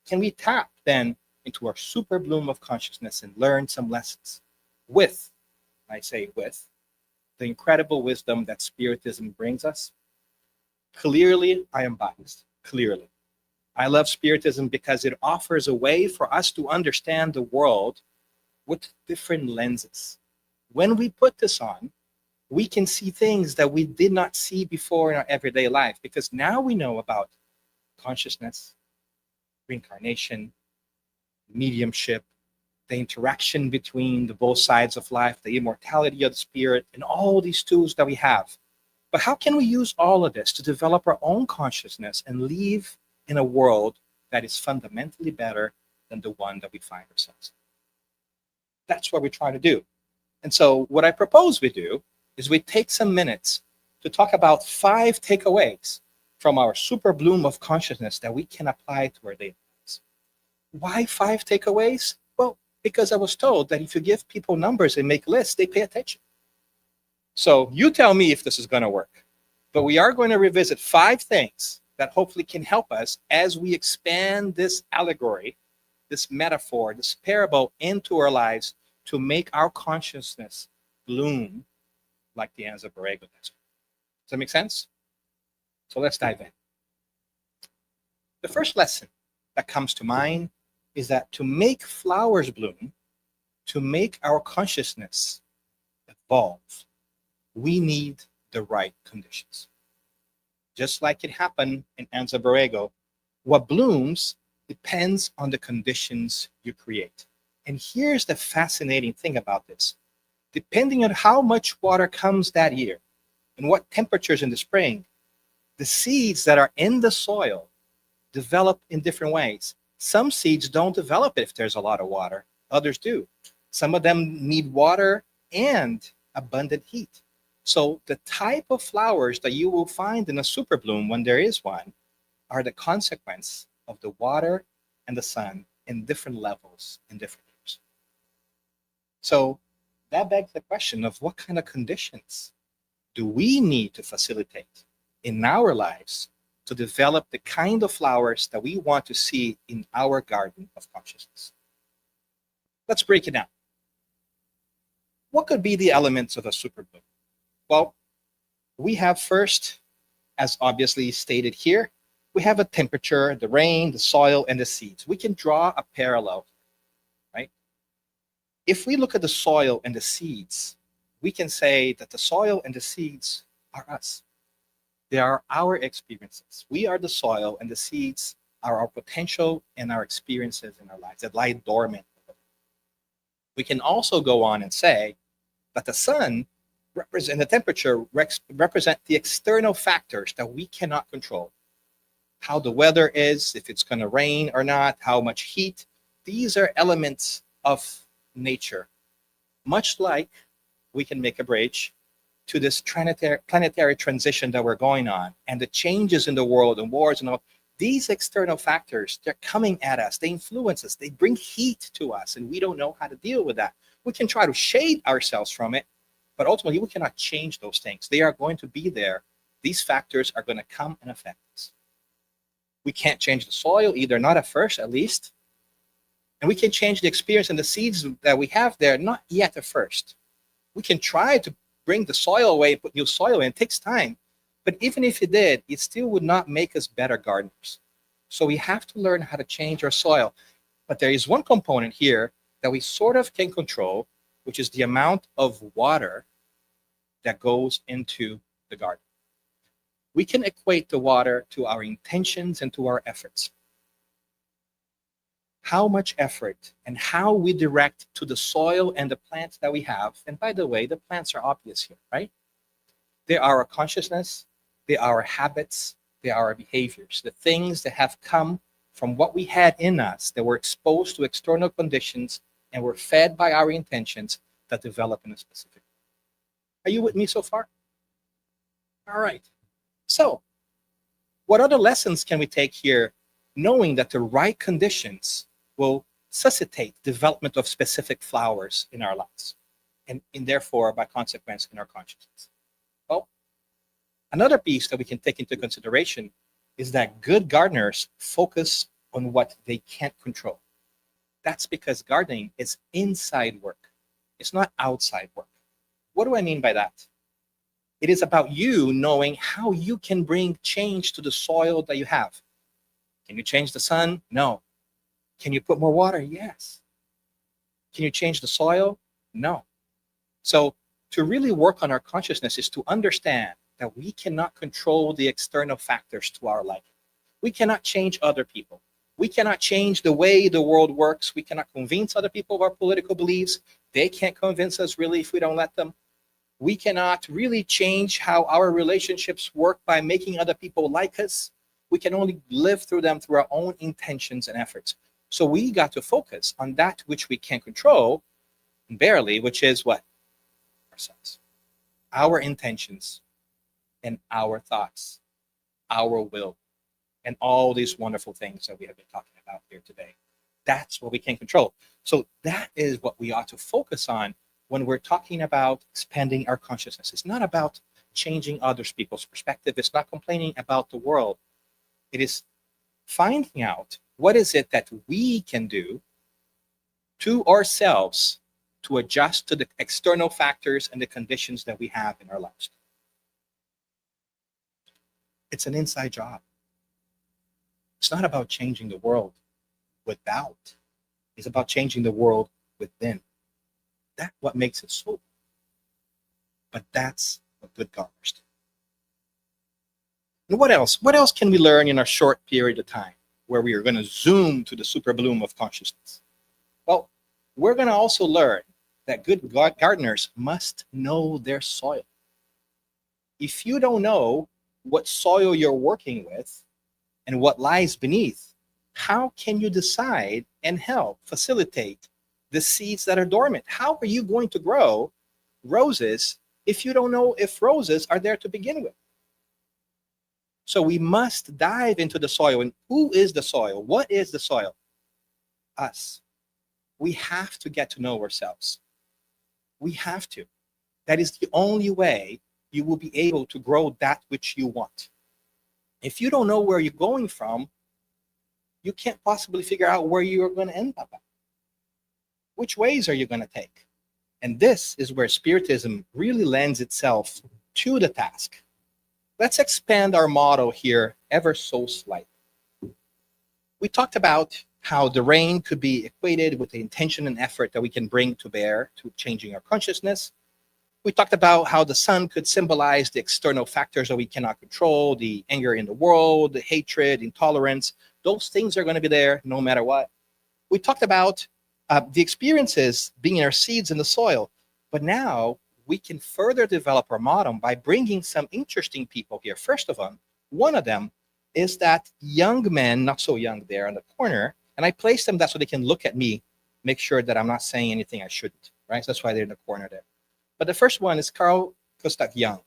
Can we tap then into our super bloom of consciousness and learn some lessons with, I say with, the incredible wisdom that Spiritism brings us? Clearly, I am biased. Clearly. I love Spiritism because it offers a way for us to understand the world with different lenses. When we put this on, we can see things that we did not see before in our everyday life, because now we know about consciousness, reincarnation, mediumship, the interaction between the both sides of life, the immortality of the spirit, and all these tools that we have. But how can we use all of this to develop our own consciousness and live in a world that is fundamentally better than the one that we find ourselves in? That's what we try to do. And so what I propose we do is we take some minutes to talk about 5 takeaways from our super bloom of consciousness that we can apply to our daily lives. Why 5 takeaways? Well, because I was told that if you give people numbers and make lists, they pay attention. So you tell me if this is going to work. But we are going to revisit 5 things that hopefully can help us as we expand this allegory, this metaphor, this parable into our lives to make our consciousness bloom like the Anza Borrego Desert. Does that make sense? So let's dive in. The first lesson that comes to mind is that to make flowers bloom, to make our consciousness evolve, we need the right conditions. Just like it happened in Anza Borrego, what blooms depends on the conditions you create. And here's the fascinating thing about this. Depending on how much water comes that year and what temperatures in the spring, the seeds that are in the soil develop in different ways. Some seeds don't develop if there's a lot of water, others do. Some of them need water and abundant heat. So the type of flowers that you will find in a super bloom, when there is one, are the consequence of the water and the sun in different levels in different years. So that begs the question of what kind of conditions do we need to facilitate in our lives to develop the kind of flowers that we want to see in our garden of consciousness. Let's break it down. What could be the elements of a super bloom? Well, we have first, as obviously stated here, we have a temperature, the rain, the soil, and the seeds. We can draw a parallel, right? If we look at the soil and the seeds, we can say that the soil and the seeds are us. They are our experiences. We are the soil, and the seeds are our potential and our experiences in our lives that lie dormant. We can also go on and say that the sun and the temperature represent the external factors that we cannot control. How the weather is, if it's going to rain or not, how much heat. These are elements of nature. Much like we can make a bridge to this planetary transition that we're going on and the changes in the world and wars and all. These external factors, they're coming at us. They influence us. They bring heat to us, and we don't know how to deal with that. We can try to shade ourselves from it, but ultimately we cannot change those things. They are going to be there. These factors are going to come and affect us. We can't change the soil either, not at first at least. And we can change the experience and the seeds that we have there, not yet at first. We can try to bring the soil away, put new soil in. It takes time. But even if it did, it still would not make us better gardeners. So we have to learn how to change our soil. But there is one component here that we sort of can control, which is the amount of water that goes into the garden. We can equate the water to our intentions and to our efforts. How much effort and how we direct to the soil and the plants that we have. And by the way, the plants are obvious here, right? They are our consciousness, they are our habits, they are our behaviors, the things that have come from what we had in us that were exposed to external conditions and were fed by our intentions that develop in a specific way. Are you with me so far? All right. So, what other lessons can we take here, knowing that the right conditions will suscitate development of specific flowers in our lives, and therefore, by consequence, in our consciousness? Well, another piece that we can take into consideration is that good gardeners focus on what they can't control. That's because gardening is inside work. It's not outside work. What do I mean by that? It is about you knowing how you can bring change to the soil that you have. Can you change the sun? No. Can you put more water? Yes. Can you change the soil? No. So to really work on our consciousness is to understand that we cannot control the external factors to our life. We cannot change other people. We cannot change the way the world works. We cannot convince other people of our political beliefs. They can't convince us really if we don't let them. We cannot really change how our relationships work by making other people like us. We can only live through them through our own intentions and efforts. So we got to focus on that which we can control, barely, which is what? Ourselves. Our intentions and our thoughts. our will, and all these wonderful things that we have been talking about here today. That's what we can control. So that is what we ought to focus on when we're talking about expanding our consciousness. It's not about changing other people's perspective. It's not complaining about the world. It is finding out what is it that we can do to ourselves to adjust to the external factors and the conditions that we have in our lives. It's an inside job. It's not about changing the world without. It's about changing the world within. That's what makes it so. But that's what good governors do. And what else? What else can we learn in a short period of time where we are going to zoom to the super bloom of consciousness? Well, we're going to also learn that good gardeners must know their soil. If you don't know what soil you're working with and what lies beneath, how can you decide and help facilitate the seeds that are dormant? How are you going to grow roses if you don't know if roses are there to begin with? So we must dive into the soil. And who is the soil? What is the soil? Us. We have to get to know ourselves. We have to. That is the only way you will be able to grow that which you want. If you don't know where you're going from, you can't possibly figure out where you're going to end up at. Which ways are you going to take? And this is where Spiritism really lends itself to the task. Let's expand our model here ever so slightly. We talked about how the rain could be equated with the intention and effort that we can bring to bear to changing our consciousness. We talked about how the sun could symbolize the external factors that we cannot control, the anger in the world, the hatred, intolerance. Those things are going to be there no matter what. We talked about the experiences being our seeds in the soil. But now we can further develop our model by bringing some interesting people here. First of all, one of them is that young man, not so young there in the corner, and I place them that so they can look at me, make sure that I'm not saying anything I shouldn't, right? So that's why they're in the corner there. But the first one is Carl Gustav Jung.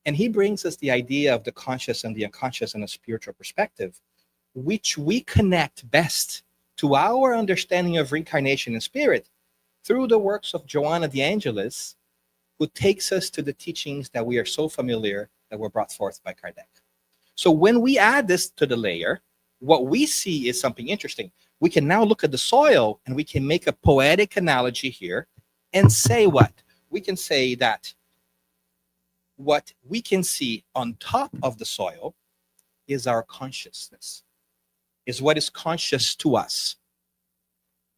And he brings us the idea of the conscious and the unconscious in a spiritual perspective, which we connect best to our understanding of reincarnation and spirit through the works of Joanna de Angelis, who takes us to the teachings that we are so familiar that were brought forth by Kardec. So when we add this to the layer, what we see is something interesting. We can now look at the soil and we can make a poetic analogy here and say what? We can say that what we can see on top of the soil is our consciousness, is what is conscious to us.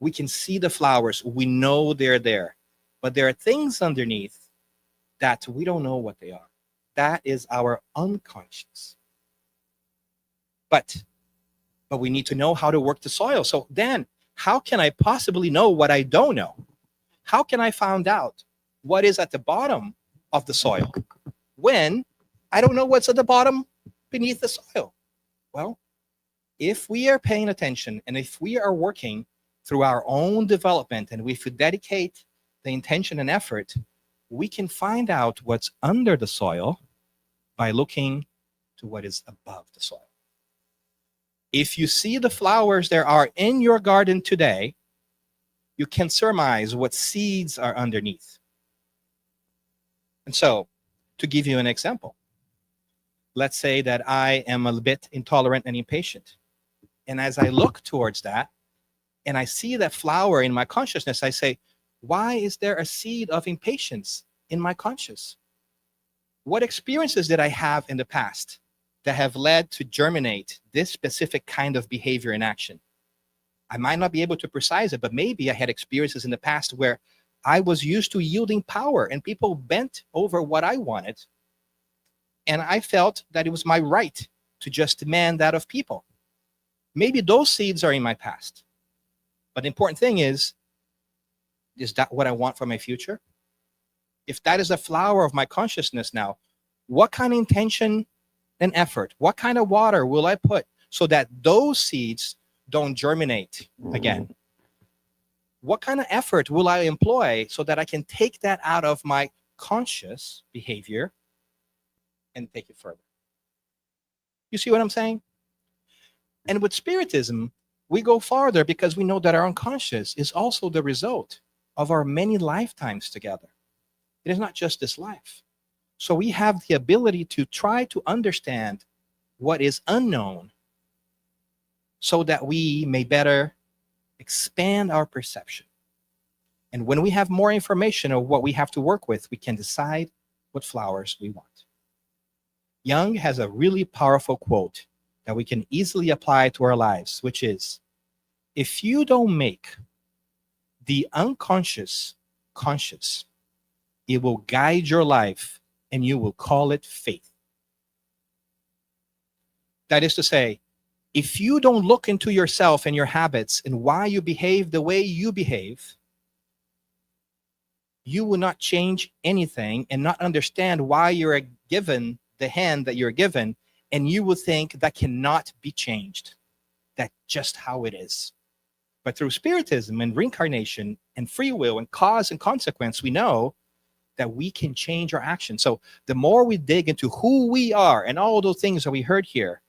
We can see the flowers. We know they're there. But there are things underneath that we don't know what they are. That is our unconscious. But we need to know how to work the soil. So then, how can I possibly know what I don't know? How can I find out what is at the bottom of the soil when I don't know what's at the bottom beneath the soil? Well, if we are paying attention and if we are working through our own development and if we dedicate the intention and effort, we can find out what's under the soil by looking to what is above the soil. If you see the flowers there are in your garden today, you can surmise what seeds are underneath. And so, to give you an example, let's say that I am a bit intolerant and impatient. And as I look towards that, and I see that flower in my consciousness, I say, why is there a seed of impatience in my conscious? What experiences did I have in the past that have led to germinate this specific kind of behavior in action? I might not be able to precise it, but maybe I had experiences in the past where I was used to yielding power and people bent over what I wanted. And I felt that it was my right to just demand that of people. Maybe those seeds are in my past. But the important thing is that what I want for my future? If that is a flower of my consciousness now, what kind of intention and effort, what kind of water will I put so that those seeds don't germinate again? What kind of effort will I employ so that I can take that out of my conscious behavior and take it further? You see what I'm saying? And with Spiritism, we go farther because we know that our unconscious is also the result of our many lifetimes together. It is not just this life. So we have the ability to try to understand what is unknown so that we may better expand our perception. And when we have more information of what we have to work with, we can decide what flowers we want. Jung has a really powerful quote that we can easily apply to our lives, which is, if you don't make the unconscious conscious, it will guide your life and you will call it faith. That is to say, if you don't look into yourself and your habits and why you behave the way you behave, you will not change anything and not understand why you're given the hand that you're given, and you will think that cannot be changed. That's just how it is. But through Spiritism and reincarnation and free will and cause and consequence, we know that we can change our actions. So the more we dig into who we are and all those things that we heard here,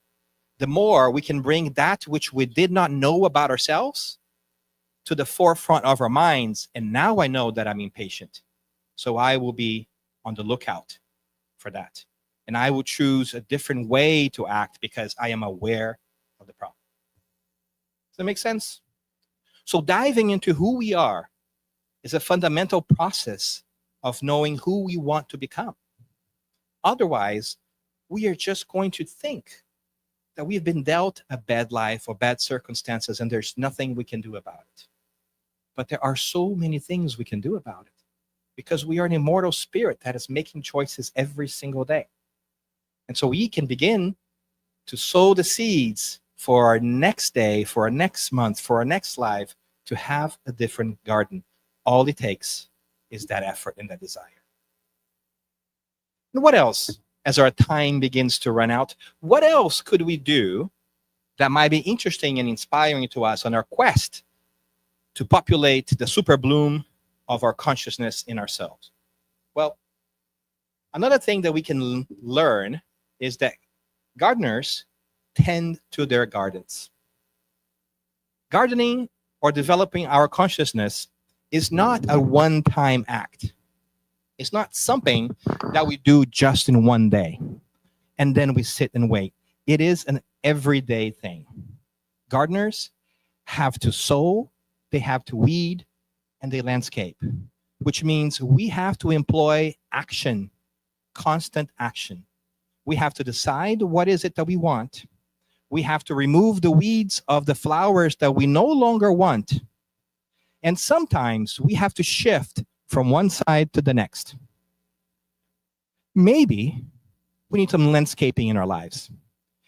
the more we can bring that which we did not know about ourselves to the forefront of our minds. And now I know that I'm impatient. So I will be on the lookout for that. And I will choose a different way to act because I am aware of the problem. Does that make sense? So diving into who we are is a fundamental process of knowing who we want to become. Otherwise, we are just going to think that we've been dealt a bad life or bad circumstances and there's nothing we can do about it. But there are so many things we can do about it because we are an immortal spirit that is making choices every single day. And so we can begin to sow the seeds for our next day, for our next month, for our next life, to have a different garden. All it takes is that effort and that desire. And what else, as our time begins to run out, what else could we do that might be interesting and inspiring to us on our quest to populate the super bloom of our consciousness in ourselves? Well, another thing that we can learn is that gardeners tend to their gardens. Gardening or developing our consciousness is not a one-time act. It's not something that we do just in one day and then we sit and wait. It is an everyday thing. Gardeners have to sow, they have to weed, and they landscape, which means we have to employ action, constant action. We have to decide what is it that we want. We have to remove the weeds of the flowers that we no longer want. And sometimes we have to shift from one side to the next. Maybe we need some landscaping in our lives.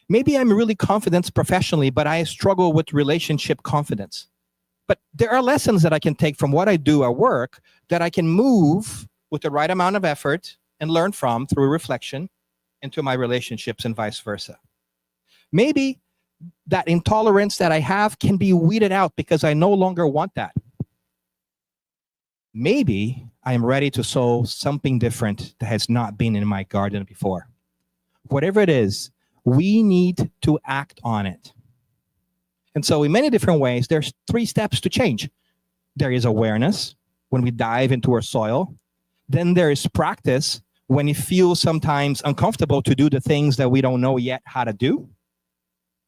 Maybe I'm really confident professionally, but I struggle with relationship confidence. But there are lessons that I can take from what I do at work that I can move with the right amount of effort and learn from through reflection into my relationships and vice versa. Maybe that intolerance that I have can be weeded out because I no longer want that. Maybe I am ready to sow something different that has not been in my garden before. Whatever it is, we need to act on it. And so in many different ways, there's 3 steps to change. There is awareness when we dive into our soil. Then there is practice when it feels sometimes uncomfortable to do the things that we don't know yet how to do.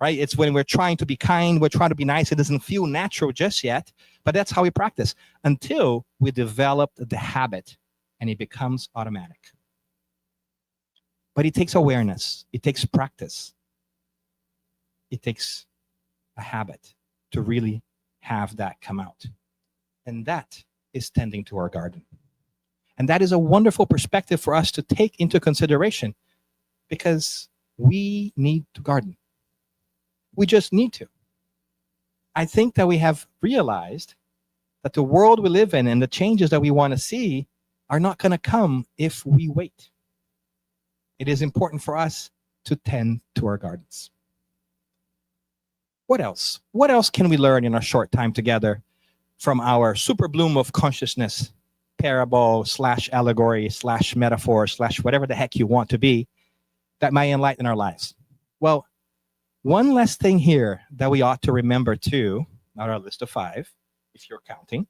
Right? It's when we're trying to be kind, we're trying to be nice. It doesn't feel natural just yet, but that's how we practice until we develop the habit and it becomes automatic. But it takes awareness. It takes practice. It takes a habit to really have that come out. And that is tending to our garden. And that is a wonderful perspective for us to take into consideration because we need to garden. We just need to. I think that we have realized that the world we live in and the changes that we want to see are not going to come if we wait. It is important for us to tend to our gardens. What else? What else can we learn in our short time together from our super bloom of consciousness parable / allegory / metaphor / whatever the heck you want to be that might enlighten our lives? Well, One last thing here that we ought to remember too, not our list of 5, if you're counting,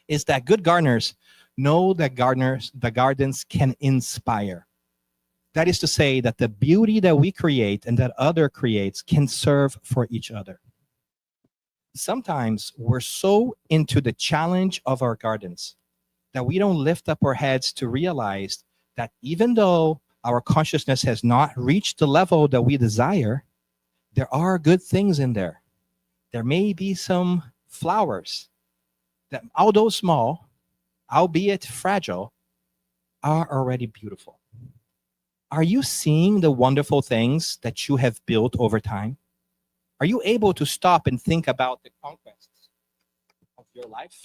is that good gardeners know that the gardens can inspire. That is to say that the beauty that we create and that other creates can serve for each other. Sometimes we're so into the challenge of our gardens that we don't lift up our heads to realize that even though our consciousness has not reached the level that we desire, there are good things in there. There may be some flowers that, although small, albeit fragile, are already beautiful. Are you seeing the wonderful things that you have built over time? Are you able to stop and think about the conquests of your life?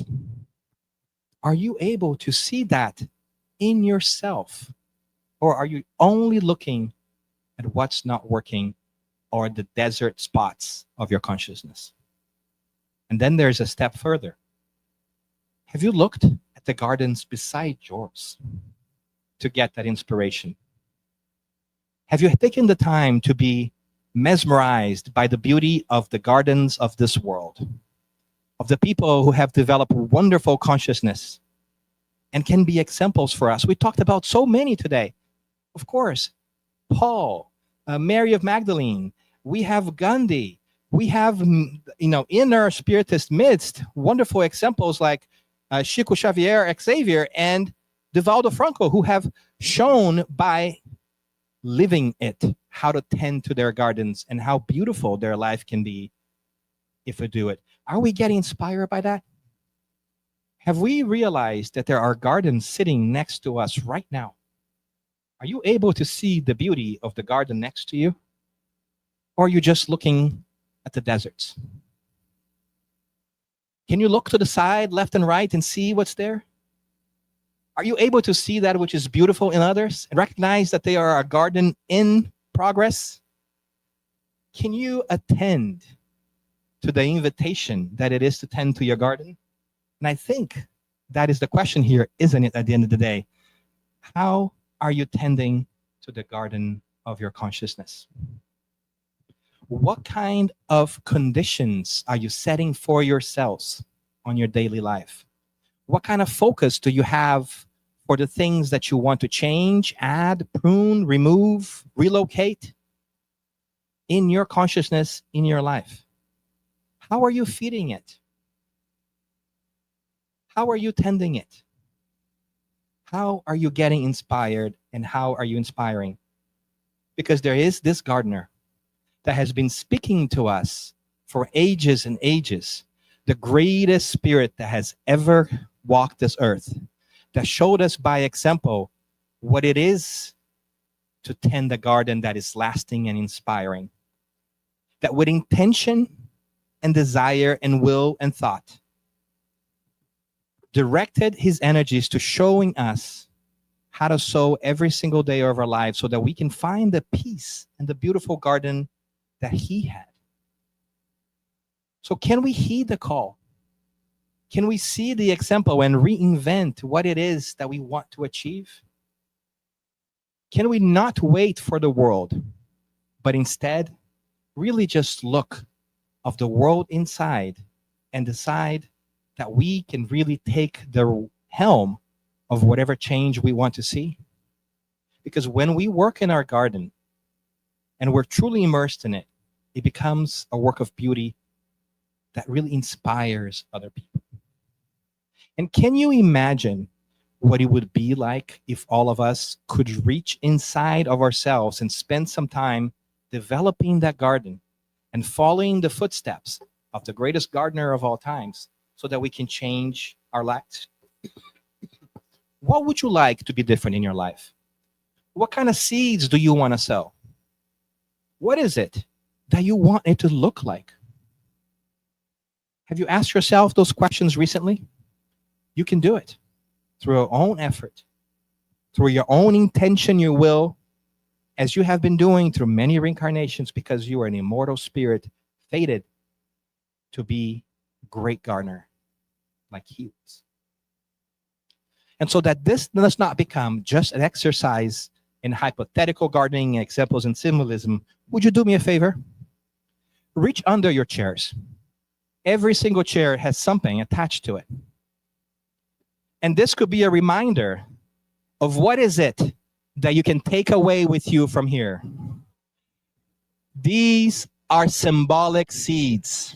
Are you able to see that in yourself? Or are you only looking at what's not working or the desert spots of your consciousness? And then there's a step further. Have you looked at the gardens beside yours to get that inspiration? Have you taken the time to be mesmerized by the beauty of the gardens of this world, of the people who have developed wonderful consciousness and can be examples for us? We talked about so many today. Of course, Paul, Mary of Magdalene, we have Gandhi, we have, in our Spiritist midst, wonderful examples like Chico Xavier, Xavier, and Divaldo Franco, who have shown by living it how to tend to their gardens and how beautiful their life can be if we do it. Are we getting inspired by that? Have we realized that there are gardens sitting next to us right now? Are you able to see the beauty of the garden next to you? Or are you just looking at the deserts? Can you look to the side, left and right, and see what's there? Are you able to see that which is beautiful in others and recognize that they are a garden in progress? Can you attend to the invitation that it is to tend to your garden? And I think that is the question here, isn't it, at the end of the day? How are you tending to the garden of your consciousness? What kind of conditions are you setting for yourselves on your daily life? What kind of focus do you have for the things that you want to change, add, prune, remove, relocate in your consciousness, in your life? How are you feeding it? How are you tending it? How are you getting inspired, and how are you inspiring? Because there is this gardener that has been speaking to us for ages and ages, the greatest spirit that has ever walked this earth, that showed us by example what it is to tend a garden that is lasting and inspiring, that with intention and desire and will and thought, directed his energies to showing us how to sow every single day of our lives so that we can find the peace and the beautiful garden that he had. So can we heed the call? Can we see the example and reinvent what it is that we want to achieve? Can we not wait for the world, but instead really just look of the world inside and decide that we can really take the helm of whatever change we want to see? Because when we work in our garden and we're truly immersed in it, it becomes a work of beauty that really inspires other people. And can you imagine what it would be like if all of us could reach inside of ourselves and spend some time developing that garden and following the footsteps of the greatest gardener of all times so that we can change our lives? What would you like to be different in your life? What kind of seeds do you want to sow? What is it that you want it to look like? Have you asked yourself those questions recently? You can do it through your own effort, through your own intention, your will, as you have been doing through many reincarnations, because you are an immortal spirit fated to be a great gardener like he was. And so that this does not become just an exercise in hypothetical gardening, examples, and symbolism, would you do me a favor? Reach under your chairs. Every single chair has something attached to it. And this could be a reminder of what is it that you can take away with you from here. These are symbolic seeds.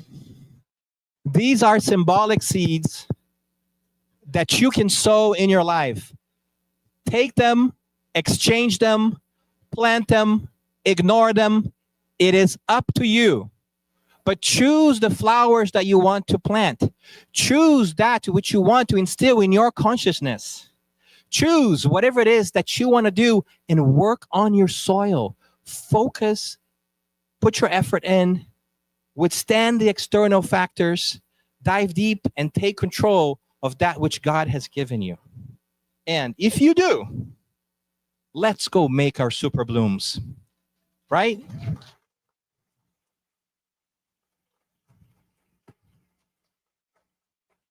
These are symbolic seeds that you can sow in your life. Take them, exchange them, plant them, ignore them. It is up to you. But choose the flowers that you want to plant. Choose that which you want to instill in your consciousness. Choose whatever it is that you want to do and work on your soil. Focus, put your effort in, withstand the external factors, dive deep and take control of that which God has given you. And if you do, let's go make our super blooms, right?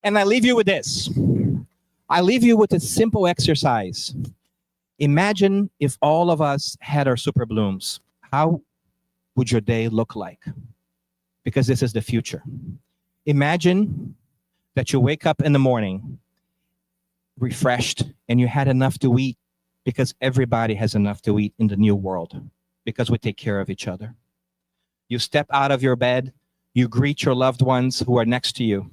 And I leave you with this. I leave you with a simple exercise. Imagine if all of us had our super blooms. How would your day look like? Because this is the future. Imagine that you wake up in the morning refreshed and you had enough to eat, because everybody has enough to eat in the new world because we take care of each other. You step out of your bed, you greet your loved ones who are next to you.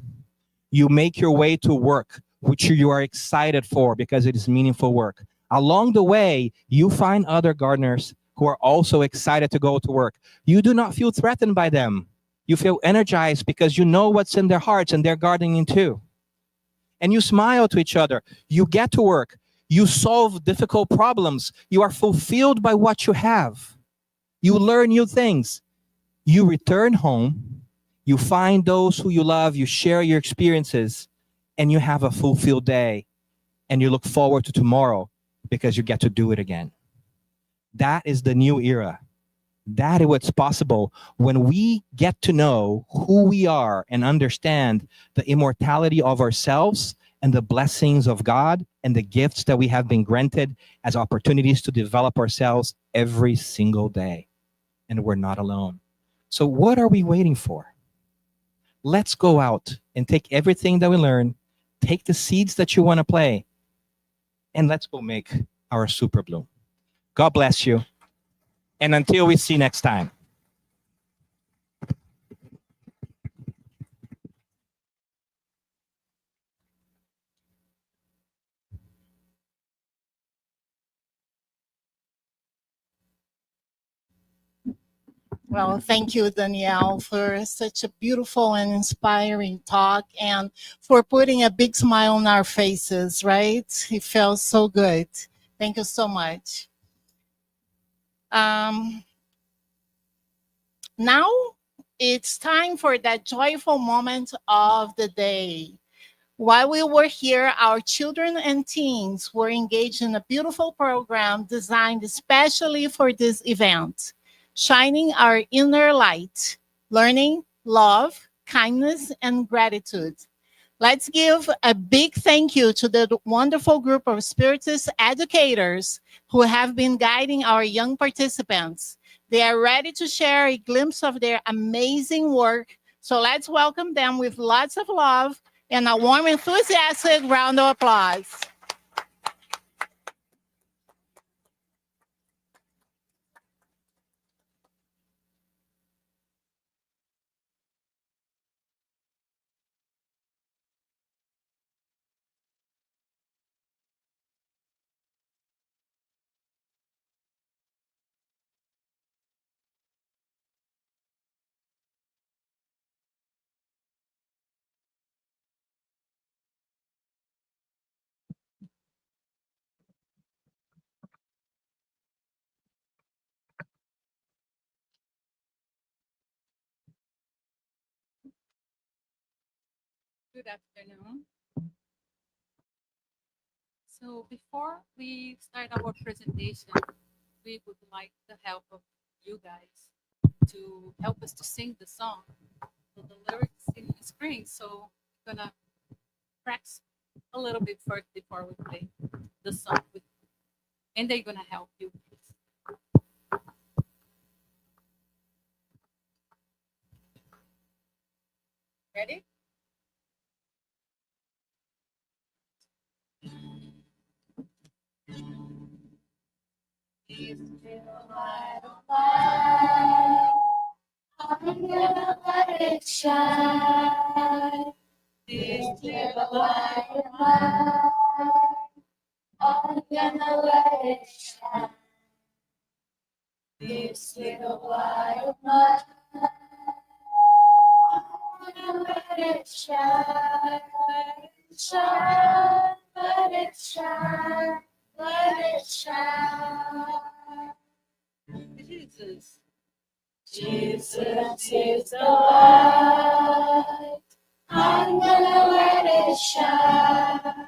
You make your way to work, which you are excited for because it is meaningful work. Along the way, you find other gardeners who are also excited to go to work. You do not feel threatened by them. You feel energized because you know what's in their hearts and they're gardening too. And you smile to each other. You get to work. You solve difficult problems. You are fulfilled by what you have. You learn new things. You return home. You find those who you love. You share your experiences. And you have a fulfilled day. And you look forward to tomorrow because you get to do it again. That is the new era. That is what's possible when we get to know who we are and understand the immortality of ourselves and the blessings of God and the gifts that we have been granted as opportunities to develop ourselves every single day. And we're not alone. So what are we waiting for? Let's go out and take everything that we learn, take the seeds that you want to play, and let's go make our super bloom. God bless you. And until we see next time. Well, thank you, Danielle, for such a beautiful and inspiring talk and for putting a big smile on our faces, right? It felt so good. Thank you so much. Now it's time for that joyful moment of the day. While we were here, our children and teens were engaged in a beautiful program designed especially for this event, shining our inner light, learning, love, kindness, and gratitude. Let's give a big thank you to the wonderful group of Spiritist educators who have been guiding our young participants. They are ready to share a glimpse of their amazing work. So let's welcome them with lots of love and a warm, enthusiastic round of applause. Good afternoon. So before we start our presentation, we would like the help of you guys to help us to sing the song. So the lyrics in the screen, so we're gonna practice a little bit first before we play the song. And they're gonna help you Ready? I'm gonna let it shine. This little light of mine. I'm gonna let it shine. This little light of mine. I'm gonna let it shine. Let it shine. Let it shine. Let it shine. Jesus. Jesus is the light. I'm gonna let it shine.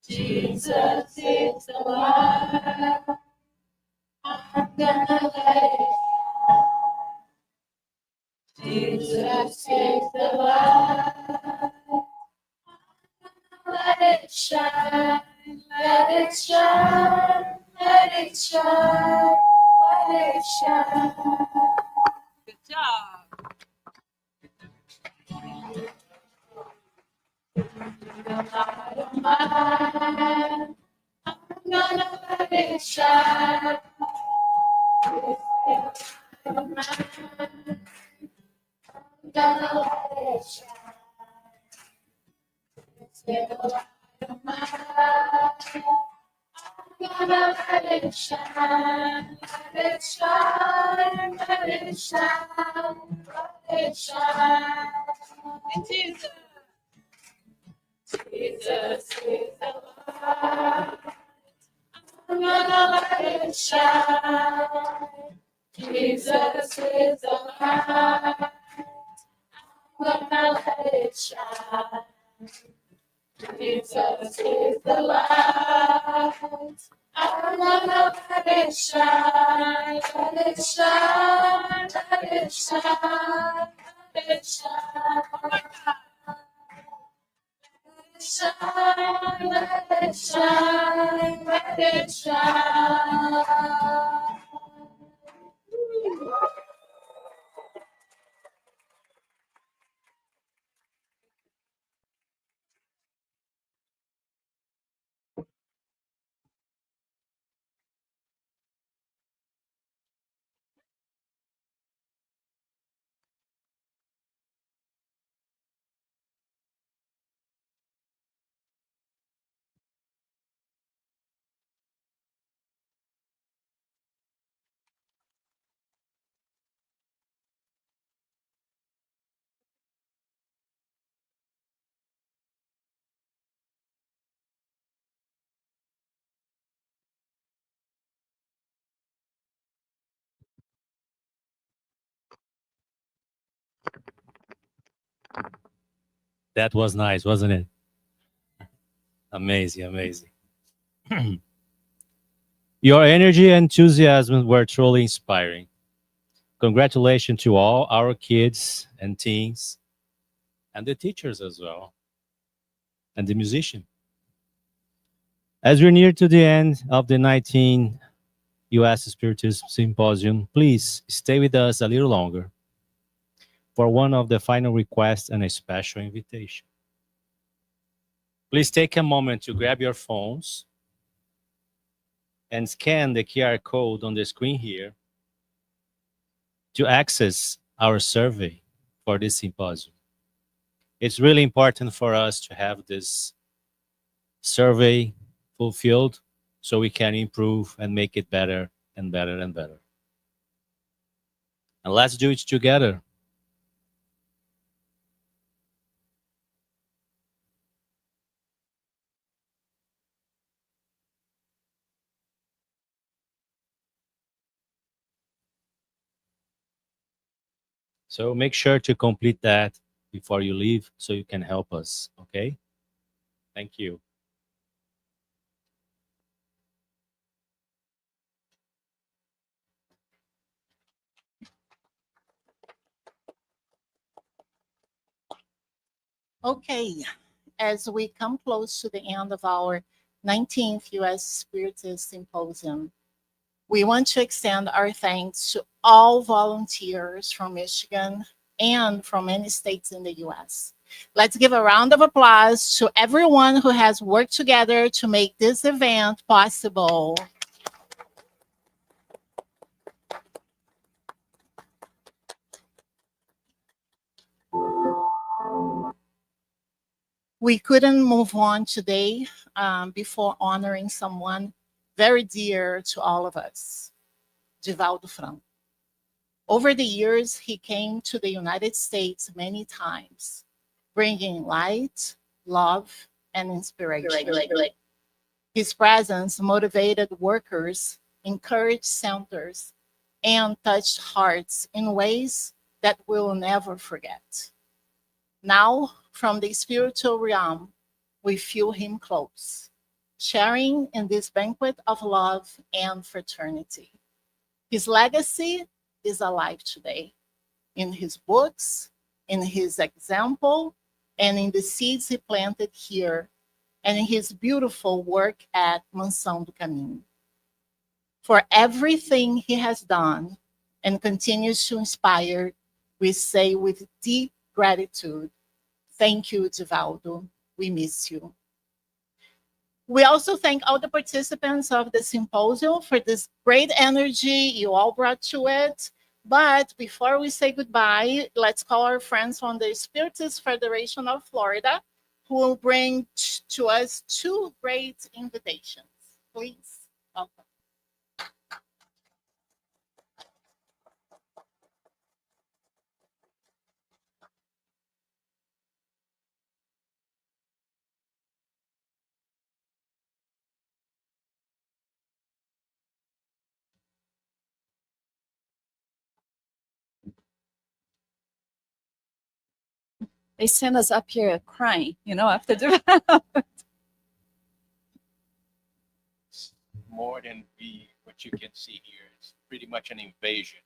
Jesus is the light. I'm gonna let it shine. Jesus is the light. Let it shine. Let it shine. Let it shine. Let it shine. Good job. Mine. I'm gonna let it shine. I'm gonna let it shine. It's the light of mine. I'm gonna let it shine. Let it shine. Let it shine. Let it shine. And Jesus. Jesus is the light. I'm gonna let it shine. Jesus is the light. I'm gonna let it shine. Jesus is the light. I'm gonna let it shine. Let it shine. Let it shine. Let it shine. Shine, let it shine, let it shine. That was nice, wasn't it? Amazing, amazing. Your energy and enthusiasm were truly inspiring. Congratulations to all our kids and teens, and the teachers as well, and the musician. As we're near to the end of the 19 U.S. Spiritist Symposium, please stay with us a little longer for one of the final requests and a special invitation. Please take a moment to grab your phones and scan the QR code on the screen here to access our survey for this symposium. It's really important for us to have this survey fulfilled so we can improve and make it better and better and better. And let's do it together. So make sure to complete that before you leave so you can help us, okay? Thank you. Okay, as we come close to the end of our 19th U.S. Spiritist Symposium, we want to extend our thanks to all volunteers from Michigan and from many states in the US. Let's give a round of applause to everyone who has worked together to make this event possible. We couldn't move on today before honoring someone very dear to all of us, Divaldo Franco. Over the years, he came to the United States many times, bringing light, love, and inspiration. His presence motivated workers, encouraged centers, and touched hearts in ways that we'll never forget. Now, from the spiritual realm, we feel him close, sharing in this banquet of love and fraternity. His legacy is alive today in his books, in his example, and in the seeds he planted here, and in his beautiful work at Mansão do Caminho. For everything he has done and continues to inspire, we say with deep gratitude, thank you, Divaldo. We miss you. We also thank all the participants of the symposium for this great energy you all brought to it. But before we say goodbye, let's call our friends from the Spiritist Federation of Florida, who will bring to us two great invitations. Please, welcome. They send us up here crying, after development. More than what you can see here. It's pretty much an invasion.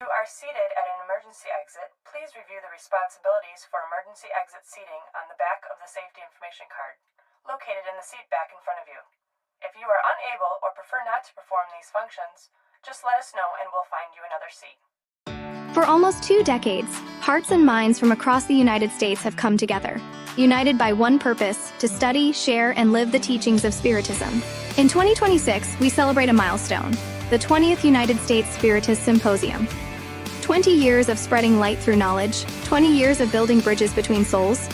You are seated at an emergency exit. Please review the responsibilities for emergency exit seating on the back of the safety information card, located in the seat back in front of you. If you are unable or prefer not to perform these functions, just let us know and we'll find you another seat. For almost 2 decades, hearts and minds from across the United States have come together, united by one purpose: to study, share, and live the teachings of Spiritism. In 2026, we celebrate a milestone, the 20th United States Spiritist Symposium. 20 years of spreading light through knowledge, 20 years of building bridges between souls,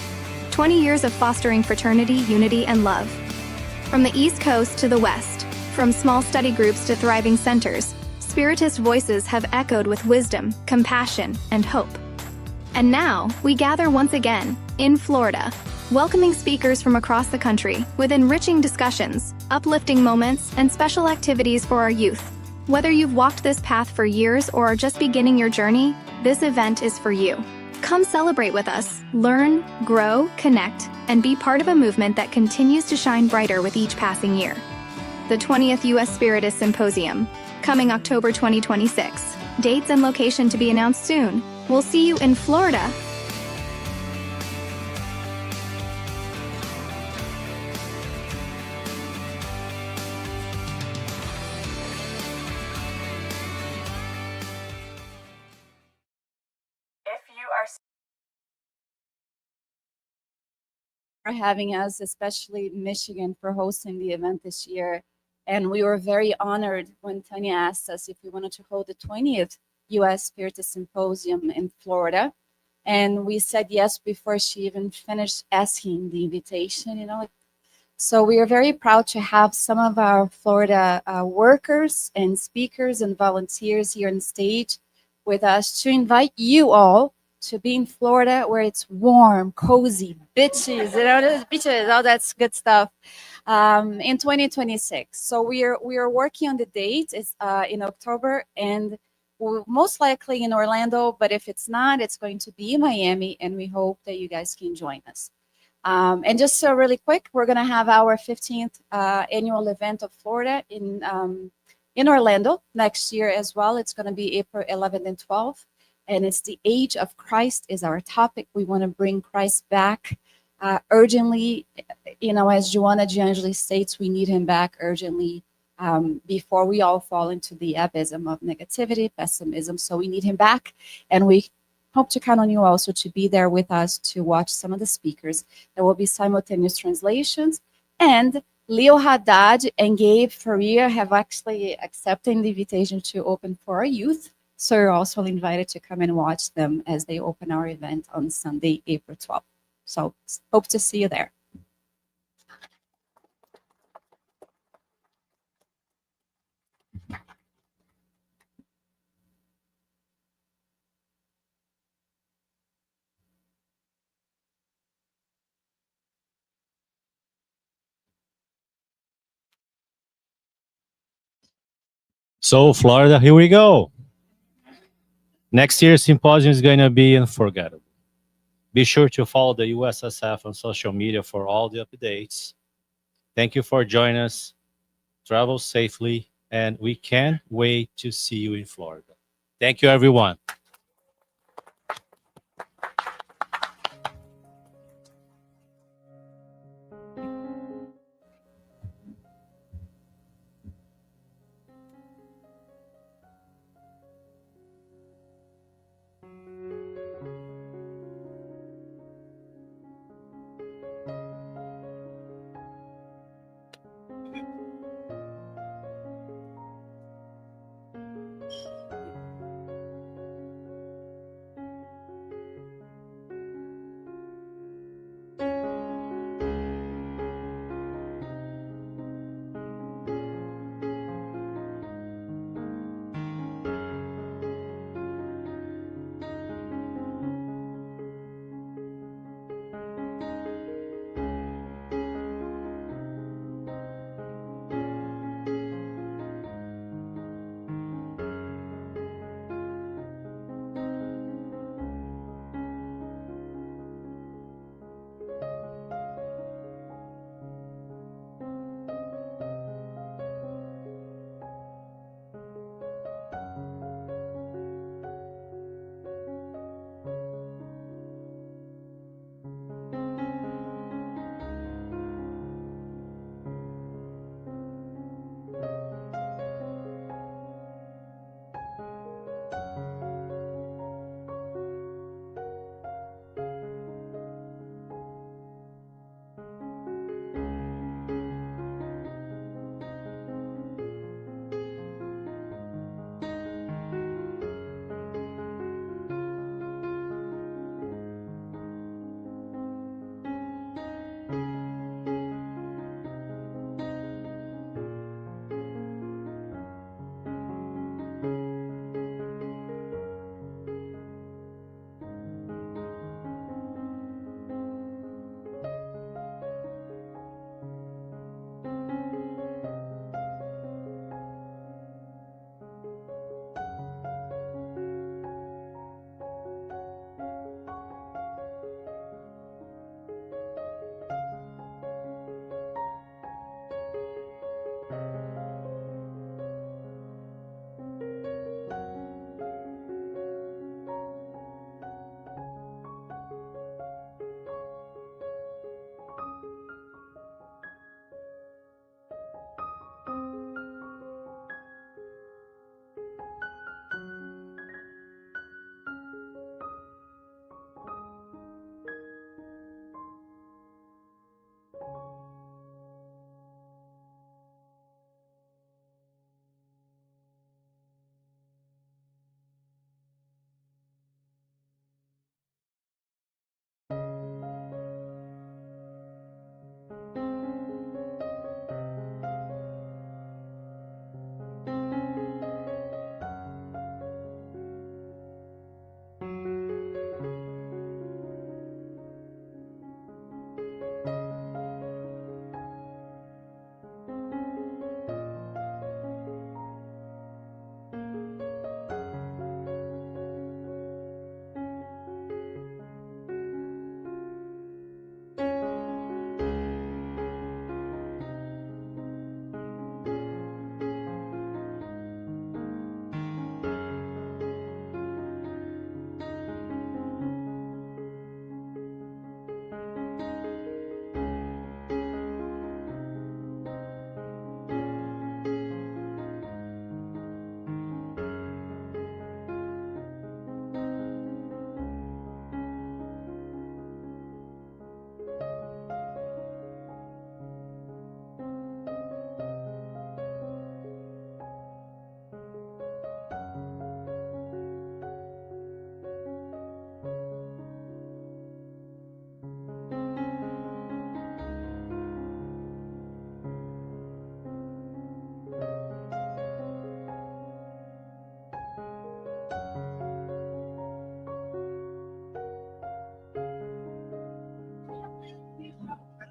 20 years of fostering fraternity, unity, and love. From the East Coast to the West, from small study groups to thriving centers, Spiritist voices have echoed with wisdom, compassion, and hope. And now, we gather once again, in Florida, welcoming speakers from across the country with enriching discussions, uplifting moments, and special activities for our youth. Whether you've walked this path for years or are just beginning your journey, this event is for you. Come celebrate with us, learn, grow, connect, and be part of a movement that continues to shine brighter with each passing year. The 20th U.S. Spiritist Symposium, coming October 2026. Dates and location to be announced soon. We'll see you in Florida. For having us, especially Michigan, for hosting the event this year. And we were very honored when Tanya asked us if we wanted to hold the 20th U.S. Spiritist Symposium in Florida. And we said yes before she even finished asking the invitation, So we are very proud to have some of our Florida workers and speakers and volunteers here on stage with us to invite you all to be in Florida, where it's warm, cozy, beaches, all that good stuff. in 2026. So we are working on the date. It's in October, and we'll most likely in Orlando. But if it's not, it's going to be in Miami, and we hope that you guys can join us. And just really quick, we're going to have our 15th annual event of Florida in Orlando next year as well. It's going to be April 11th and 12th, and it's the Age of Christ is our topic. We want to bring Christ back urgently. You know, as Joanna Giangeli states, we need him back urgently before we all fall into the abysm of negativity, pessimism. So we need him back, and we hope to count on you also to be there with us to watch some of the speakers. There will be simultaneous translations, and Leo Haddad and Gabe Faria have actually accepted the invitation to open for our youth. So you're also invited to come and watch them as they open our event on Sunday, April 12th. So hope to see you there. So Florida, here we go. Next year's symposium is going to be unforgettable. Be sure to follow the USSF on social media for all the updates. Thank you for joining us. Travel safely, and we can't wait to see you in Florida. Thank you, everyone.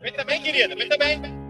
Vem também, querida, vem também.